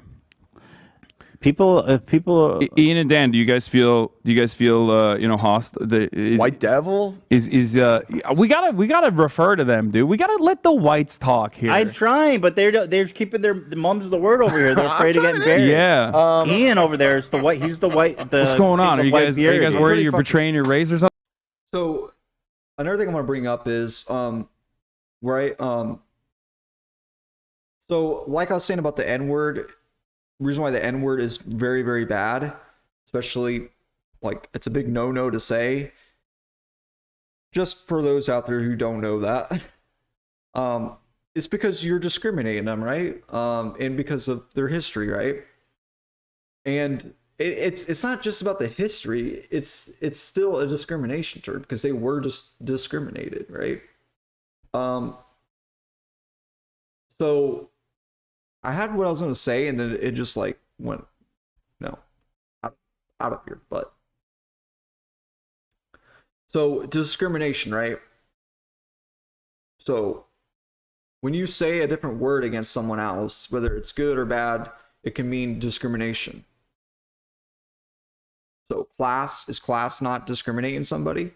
People. Ian and Dan, do you guys feel hostile? White Devil we gotta refer to them, dude. We gotta let the whites talk here. I'm trying, but they're keeping the mum's the word over here. They're afraid of getting buried. Yeah. Ian over there is the white. He's the white. What's going on? Are you guys worried you're betraying your race or something? So another thing I want to bring up is so like I was saying about the N-word, reason why the N-word is very, very bad, especially like it's a big no-no to say, just for those out there who don't know that, it's because you're discriminating them, right? And because of their history, right? And it's not just about the history, it's still a discrimination term because they were just discriminated, right? So I had what I was going to say, and then it just like went out of here. But so discrimination, right? So when you say a different word against someone else, whether it's good or bad, it can mean discrimination. So is class not discriminating somebody?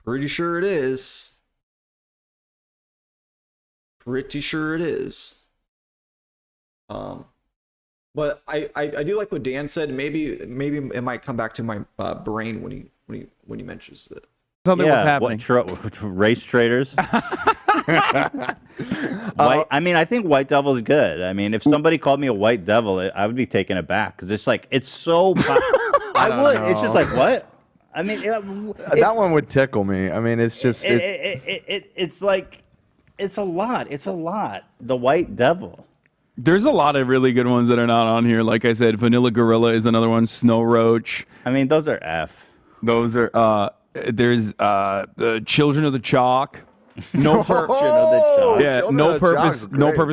Pretty sure it is. Pretty sure it is. But I do like what Dan said. Maybe it might come back to my brain when he mentions it. Something was happening. Race traders. I mean, I think White Devil is good. I mean, if somebody called me a White Devil, I would be taken aback because it's like it's so. I would. It's just like what? I mean, that one would tickle me. I mean, it's just it's like it's a lot. It's a lot. The White Devil. There's a lot of really good ones that are not on here. Like I said, Vanilla Gorilla is another one. Snow Roach. I mean, those are F. Those are there's the Children of the Chalk. No purpose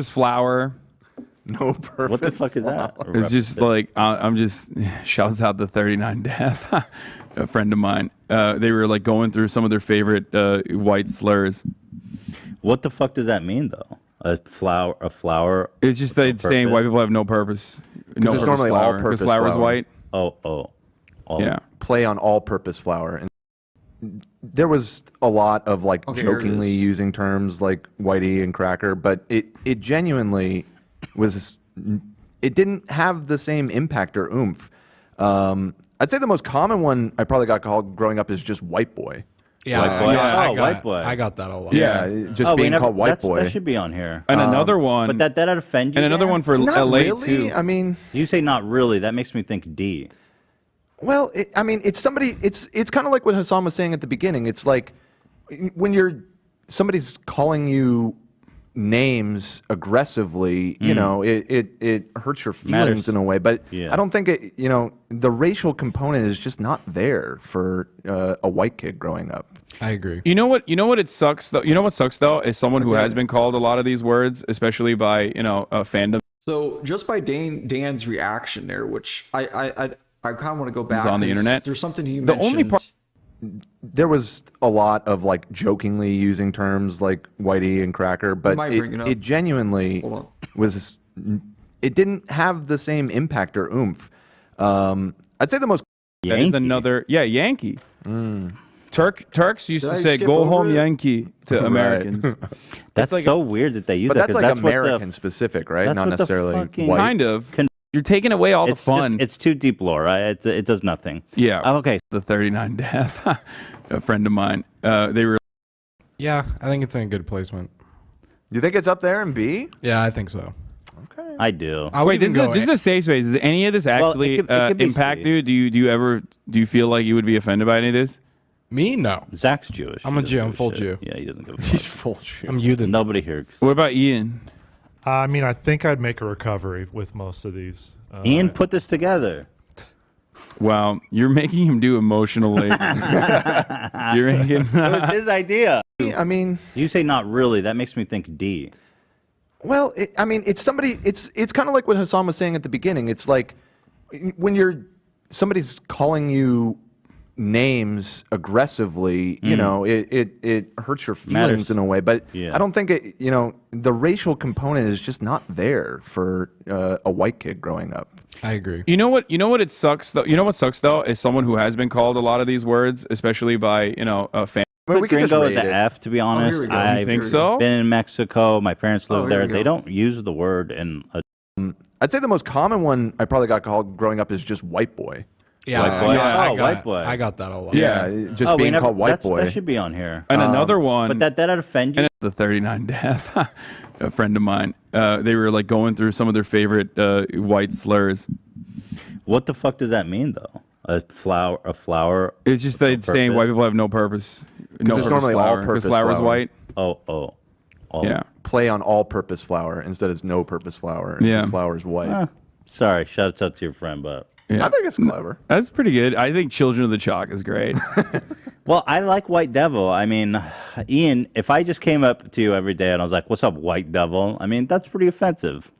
flower. No purpose. What the fuck is that? It's just like I'm just shouts out the 39 Death, a friend of mine. They were like going through some of their favorite white slurs. What the fuck does that mean though? A flower. It's just that it's saying white people have no purpose. No, it's normally all purpose. Because flour is white. Yeah. Play on all-purpose flour. And there was a lot of like jokingly using terms like whitey and cracker, but it genuinely was. It didn't have the same impact or oomph. I'd say the most common one I probably got called growing up is just white boy. Yeah, white boy. I got that a lot. Yeah, just being called white boy. That should be on here. And another one. But that offend you? And another one for not LA really. too. I mean, you say not really. That makes me think D. Well, I mean, it's somebody. It's kind of like what Hassan was saying at the beginning. It's like when somebody's calling you names aggressively, you know, it hurts your feelings in a way. But I don't think the racial component is just not there for a white kid growing up. I agree. You know what it sucks though. You know what sucks though is someone who has been called a lot of these words, especially by fandom. So just by Dan's reaction there, which I kind of want to go back on the internet. There's something he mentioned. Only part. There was a lot of like jokingly using terms like whitey and cracker, but it genuinely was. It didn't have the same impact or oomph. I'd say the most. That is another Yankee. Turks used to say "Go home, Yankee" to Americans. That's like so weird that they use but that. That's like American specific, right? Not necessarily white. Kind of. You're taking away all the fun. It's too deep lore. It does nothing. Yeah. Okay. The 39 Death, a friend of mine. They were. Yeah, I think it's in a good placement. You think it's up there in B? Yeah, I think so. Okay. I do. Wait, this is a safe space. Is any of this actually it could impact you? Do you feel like you would be offended by any of this? Me? No. Zach's Jewish. I'm a Jew. I'm full Jew. Yeah, he doesn't give a fuck. He's full Jew. I'm you. Nobody here. What about Ian? I mean, I think I'd make a recovery with most of these. Ian put this together. Wow, you're making him do emotional labor. You're making. It was his idea. I mean, you say not really. That makes me think D. Well, I mean, it's somebody. It's kind of like what Hassan was saying at the beginning. It's like when somebody's calling you names aggressively, you know, it hurts your feelings Matters. in a way. But Yeah. I don't think it, you know, the racial component is just not there for a white kid growing up. I agree. You know what? You know what? It sucks though. You know what sucks though is someone who has been called a lot of these words, especially by a fan. But we Put can just gringo as rate an it. F, to be honest. we go. I've You think so? been in Mexico. My parents live here there. we go. They don't use the word in a I'd say the most common one I probably got called growing up is just white boy. Yeah, White boy? I Oh, got, white boy. I got that a lot. Yeah. Just we being never- called white boy. That should be on here. And another one. But that'd offend you. And the 39 Death, a friend of mine, they were like going through some of their favorite white slurs. What the fuck does that mean, though? A flower. It's just that it's saying purpose? white people have no purpose. No it's purpose normally flour, all-purpose flour is flour. white. Oh. All- Yeah. Play on all-purpose flour instead of no-purpose flour. And Yeah. just flour is white. Sorry, shout out to your friend, but Yeah. I think it's clever. That's pretty good. I think Children of the Chalk is great. well, I like White Devil. I mean, Ian, if I just came up to you every day and I was like, "What's up, White Devil?" I mean, that's pretty offensive.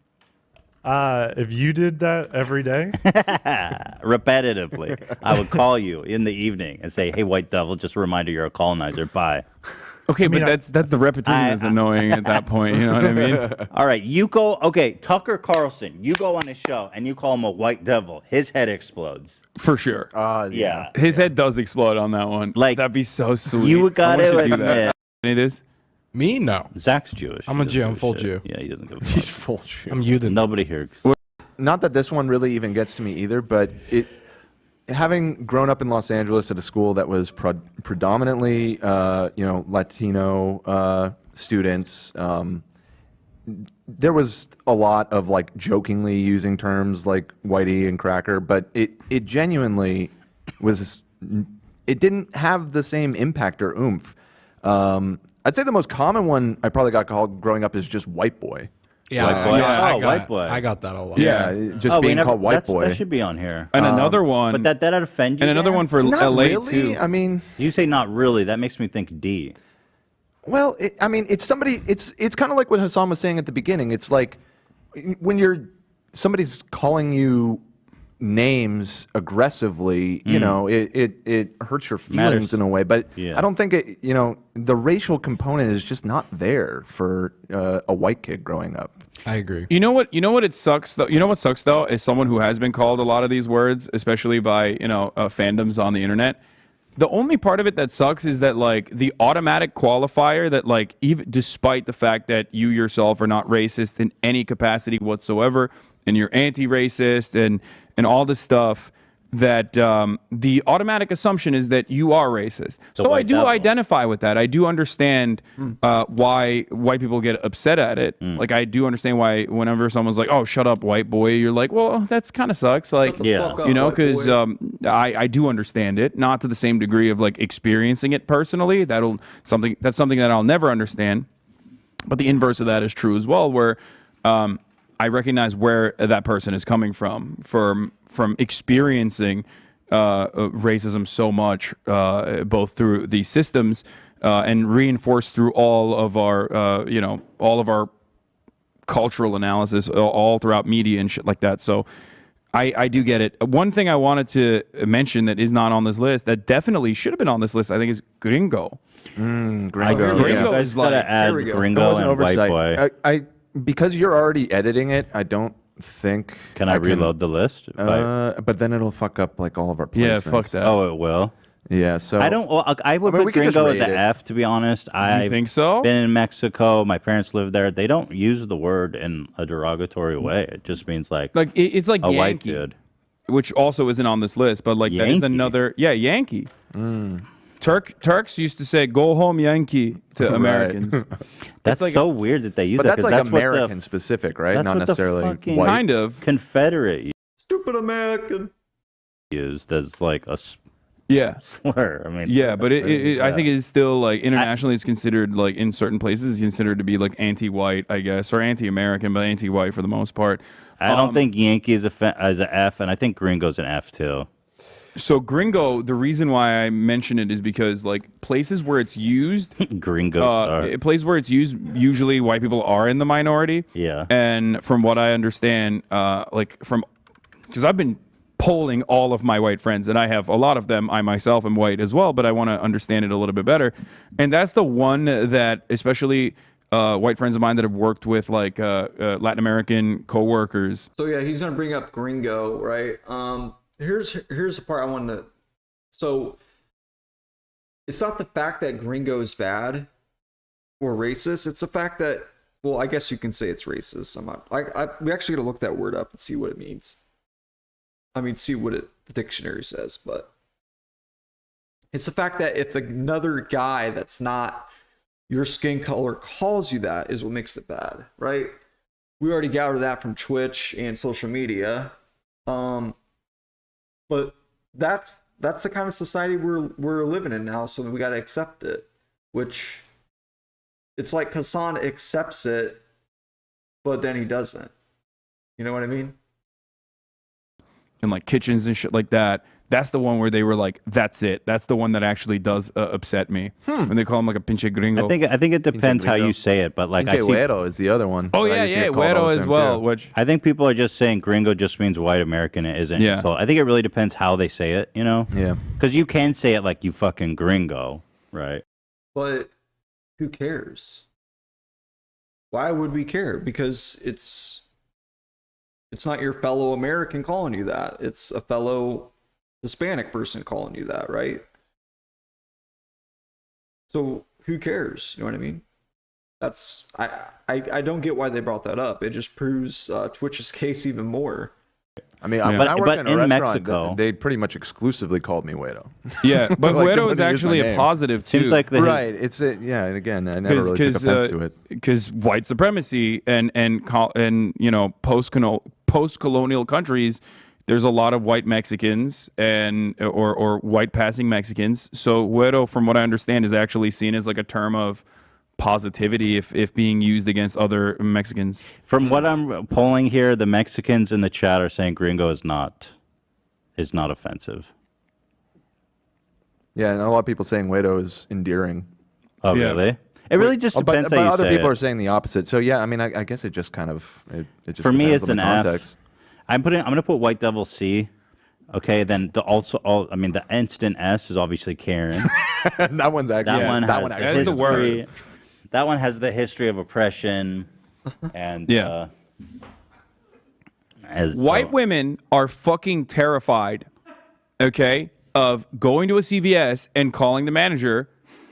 If you did that every day, Repetitively, I would call you in the evening and say, "Hey, White Devil, just a reminder, you're a colonizer." Bye. Okay, mean, but that's the repetition that's annoying at that point. You know what I mean? All right, you go. Okay, Tucker Carlson, you go on his show and you call him a White Devil. His head explodes. For sure. Yeah. His head does explode on that one. Like, that'd be so sweet. You Someone gotta should do that. admit. It is. Me? No. Zach's Jewish. I'm He a doesn't Jew. give I'm a full shit. Jew. Yeah, he doesn't give a He's fuck. full shit. I'm you. Nobody here. Not that this one really even gets to me either, but having grown up in Los Angeles at a school that was predominantly, Latino students, there was a lot of like jokingly using terms like whitey and cracker, but it genuinely was. It didn't have the same impact or oomph. I'd say the most common one I probably got called growing up is just white boy. Yeah, White boy? I Oh, got, white boy. I got that a lot. Yeah. Just being called white boy. That should be on here. And another one. But that'd offend you. and another Dan? one for Not LA really. too. I mean, You say not really. That makes me think D. well, it's somebody. It's kind of like what Hassan was saying at the beginning. It's like when somebody's calling you names aggressively, you know, it hurts your feelings Matters. in a way. But Yeah. I don't think the racial component is just not there for a white kid growing up. I agree. You know what? You know what? It sucks though. You know what sucks though is someone who has been called a lot of these words, especially by fandoms on the internet. The only part of it that sucks is that like the automatic qualifier that like even despite the fact that you yourself are not racist in any capacity whatsoever, and you're anti-racist and all this stuff, that the automatic assumption is that you are racist. So I white do devil. identify with that. I do understand why white people get upset at it. Like I do understand why whenever someone's like, "Oh, shut up, white boy," you're like, "Well, that's kind of sucks." Like, Yeah. fuck up, you know, white boy. because I do understand it, not to the same degree of like experiencing it personally. That's something that I'll never understand. But the inverse of that is true as well, where I recognize where that person is coming from experiencing racism so much, both through the systems and reinforced through all of our cultural analysis, all throughout media and shit like that. So I do get it. One thing I wanted to mention that is not on this list that definitely should have been on this list, I think, is gringo. Gringo. Gringo You guys is gotta like- add here we go. That Gringo was an and white oversight. boy. I because you're already editing it, I don't think. Can I reload the list? If But then it'll fuck up like all of our placements. Yeah, fuck that. Oh, it will. Yeah, so I don't. Well, I would I mean, we put could just Gringo as rate an it. F. To be honest, I think so? Been in Mexico. My parents live there. They don't use the word in a derogatory way. It just means like It's like a white Yankee, dude. which also isn't on this list, but like that is Yankee? another Yankee. Turks used to say "Go home, Yankee" to Americans. That's like so weird that they use but that. that's 'cause like what the- American specific, right? that's Not what the necessarily fucking- white. Kind of. Confederate Stupid American. used as like a Yeah. slur. I mean, Yeah, but I yeah. think it's still like internationally, it's considered like in certain places, it's considered to be like anti-white, I guess, or anti-American, but anti-white for the most part. I don't think Yankee is as an F, and I think Gringo's an F too. So gringo, the reason why I mention it is because like places where it's used, Gringos are. places where it's used, usually white people are in the minority. Yeah. And from what I understand, because I've been polling all of my white friends, and I have a lot of them. I myself am white as well, but I want to understand it a little bit better. And that's the one that, especially white friends of mine that have worked with like Latin American coworkers. So yeah, he's gonna bring up gringo, right? Here's the part I wanted to. So it's not the fact that gringo is bad or racist. It's the fact that, well, I guess you can say it's racist. We actually gotta look that word up and see what it means. I mean, see what the dictionary says, but it's the fact that if another guy that's not your skin color calls you that is what makes it bad, right? We already gathered that from Twitch and social media, but that's the kind of society we're living in now, so we got to accept it. Which it's like Hassan accepts it, but then he doesn't. You know what I mean? And like kitchens and shit like that. That's the one where they were like, "That's it." That's the one that actually does upset me when they call him like a pinche gringo. I think it depends how you say it, but like I see, Güero is the other one. Oh that I yeah, used to yeah, get called all güero the as time, well. too. Which I think people are just saying gringo just means white American. It isn't. Yeah. So I think it really depends how they say it. You know. Yeah. Because you can say it like you fucking gringo, right? But who cares? Why would we care? Because it's not your fellow American calling you that. It's a fellow Hispanic person calling you that, right? So who cares? You know what I mean? That's I don't get why they brought that up. It just proves Twitch's case even more. I mean, Yeah. when I But worked in a in restaurant, Mexico- they pretty much exclusively called me Güero. yeah, but Like, they güero is wouldn't use my actually a name. positive too. Seems like the Right. It's yeah. And again, I never really took offense to it. Because white supremacy and you know post-colonial countries, there's a lot of white Mexicans and or white passing Mexicans. So güero, from what I understand, is actually seen as like a term of positivity if being used against other Mexicans. From what I'm polling here, the Mexicans in the chat are saying gringo is not offensive. Yeah, and a lot of people saying Güero is endearing. Oh, Yeah. really? It really just depends but how you other say people it. are saying the opposite. So yeah, I mean, I guess it just kind of it just For me, depends it's on an the F. context. I'm gonna put White Devil C. Okay, then the instant S is obviously Karen. That one's actually That one has that is the history. worst. That one has the history of oppression, and Yeah. as White women are fucking terrified, okay, of going to a CVS and calling the manager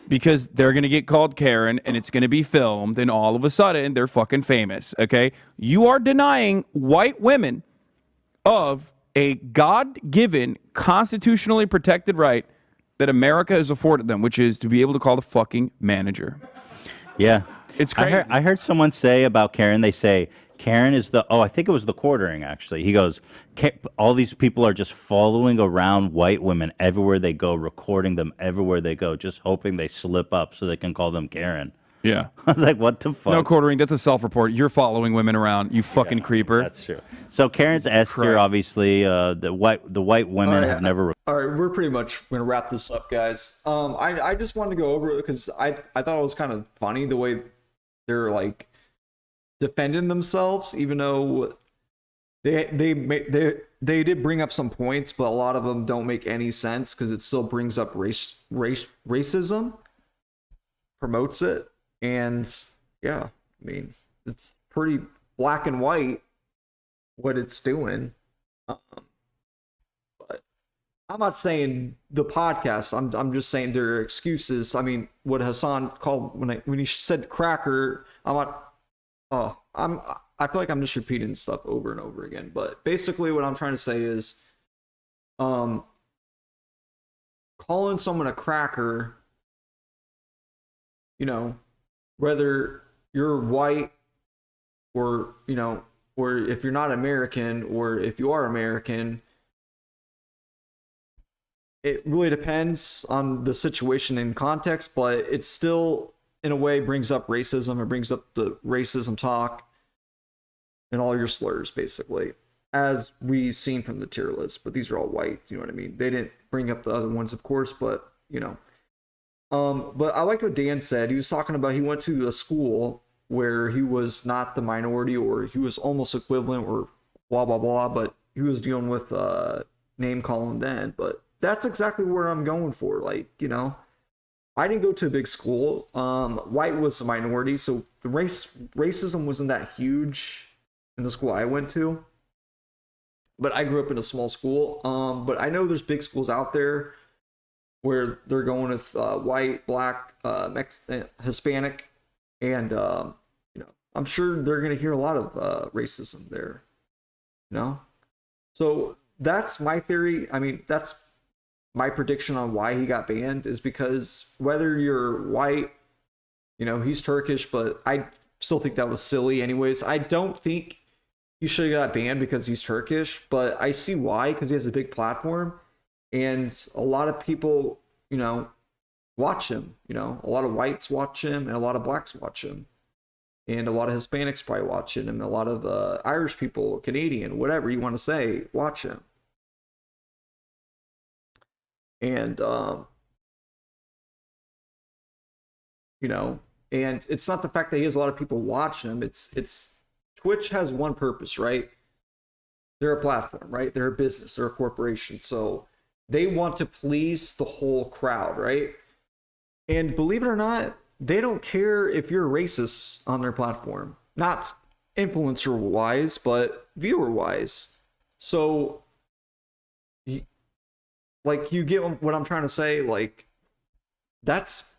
because they're going to get called Karen and it's going to be filmed and all of a sudden they're fucking famous, okay? You are denying white women of a God-given, constitutionally protected right that America has afforded them, which is to be able to call the fucking manager. Yeah. It's crazy. I heard someone say about Karen, they say, Karen is I think it was the quartering, actually. He goes, all these people are just following around white women everywhere they go, recording them everywhere they go, just hoping they slip up so they can call them Karen. Yeah. I was like, what the fuck? No quartering, that's a self-report. You're following women around, you fucking creeper. That's true. So Karen's S here, obviously. The white women have never... All right, we're pretty much gonna wrap this up, guys. I just wanted to go over it because I thought it was kind of funny the way they're like defending themselves, even though they did bring up some points, but a lot of them don't make any sense because it still brings up racism, promotes it, and yeah, I mean it's pretty black and white what it's doing. But I'm not saying the podcast. I'm just saying there are excuses. I mean, what Hassan called when he said cracker, I feel like I'm just repeating stuff over and over again. But basically, what I'm trying to say is, calling someone a cracker, you know, whether you're white or or if you're not American or if you are American. It really depends on the situation and context, but it still, in a way, brings up racism. It brings up the racism talk and all your slurs, basically, as we've seen from the tier list. But these are all white, you know what I mean? They didn't bring up the other ones, of course, but, But I like what Dan said. He was talking about he went to a school where he was not the minority or he was almost equivalent or blah, blah, blah, but he was dealing with name calling then, but that's exactly where I'm going for. Like, you know, I didn't go to a big school. White was a minority, so the racism wasn't that huge in the school I went to. But I grew up in a small school. But I know there's big schools out there where they're going with white, black, Hispanic, and you know, I'm sure they're gonna hear a lot of racism there. You know, so that's my theory. I mean, that's my prediction on why he got banned, is because whether you're white, you know, he's Turkish, but I still think that was silly anyways. I don't think he should have got banned because he's Turkish, but I see why, because he has a big platform and a lot of people, you know, watch him. You know, a lot of whites watch him and a lot of blacks watch him. And a lot of Hispanics probably watch him, and a lot of Irish people, Canadian, whatever you want to say, watch him. And you know, and it's not the fact that he has a lot of people watch him. It's Twitch has one purpose, right? They're a platform, right? They're a business, they're a corporation, so they want to please the whole crowd, right? And believe it or not, they don't care if you're racist on their platform, not influencer wise, but viewer wise. So, like, you get what I'm trying to say? Like, that's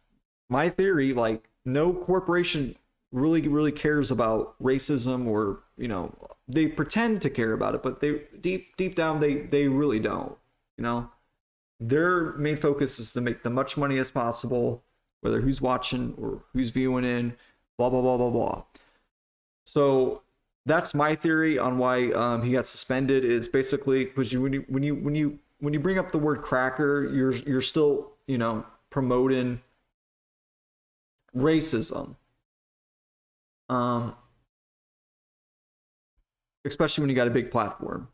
my theory. Like, no corporation really cares about racism, or, you know, they pretend to care about it, but they deep down they really don't. You know, their main focus is to make the much money as possible, whether who's watching or who's viewing in, blah blah blah blah blah. So that's my theory on why he got suspended, is basically because when you bring up the word cracker, you're still, you know, promoting racism. Especially when you got a big platform,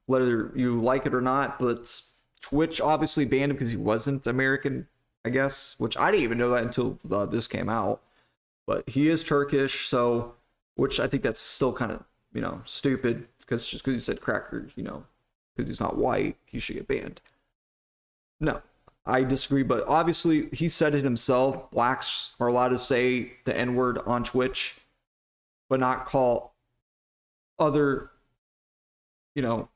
whether you like it or not. But Twitch obviously banned him because he wasn't American, I guess, which I didn't even know that until this came out. But he is Turkish, so, which I think that's still kind of, you know, stupid, because just because he said cracker, you know, because he's not white, he should get banned. No, I disagree, but obviously he said it himself. Blacks are allowed to say the N-word on Twitch, but not call other, you know,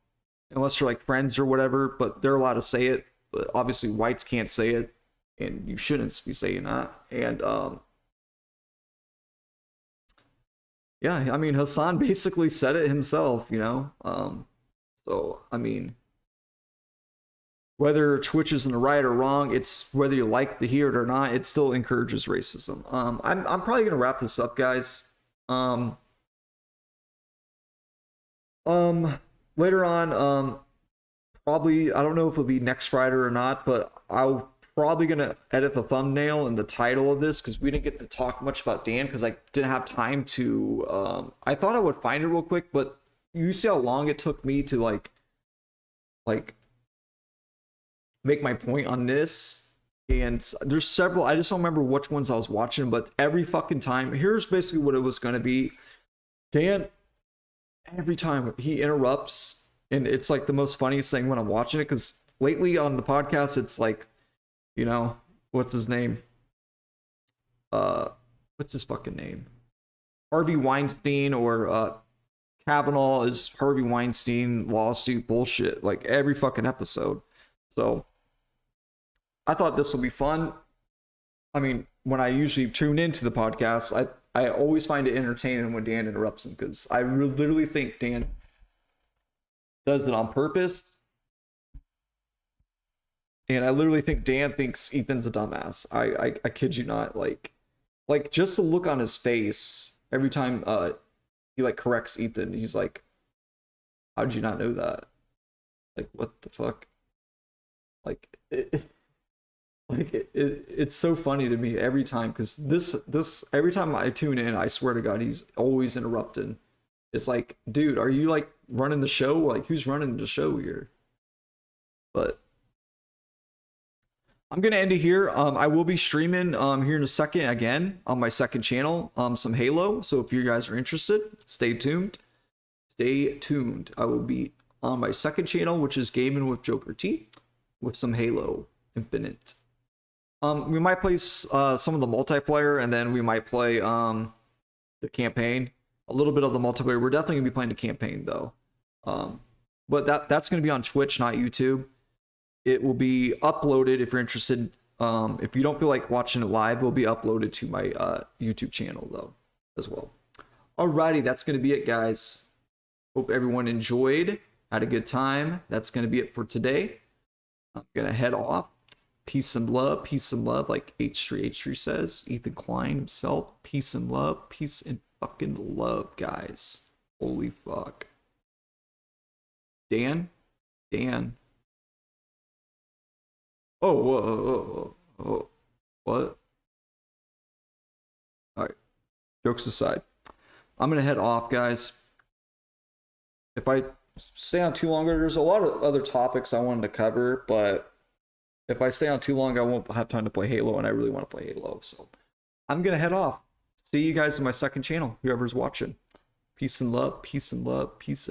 unless you're like friends or whatever, but they're allowed to say it. But obviously whites can't say it, and you shouldn't be saying that. And yeah, I mean, Hassan basically said it himself, you know. So I mean, whether Twitch is in the right or wrong, it's whether you like to hear it or not, it still encourages racism. I'm probably gonna wrap this up, guys. Later on, probably, I don't know if it'll be next Friday or not, but I'll probably gonna edit the thumbnail and the title of this, because we didn't get to talk much about Dan because I didn't have time to. I thought I would find it real quick, but you see how long it took me to like make my point on this. And there's several, I just don't remember which ones I was watching, but every fucking time, here's basically what it was going to be. Dan, every time he interrupts, and it's like the most funniest thing when I'm watching it, because lately on the podcast, it's like, you know, what's his name? What's his fucking name? Harvey Weinstein, or Kavanaugh is Harvey Weinstein lawsuit bullshit, like every fucking episode. So I thought this will be fun. I mean, when I usually tune into the podcast, I always find it entertaining when Dan interrupts him, because I literally think Dan does it on purpose. And I literally think Dan thinks Ethan's a dumbass. I kid you not. Like just the look on his face every time he like corrects Ethan, he's like, how'd you not know that? Like, what the fuck? Like, it's so funny to me every time, because this every time I tune in, I swear to God, he's always interrupting. It's like, dude, are you like running the show? Like, who's running the show here? But I'm gonna end it here. I will be streaming here in a second again on my second channel, some Halo. So if you guys are interested, stay tuned. I will be on my second channel, which is Gaming with JokerT, with some Halo Infinite. We might play some of the multiplayer, and then we might play the campaign. A little bit of the multiplayer. We're definitely gonna be playing the campaign though. But that's gonna be on Twitch, not YouTube. It will be uploaded if you're interested. If you don't feel like watching it live, it will be uploaded to my YouTube channel though, as well. Alrighty, that's gonna be it, guys. Hope everyone enjoyed, had a good time. That's gonna be it for today. I'm gonna head off. Peace and love, like H3 says. Ethan Klein himself. Peace and love, peace and fucking love, guys. Holy fuck. Dan. Oh, whoa. What? Alright. Jokes aside. I'm gonna head off, guys. If I stay on too long, there's a lot of other topics I wanted to cover, but if I stay on too long, I won't have time to play Halo, and I really want to play Halo. So I'm going to head off. See you guys in my second channel, whoever's watching. Peace and love, peace and love, peace.